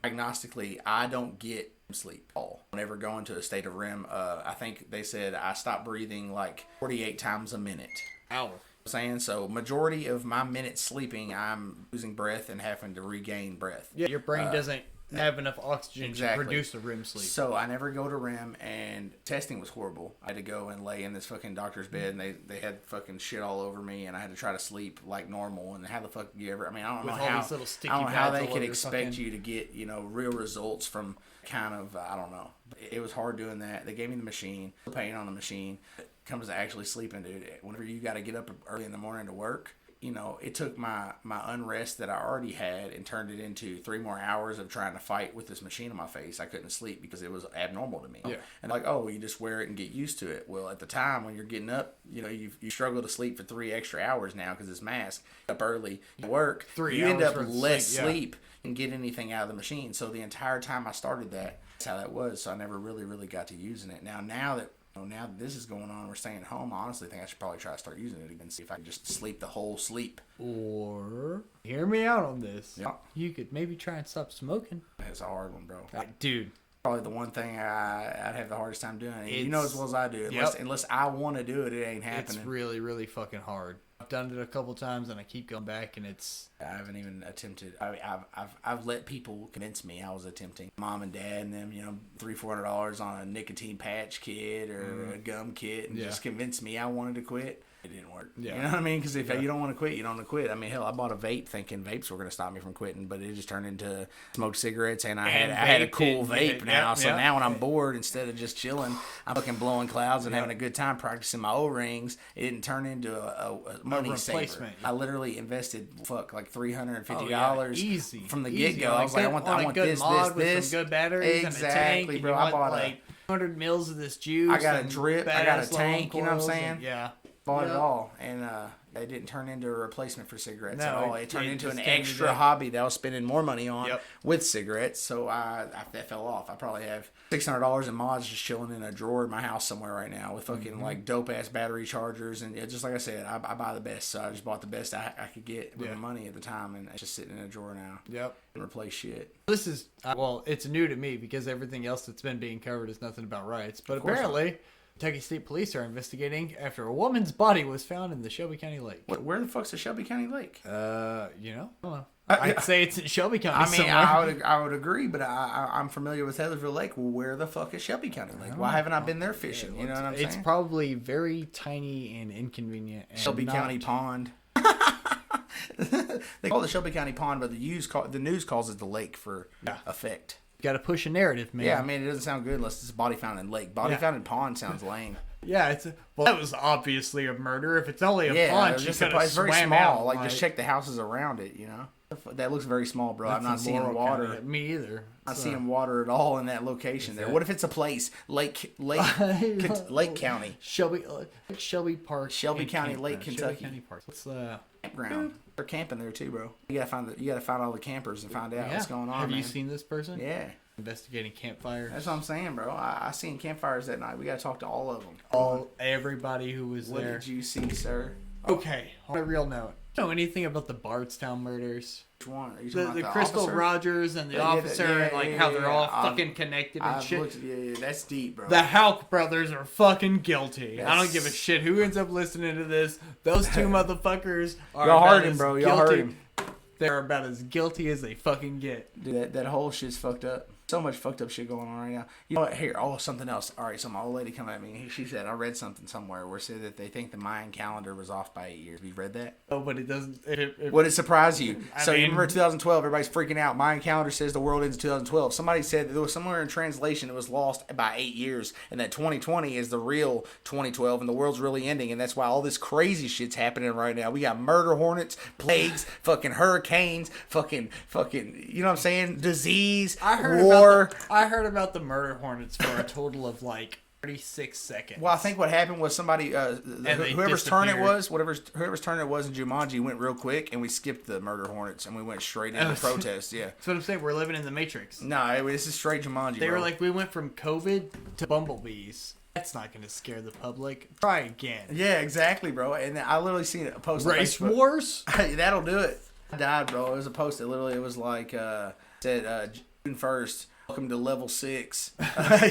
agnostically, I don't get sleep at all. Whenever going to a state of REM, I think they said I stopped breathing like 48 times a minute. Ow. Saying so, majority of my minutes sleeping, I'm losing breath and having to regain breath. Yeah, your brain doesn't have enough oxygen Exactly. to produce the REM sleep. So I never go to REM, and testing was horrible. I had to go and lay in this fucking doctor's bed, and they had fucking shit all over me, and I had to try to sleep like normal. And how the fuck do you ever? I mean, I don't With know all how. these little sticky I don't know how pads they all could over your expect fucking- you to get real results from kind of I don't know. It was hard doing that. They gave me the machine, pain on the machine. It comes to actually sleeping, dude. Whenever you got to get up early in the morning to work. It took my unrest that I already had and turned it into 3 more hours of trying to fight with this machine on my face. I couldn't sleep because it was abnormal to me. Yeah. And like, oh, you just wear it and get used to it. Well, at the time when you're getting up, you struggle to sleep for 3 extra hours now because this mask. Up early, you work, 3 you end hours up worth of less sleep, yeah. sleep and get anything out of the machine. So the entire time I started that, that's how that was. So I never really got to using it. Now that this is going on, we're staying home. I honestly think I should probably try to start using it again, see if I can just sleep the whole sleep. Or hear me out on this. Yeah. You could maybe try and stop smoking. It's a hard one, bro. Dude. Probably the one thing I'd have the hardest time doing. And you It's- know as well as I do. Yep. Unless I want to do it, it ain't happening. It's really, really fucking hard. I've done it a couple times and I keep going back and it's I haven't even attempted. I mean, I've let people convince me I was attempting. Mom and dad and them, $300-400 on a nicotine patch kit or a gum kit, and Yeah. just convince me I wanted to quit. It didn't work. Yeah. You know what I mean? Because if you don't want to quit, you don't want to quit. I mean, hell, I bought a vape thinking vapes were going to stop me from quitting, but it just turned into smoked cigarettes, and I had a vape cool and- vape now. yeah, So yeah. now when I'm bored, instead of just chilling, I'm fucking blowing clouds and having a good time practicing my O-rings. It didn't turn into a money saver. replacement. I literally invested like $350 easy from the Easy. get go. I was like, I want a good this, mod with this. some good batteries and a tank. Exactly, And bro. you I want bought like 100 mils of this juice. I got a and drip, I got a badass long tank, you know what I'm coils saying? and- yeah. Bought it Yep. all, and it didn't turn into a replacement for cigarettes at No, all. It turned into just an came extra to hobby that I was spending more money on Yep. with cigarettes. So I fell off. I probably have $600 in mods just chilling in a drawer in my house somewhere right now with fucking like dope ass battery chargers, and just like I said, I buy the best. So I just bought the best I could get with Yeah. the money at the time, and it's just sitting in a drawer now. Yep. And replace shit. This is well, it's new to me because everything else that's been being covered is nothing about rights. But course apparently, Kentucky State Police are investigating after a woman's body was found in the Shelby County Lake. Where the fuck's the Shelby County Lake? I don't know. I'd say it's in Shelby County I mean, somewhere. I would agree, but I'm familiar with Heathersville Lake. Well, where the fuck is Shelby County Lake? Why haven't I been there fishing? You know what I'm saying? It's probably very tiny and inconvenient. And Shelby not- County Pond. They call it the Shelby County Pond, but the news calls it the lake for effect. Got to push a narrative, man. Yeah, I mean, it doesn't sound good unless it's body found in lake. Body found in pond sounds lame. Yeah, well, that was obviously a murder. If it's only a Yeah, pond, it's she just could have it's very swam small. out. Like, just check the houses around it, you know? That looks very small, bro. I'm not That's in seeing Laurel water. County. Me either. Not seeing water at all in that location there. that- What if it's a place? Lake County. Shelby Park. Shelby and County, Campground. Lake, Shelby Kentucky. County Park. What's Campground. They're camping there too, bro. You gotta find all the campers and find out what's going on. Have man. you seen this person? Yeah, Investigating campfires. that's what I'm saying, bro. I seen campfires that night. We gotta talk to all of them. Everybody who was What there. did you see, sir? Okay, on a real note. Know anything about the Bardstown murders? Which one? Are you The, talking the about Crystal officer? Rogers and the Yeah, officer, and like how they're all I've- fucking connected and I've shit. looked, yeah, that's deep, bro. The Houck brothers are fucking guilty. I don't give a Yes. shit who ends up listening to this. Those two motherfuckers are Y'all about heard him, as bro. Y'all heard guilty- him. They're about as guilty as they fucking get. Dude, that whole shit's fucked up. So much fucked up shit going on right now. You know what? Here, something else. All right, so my old lady come at me. She said, I read something somewhere where it said that they think the Mayan calendar was off by 8 years. Have you read that? Oh, but it doesn't. Would it surprise you? I So you mean- remember 2012, everybody's freaking out. Mayan calendar says the world ends in 2012. Somebody said that there was somewhere in translation it was lost by 8 years, and that 2020 is the real 2012, and the world's really ending, and that's why all this crazy shit's happening right now. We got murder hornets, plagues, fucking hurricanes, fucking, you know what I'm saying? Disease, war. I heard about the murder hornets for a total of like 36 seconds. Well, I think what happened was somebody, they whoever's turn it disappeared. was, whoever's turn it was in Jumanji went real quick, and we skipped the murder hornets, and we went straight into protest. Yeah. That's what I'm saying. We're living in the Matrix. No, this is straight Jumanji. They bro. were like, we went from COVID to bumblebees. That's not going to scare the public. Try again. Yeah, exactly, bro. And I literally seen a post. Race on Facebook. wars? That'll do it. I died, bro. It was a post that literally it was like said June 1st. Welcome to level 6.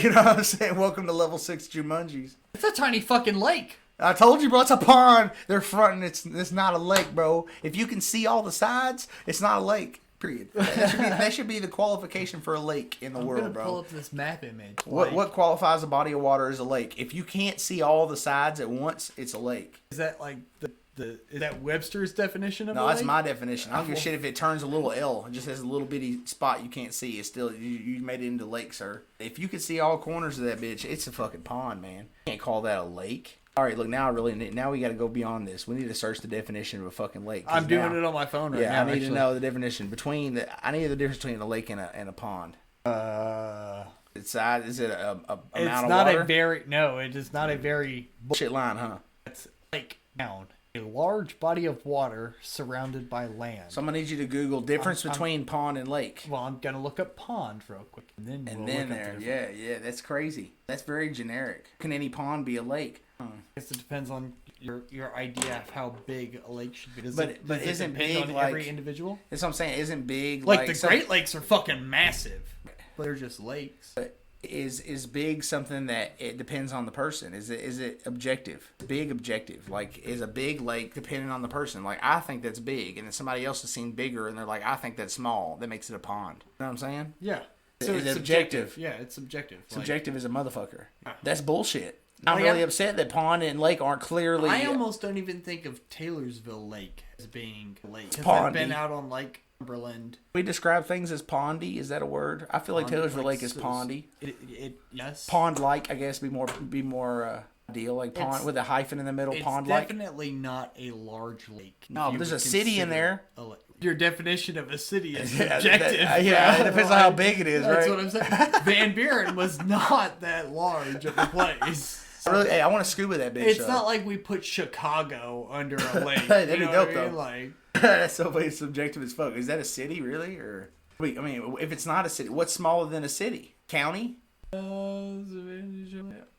You know what I'm saying? Welcome to level 6 Jumanjis. It's a tiny fucking lake. I told you, bro. It's a pond. They're fronting. It's not a lake, bro. If you can see all the sides, it's not a lake. Period. That should be the qualification for a lake in the I'm world, gonna bro. pull up this map image. What qualifies a body of water as a lake? If you can't see all the sides at once, it's a lake. Is that like is that Webster's definition of No, a that's lake? my definition. I don't give a shit if it turns a little L. It just has a little bitty spot you can't see. It's still you made it into lake, sir. If you can see all corners of that bitch, it's a fucking pond, man. You can't call that a lake. All right, look now. Now we got to go beyond this. We need to search the definition of a fucking lake. I'm doing it on my phone right now. Yeah, I need actually. to know the definition I need the difference between a lake and a pond. It's size. Is it a amount It's of not water? it is not a very Bullshit line, huh? it's like down. A large body of water surrounded by land. So I'm gonna need you to Google difference between pond and lake. Well, I'm gonna look up pond real quick, and then And we'll then look up there, yeah, that's crazy. That's very generic. Can any pond be a lake? I guess it depends on your idea of how big a lake should be. Does But it isn't depend big on like- every individual? That's what I'm saying. Isn't big Like the some- Great Lakes are fucking massive, but they're just lakes. Is big something that it depends on the person? Is it objective? Big objective. Like is a big lake depending on the person? Like I think that's big, and then somebody else has seen bigger, and they're like, I think that's small. That makes it a pond. You know what I'm saying? Yeah. Is So it it's objective? subjective. Yeah, it's subjective. Like, Subjective is a motherfucker. That's bullshit. I'm Like, really upset that pond and lake aren't clearly. I almost don't even think of Taylorsville Lake as being a lake. 'Cause Pondy. I've been out on Lake Cumberland. We describe things as pondy. Is that a word? I feel like Taylorsville Lake is pondy. Yes. Pond-like, I guess, be more ideal. Like pond It's- with a hyphen in the middle. It's Pond-like. definitely not a large lake. No, if you there's would a city in consider there. a lake. Your definition of a city is Yeah, subjective. yeah, it bro. depends on how big it is, That's right? what I'm saying. Van Buren was not that large of a place. Really, hey, I want to scuba that bitch. It's not like we put Chicago under a lake. That'd be dope, though. Like, That's so subjective as fuck. Is that a city, really? Or wait, I mean, if it's not a city, what's smaller than a city? County?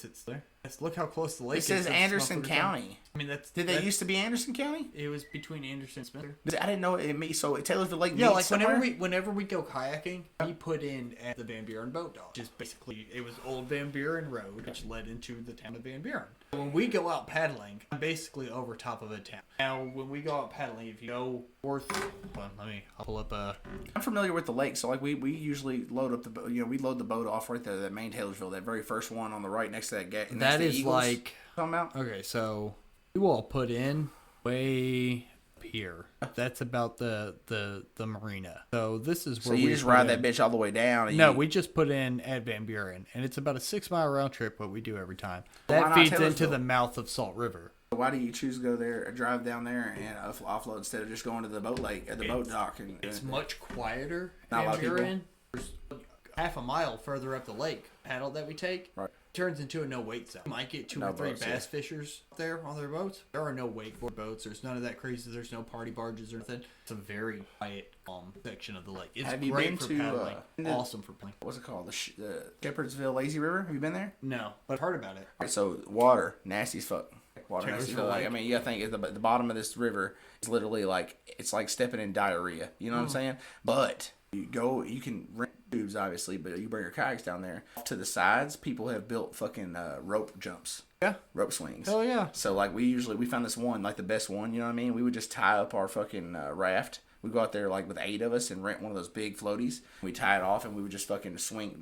it's there. Look how close the lake It is. says to Anderson Smufford's County. I mean, Did they used to be Anderson County? It was between Anderson and Spencer. I didn't know it. So Taylorsville Lake. Yeah, meets like somewhere? whenever we go kayaking, we put in at the Van Buren boat dock. Just basically, it was Old Van Buren Road, which led into the town of Van Buren. When we go out paddling, I'm basically over top of a town. Now, when we go out paddling, if you go north, I'll pull up a. I'm familiar with the lake, so like we usually load up the boat. You know, we load the boat off right there, that main Taylorsville, that very first one on the right next to that gate. That is like. Talking about? Okay, so we will put in way up here. That's about the marina. So this is where so you just ride that bitch all the way down. No, we just put in at Van Buren, and it's about a 6-mile round trip. What we do every time. Why That not feeds Taylorsville? into the mouth of Salt River. Why do you choose to go there, drive down there, and offload instead of just going to the boat lake at the boat dock? And It's much quieter. Not a lot Van of people. Buren. There's half a mile further up the lake. Paddle that we take. Right. Turns into a no wake zone. You might get two No or three boats, bass fishers there on their boats. There are no wakeboard boats. There's none of that crazy. There's no party barges or nothing. It's a very quiet, calm section of the lake. It's Have you great been for to, paddling. the- Awesome for paddling. what's it called? The Shepherdsville Lazy River. Have you been there? No, but I've heard about it. Right, so water, nasty as fuck. Water, nasty as Taylorsville fuck. Lake. I mean, you think the bottom of this river is literally like it's like stepping in diarrhea. You know what I'm saying? But you can rent tubes, obviously, but you bring your kayaks down there. To the sides, people have built fucking rope jumps. Yeah. Rope swings. Hell yeah. So like we found this one, like the best one, you know what I mean? We would just tie up our fucking raft. We'd go out there like with 8 of us and rent one of those big floaties. We tie it off and we would just fucking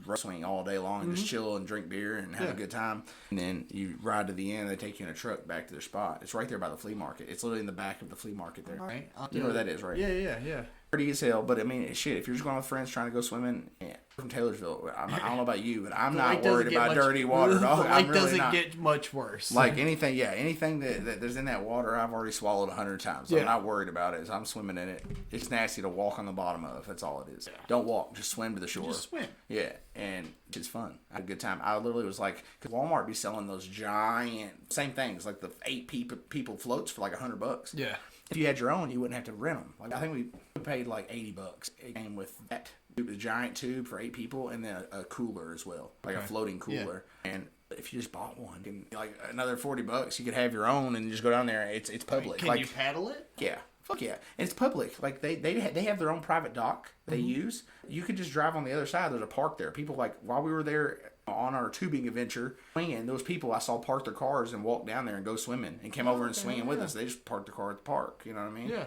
rope swing all day long and just chill and drink beer and have a good time. And then you ride to the end, they take you in a truck back to their spot. It's right there by the flea market. It's literally in the back of the flea market there. All right. You know where that is, right? Yeah. Pretty as hell, but I mean, shit, if you're just going with friends trying to go swimming, yeah, from Taylorsville, I don't know about you, but I'm not worried about dirty water, dog. The I'm lake really doesn't not. get much worse. Like anything that there's in that water, I've already swallowed 100 times. Yeah. I'm not worried about it. I'm swimming in it. It's nasty to walk on the bottom of. That's all it is. Don't walk. Just swim to the shore. Just swim. Yeah, and it's fun. I had a good time. I literally was like, because Walmart be selling those giant same things, like the 8 people floats for like $100. Yeah. If you had your own, you wouldn't have to rent them. Like I think we paid like $80. It came with that the giant tube for 8 people, and then a cooler as well, like a floating cooler. And if you just bought one, and like another $40, you could have your own and just go down there. It's public. Can like, you paddle it? Yeah. Fuck yeah. And it's public. Like they have their own private dock they use. You could just drive on the other side. There's a park there. People like while we were there on our tubing adventure, swinging, those people I saw park their cars and walk down there and go swimming and came over and swinging with us. They just parked the car at the park. You know what I mean? Yeah.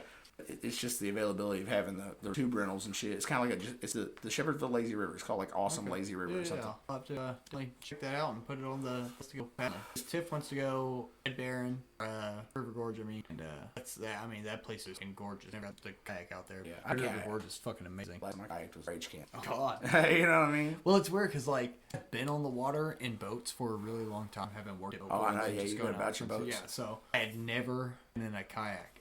It's just the availability of having the tube rentals and shit. It's kind of like it's the Shepherdsville Lazy River. It's called like Awesome Lazy River or something. Yeah, I'll have to check that out and put it on the list to go paddling. Tiff wants to go Red Baron, River Gorge. And that's that. I mean, that place is gorgeous. Never had to kayak out there. I River kayak. Gorge is fucking amazing. Last my kayak was Rage Camp. God. You know what I mean? Well, it's weird because like I've been on the water in boats for a really long time. Haven't worked. Oh, I know. Like, Yeah, just you going go about out your and- boats. Yeah, so I had never been in a kayak.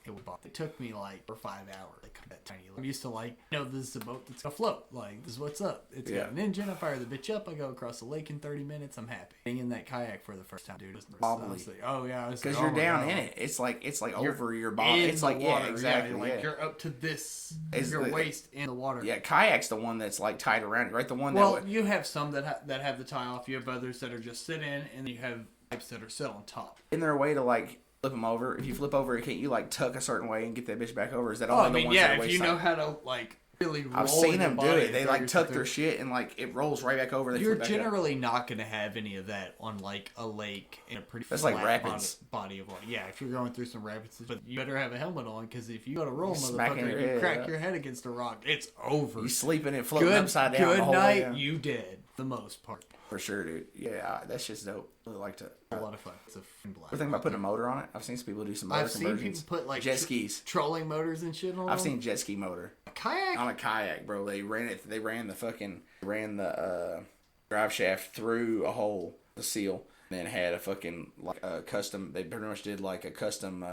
It took me like 5 hours. Like that tiny. I'm used to like, this is a boat that's gonna float. Like this is what's up. It's got an engine. I fire the bitch up. I go across the lake in 30 minutes. I'm happy. Being in that kayak for the first time, dude. Wobbly. Oh yeah. Because you're down in it. It's like over your body. It's like water. yeah, exactly. Like yeah. you're up to this. Is your the- waist in the water. Yeah, kayak's the one that's like tied around it, right? The one Well, that you have some that have the tie off. You have others that are just sit in, and you have types that are sit on top. isn't there a way to like flip them over? If you flip over, can't you like tuck a certain way and get that bitch back over? Is that Oh, only I mean, the ones yeah. that are If waist you know high? how to like really roll I've seen your them do body it. They and like throw tuck yourself their shit and like it rolls right back over. They You're flip back up. generally not going to have any of that on like a lake in a pretty That's flat like rapids. body of water. Yeah, if you're going through some rapids, but you better have a helmet on because if you go to roll, Smacking motherfucker, your you head, crack yeah. your head against a rock. It's over. You sleeping and floating Good, upside down good the whole way night. down. You dead the most part. For sure, dude. Yeah, that shit's dope. I really like to. A lot of fun. It's a fun blast. We're thinking about putting a motor on it. I've seen some people do some motor I've seen conversions. people put like jet skis. trolling motors and shit on. I've them. seen jet ski motor kayak. on a kayak, bro. They ran the drive shaft through a hole, the seal, And then had a fucking like a custom. They pretty much did like a custom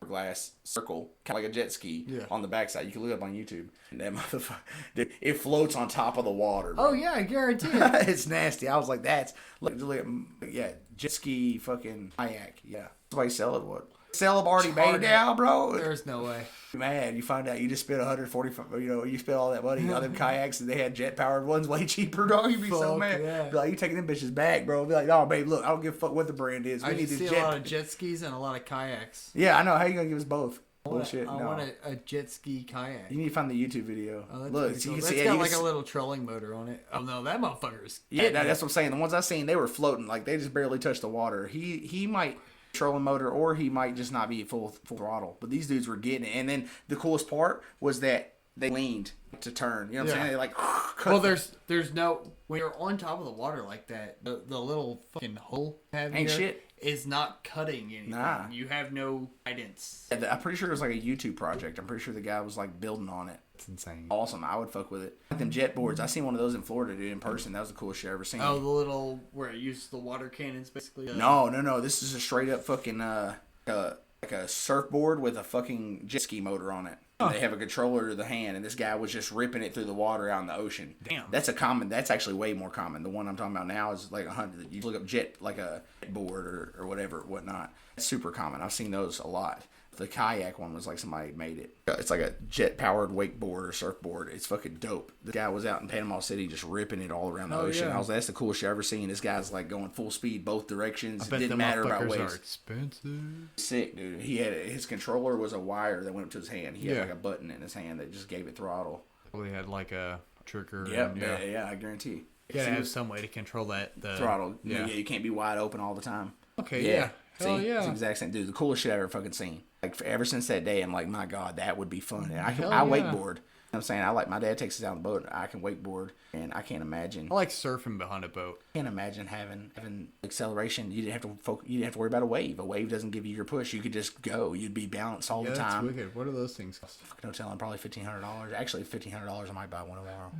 glass circle, kind of like a jet ski on the backside. You can look it up on YouTube. And that motherfucker, dude, it floats on top of the water. Bro. Oh yeah, I guarantee it. It's nasty. I was like, that's yeah, jet ski fucking kayak. Yeah, that's why you sell it. What? Sell them already made now, bro. There's no way. Man, you find out you just spent 145. You spent all that money on them kayaks, and they had jet powered ones way cheaper, dog. You'd be so mad. Yeah. Be like, you taking them bitches back, bro. Be like, oh, babe, look, I don't give a fuck what the brand is. We I need see this a lot of jet skis and a lot of kayaks. Yeah, I know. How you gonna give us both? Bullshit. I want a jet ski kayak. You need to find the YouTube video. Oh, look, cool. you can that's see. got like a little trolling motor on it. Oh no, that motherfucker's. Yeah, that's what I'm saying. The ones I seen, they were floating, like they just barely touched the water. He might. Trolling motor, or he might just not be full throttle. But these dudes were getting it. And then the coolest part was that they leaned to turn. You know what I'm saying? They like. Well, there's no when you're on top of the water like that. The little fucking hole ain't shit is not cutting anything. Nah, you have no guidance. I'm pretty sure it was like a YouTube project. I'm pretty sure the guy was like building on it. It's insane. Awesome. I would fuck with it. Like them jet boards. I seen one of those in Florida, dude, in person. That was the coolest shit I ever seen. Oh, the little where it uses the water cannons, basically. No. This is a straight up fucking like a surfboard with a fucking jet ski motor on it. Huh. They have a controller to the hand, and this guy was just ripping it through the water out in the ocean. Damn. That's actually way more common. The one I'm talking about now is like 100. You look up jet, like a board or whatever, whatnot. It's super common. I've seen those a lot. The kayak one was like somebody made it. It's like a jet-powered wakeboard or surfboard. It's fucking dope. The guy was out in Panama City just ripping it all around the ocean. Yeah. I was like, that's the coolest shit I've ever seen. This guy's like going full speed both directions. It didn't matter about waves. Are expensive. Sick, dude. He had his controller was a wire that went up to his hand. He had like a button in his hand that just gave it throttle. Probably had like a trigger. Yep, yeah, I guarantee. You gotta have some way to control the throttle. Yeah, you can't be wide open all the time. Okay, yeah. See, it's the exact same, dude. The coolest shit I've ever fucking seen. Like ever since that day, I'm like, my God, that would be fun. And I wakeboard. You know what I'm saying? I like my dad takes us out on the boat. I can wakeboard, and I can't imagine. I like surfing behind a boat. I can't imagine having acceleration. You didn't have to worry about a wave. A wave doesn't give you your push. You could just go. You'd be balanced all the time. That's wicked. What are those things cost? No telling. Probably $1,500. Actually, $1,500. I might buy one tomorrow.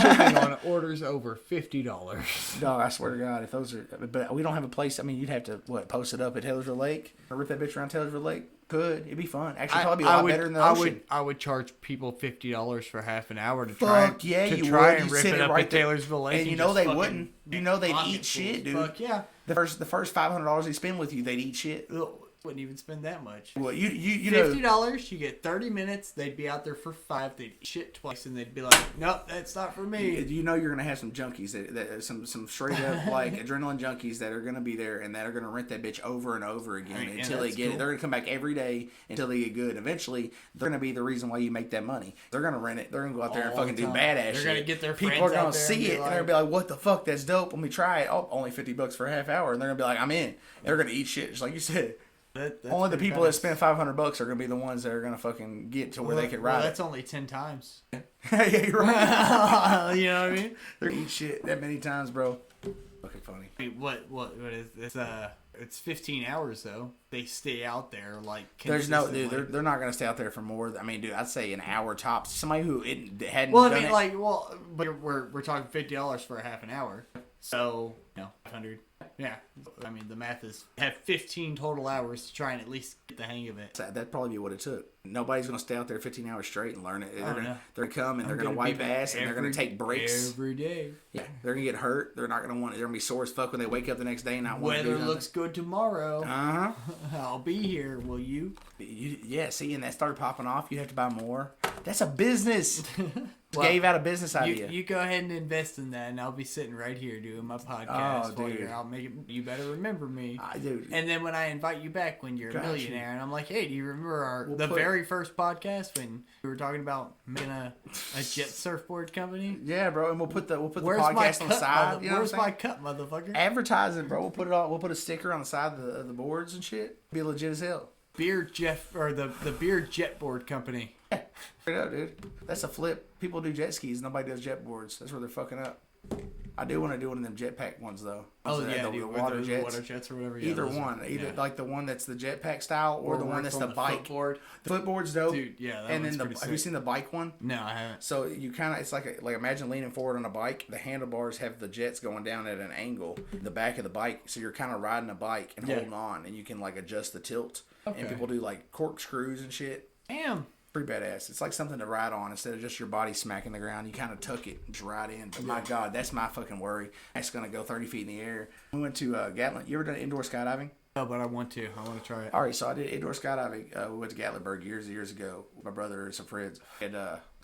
Shipping on orders over $50. Dog, I swear to God, if those are, but we don't have a place. I mean, you'd have to post it up at Taylorsville Lake or rip that bitch around Taylorsville Lake. It'd be fun. Actually, probably be a lot better than the ocean. I would charge people $50 for half an hour to try and rip it up right at Taylorsville Lake. And you know they wouldn't. You know they'd eat shit, dude. Fuck yeah. The first $500 they spend with you, they'd eat shit. Wouldn't even spend that much. Well, you $50, you get 30 minutes. They'd be out there for 5. They'd eat shit twice, and they'd be like, "Nope, that's not for me." You know you're gonna have some junkies that some straight up like adrenaline junkies that are gonna be there and that are gonna rent that bitch over and over again until they get it. They're gonna come back every day until they get good. Eventually, they're gonna be the reason why you make that money. They're gonna rent it. They're gonna go out there and fucking do badass shit. They're gonna get their friends people are gonna out there see it and they're gonna be like, "What the fuck? That's dope. Let me try it." Oh, only $50 for a half hour, and they're gonna be like, "I'm in." They're gonna eat shit just like you said. Only the people that spend $500 are gonna be the ones that are gonna fucking get to where they could ride. That's only 10 times. Yeah, you're right. You know what I mean? They're gonna eat shit that many times, bro. Fucking funny. I mean, what is this? It's 15 hours though. They stay out there like. There's no, dude. They're not gonna stay out there for more. I mean, dude, I'd say an hour tops. Somebody who hadn't. Well, I mean, but we're talking $50 for a half an hour. So, 500. Yeah, I mean the math is have 15 total hours to try and at least get the hang of it. That'd probably be what it took. Nobody's gonna stay out there 15 hours straight and learn it. They're gonna come and they're gonna wipe ass and they're gonna take breaks every day. Yeah, they're gonna get hurt. They're not gonna want. They're gonna be sore as fuck when they wake up the next day and not want to do nothing. Weather looks good tomorrow. I'll be here. Will you? Yeah. See, and that started popping off. You have to buy more. That's a business. Gave out a business idea. You go ahead and invest in that, and I'll be sitting right here doing my podcast for you. I'll make it. You better remember me, dude. And then when I invite you back when you're a millionaire, and I'm like, hey, do you remember the very first podcast when we were talking about making a jet surfboard company? Yeah, bro. And we'll put the podcast on the side. Where's my cut, motherfucker? Advertising, bro. We'll put it all. We'll put a sticker on the side of the boards and shit. Be legit as hell. The beer jet board company. Yeah, straight up, dude. That's a flip. People do jet skis. Nobody does jet boards. That's where they're fucking up. I do want to do one of them jetpack ones though. Oh So yeah, the dude, water jets. water jets or whatever. Yeah, Either those are- one, either yeah. like the one that's the jetpack style, or the one that's the bike. Footboard. The footboard's dope, Dude, yeah, that and one's then pretty have you sick. seen the bike one? No, I haven't. So you kind of, it's like imagine leaning forward on a bike. The handlebars have the jets going down at an angle. The back of the bike, so you're kind of riding a bike and Yeah. holding on, and you can like adjust the tilt. Okay. And people do like corkscrews and shit. Damn. Pretty badass. It's like something to ride on instead of just your body smacking the ground. You kind of tuck it and just ride in. But my God, that's my fucking worry. That's gonna go 30 feet in the air. We went to Gatlin. You ever done indoor skydiving? No, but I want to. I want to try it. All right, so I did indoor skydiving. We went to Gatlinburg years ago. My brother and some friends, and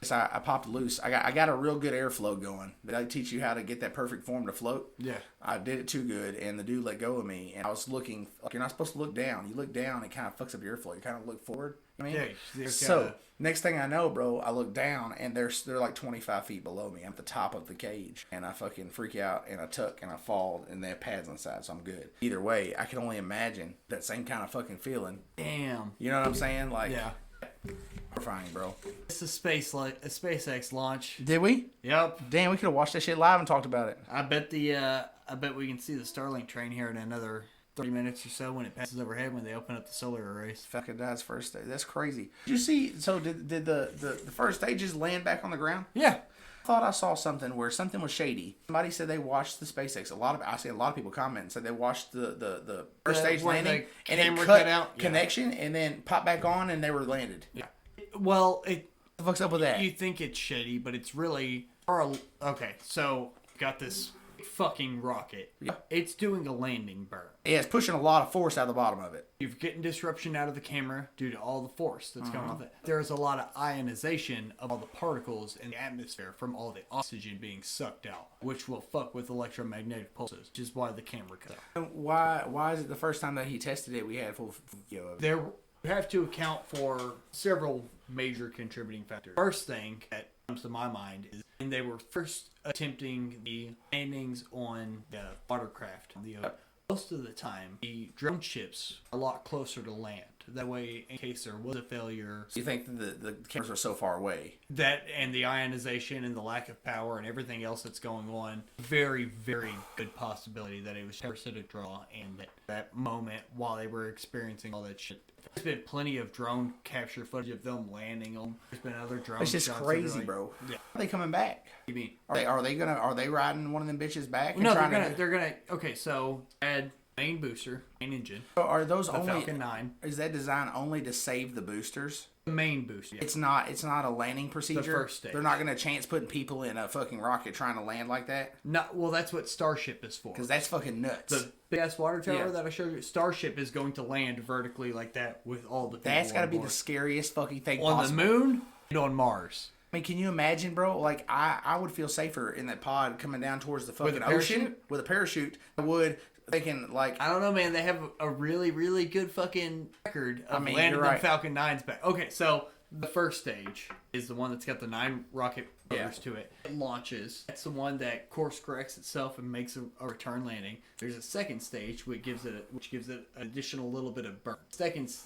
so I popped loose. I got a real good airflow going. They teach you how to get that perfect form to float. Yeah. I did it too good, and the dude let go of me. And I was looking. Like, you're not supposed to look down. You look down, it kind of fucks up your airflow. You kind of look forward. I mean, Yeah, so next thing I know, bro, I look down and they're like 25 feet below me. I'm at the top of the cage, and I fucking freak out and I tuck and I fall, and they have pads on the side, so I'm good. Either way, I can only imagine that same kind of fucking feeling. Damn. You know what I'm saying? Like, Yeah. horrifying, bro. It's a SpaceX launch. Did we? Yep. Damn, we could have watched that shit live and talked about it. I bet we can see the Starlink train here in another 30 minutes or so when it passes overhead when they open up the solar arrays. Fucking dies first stage. That's crazy. Did you see? So did the first stages land back on the ground? Yeah. I thought I saw something where something was shady. Somebody said they watched the SpaceX. I see a lot of people comment and said they watched the first stage where landing the and it camera cut cut out? Yeah. connection and then popped back on and they were landed. Yeah. Well, What the fuck's up with that? you think it's shitty, but it's really okay. So got this fucking rocket. Yeah. It's doing a landing burn. Yeah, it's pushing a lot of force out of the bottom of it. You're getting disruption out of the camera due to all the force that's coming off it. There's a lot of ionization of all the particles in the atmosphere from all the oxygen being sucked out, which will fuck with electromagnetic pulses, which is why the camera cut out. And why is it the first time that he tested it we had full video of it? There, you have to account for several major contributing factors. First thing that comes to my mind is when they were first attempting the landings on the watercraft, most of the time the drone ships are a lot closer to land. That way, in case there was a failure, You think that the cameras are so far away? that and the ionization and the lack of power and everything else that's going on, very, very good possibility that it was parasitic draw and that moment while they were experiencing all that shit. There's been plenty of drone capture footage of them landing on. There's been other drone It's just shots that are crazy, like- bro. Yeah. Are they coming back? You mean? Are they riding one of them bitches back? And No, trying they're gonna. Okay, so add main booster, main engine, Are those the only? Falcon 9, Is that designed only to save the boosters? the main booster. Yeah. It's not a landing procedure. first stage. They're not going to chance putting people in a fucking rocket trying to land like that Not well. That's what Starship is for. because that's fucking nuts. The big ass water tower Yeah. that I showed you, Starship is going to land vertically like that with all the people That's got to on be board. the scariest fucking thing on possible. the moon and on Mars. I mean, can you imagine, bro? Like, I would feel safer in that pod coming down towards the fucking a ocean parachute? with a parachute. I would thinking like, I don't know, man. They have a really, really good fucking record of mean, landing you're them right. Falcon 9s back. Okay, so the first stage is the one that's got the 9 rocket motors to it. It launches. That's the one that course corrects itself and makes a return landing. There's a second stage which gives it an additional little bit of burn.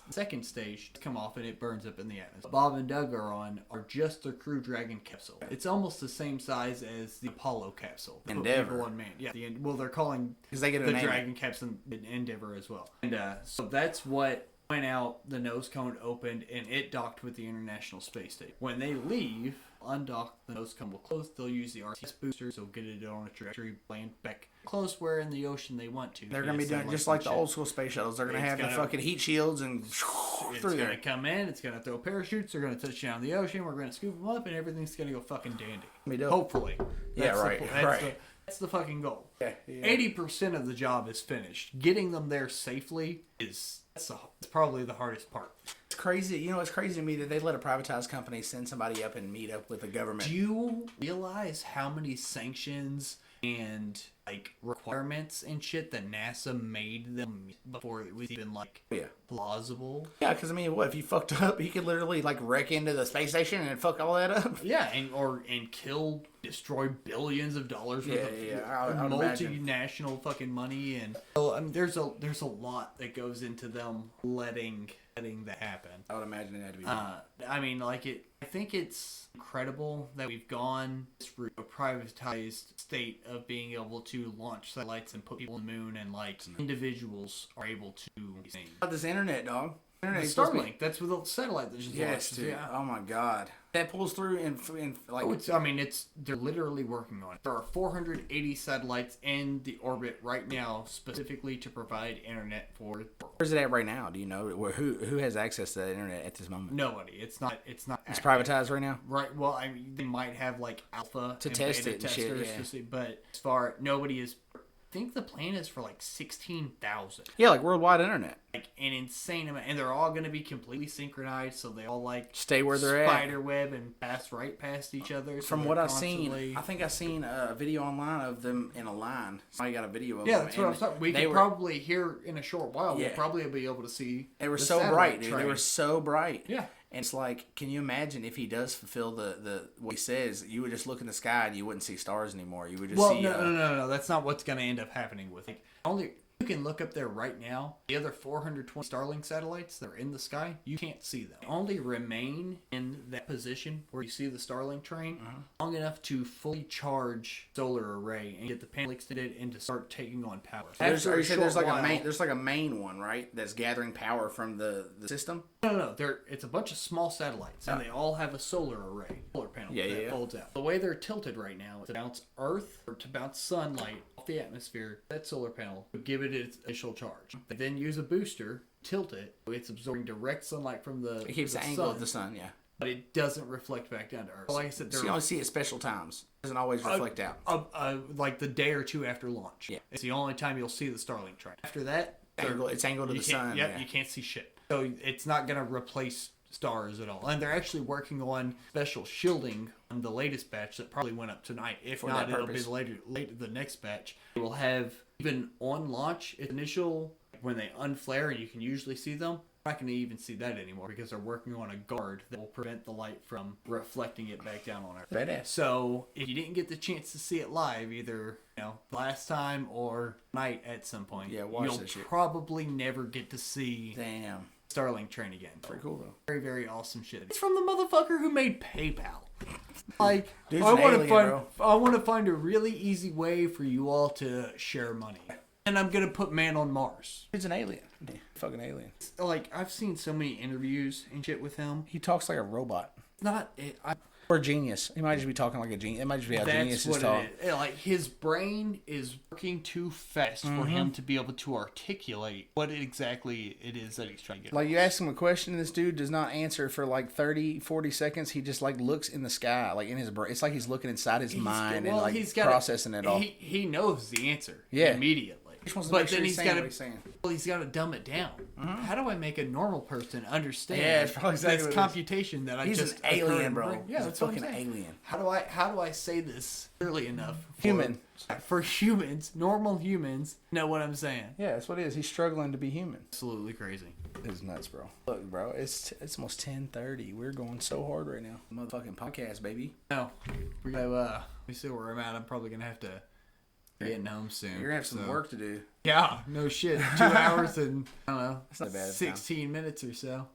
Second stage come off and it burns up in the atmosphere. Bob and Doug are on are just the Crew Dragon capsule. It's almost the same size as the Apollo capsule. Put Endeavour. people on man. Yeah. Well, they're calling 'Cause they get a the name. Dragon capsule in Endeavour as well. And so that's what went out, the nose cone opened, and it docked with the International Space Station. When they leave, undock, the nose cone will close. They'll use the RTS boosters. They'll get it on a trajectory, land back close where in the ocean they want to. they're going to be via doing just satellite like the and old school space shuttles. They're going to It's have the gonna- fucking heat shields and shit. through It's going there. to come in. It's going to throw parachutes. They're going to touch down in the ocean. We're going to scoop them up, and everything's going to go fucking dandy. Be dope. Hopefully. Yeah, That's the right, po- that's right. that's the fucking goal. Yeah. 80% of the job is finished. Getting them there safely is that's probably the hardest part. It's crazy. You know, it's crazy to me that they let a privatized company send somebody up and meet up with the government. Do you realize how many sanctions and like requirements and shit that NASA made them before it was even like Yeah. plausible? Yeah, because I mean, what if you fucked up? You could literally like wreck into the space station and fuck all that up. Yeah, and destroy billions of dollars worth Yeah, of I would imagine. multinational fucking money, and so I mean, there's a lot that goes into them letting letting that happen. I would imagine it had to be. I mean, like I think it's incredible that we've gone through a privatized state of being able to launch satellites and put people on the moon, and like individuals are able to. About this internet, dog. The Internet is supposed to be- Starlink. That's with the satellite that just Yes, launched. dude. Yeah. Oh my god. That pulls through in like. Oh, they're literally working on it. There are 480 satellites in the orbit right now, specifically to provide internet for. Where's it at right now? Do you know who has access to that internet at this moment? Nobody. It's not. It's It's privatized right now. Right. Well, I mean, they might have like alpha To and test beta it and shit, testers yeah. to see, but as far nobody is. I think the plan is for like 16,000. Yeah, like worldwide internet. Like an insane amount, and they're all going to be completely synchronized, so they all like Stay where they're at. spider web and pass right past each other. So From they're what I've constantly- seen, I think I seen a video online of them in a line. Somebody got a video of Yeah, them. that's what I'm and saying. We they could were- probably here in a short while. Yeah. We'll probably be able to see. They were the so satellite bright, dude. They train. were so bright. Yeah. And it's like, can you imagine if he does fulfill the what he says? You would just look in the sky and you wouldn't see stars anymore. You would just Well, see. no. That's not what's going to end up happening with it. Only you can look up there right now. The other 420 Starlink satellites that are in the sky, you can't see them. They only remain in that position where you see the Starlink train long enough to fully charge solar array and get the panel extended and to start taking on power. There's, After you said there's short like while- a main one, right? That's gathering power from the system. No. It's a bunch of small satellites, and they all have a solar array, solar panel that folds out. The way they're tilted right now is to bounce Earth or to bounce sunlight off the atmosphere. That solar panel would give it its initial charge. They then use a booster, tilt it. It's absorbing direct sunlight from the It keeps the angle of the sun, yeah. but it doesn't reflect back down to Earth. Like I said, So you only see it special times. It doesn't always reflect out. like the day or two after launch. Yeah. It's the only time you'll see the Starlink train. After that, It's angled to you the can't- sun. Yep, Yeah. you can't see shit. So it's not going to replace stars at all. And they're actually working on special shielding on the latest batch that probably went up tonight. If For not, that it'll be purpose. later the next batch. It will have even on launch initial when they unflare and you can usually see them. We're not going to even see that anymore because they're working on a guard that will prevent the light from reflecting it back down on Earth. Badass. So if you didn't get the chance to see it live, either last time or night at some point, Yeah, watch you'll that shit. probably never get to see Damn. Starlink train again. Pretty cool though. Very, very awesome shit. It's from the motherfucker who made PayPal. Like, Dude's I an want to alien, find, bro. I want to find a really easy way for you all to share money, and I'm gonna put man on Mars. He's an alien. Yeah, fucking alien. Like, I've seen so many interviews and shit with him. He talks like a robot. It's not it. Or a genius. He might just be talking like a genius. It might just be how That's geniuses what talk. it is. Like, his brain is working too fast for him to be able to articulate what exactly it is that he's trying to get. Like, you ask him a question and this dude does not answer for like 30, 40 seconds. He just like looks in the sky, like in his brain. It's like he's looking inside his mind and like processing it all. He knows the answer Yeah. immediately. He just wants to But make sure then he's he's saying got what to he's saying. Well, he's got to dumb it down. How do I make a normal person understand? Yeah, it's probably exactly this what it is. computation that I He's just an alien, occurred in bro. brain. Yeah, He's a that's what I'm fucking saying. alien. How do I say this clearly enough? Human. For humans, normal humans, know what I'm saying. Yeah, that's what it is. He's struggling to be human. Absolutely crazy. It's nuts, bro. Look, bro, it's almost 10:30. We're going so hard right now. Motherfucking podcast, baby. No, we go. We see where I'm at. I'm probably gonna have to getting home soon. You're gonna have some so- work to do. Yeah, no shit. 2 hours and I don't know, That's not bad. 16 minutes or so.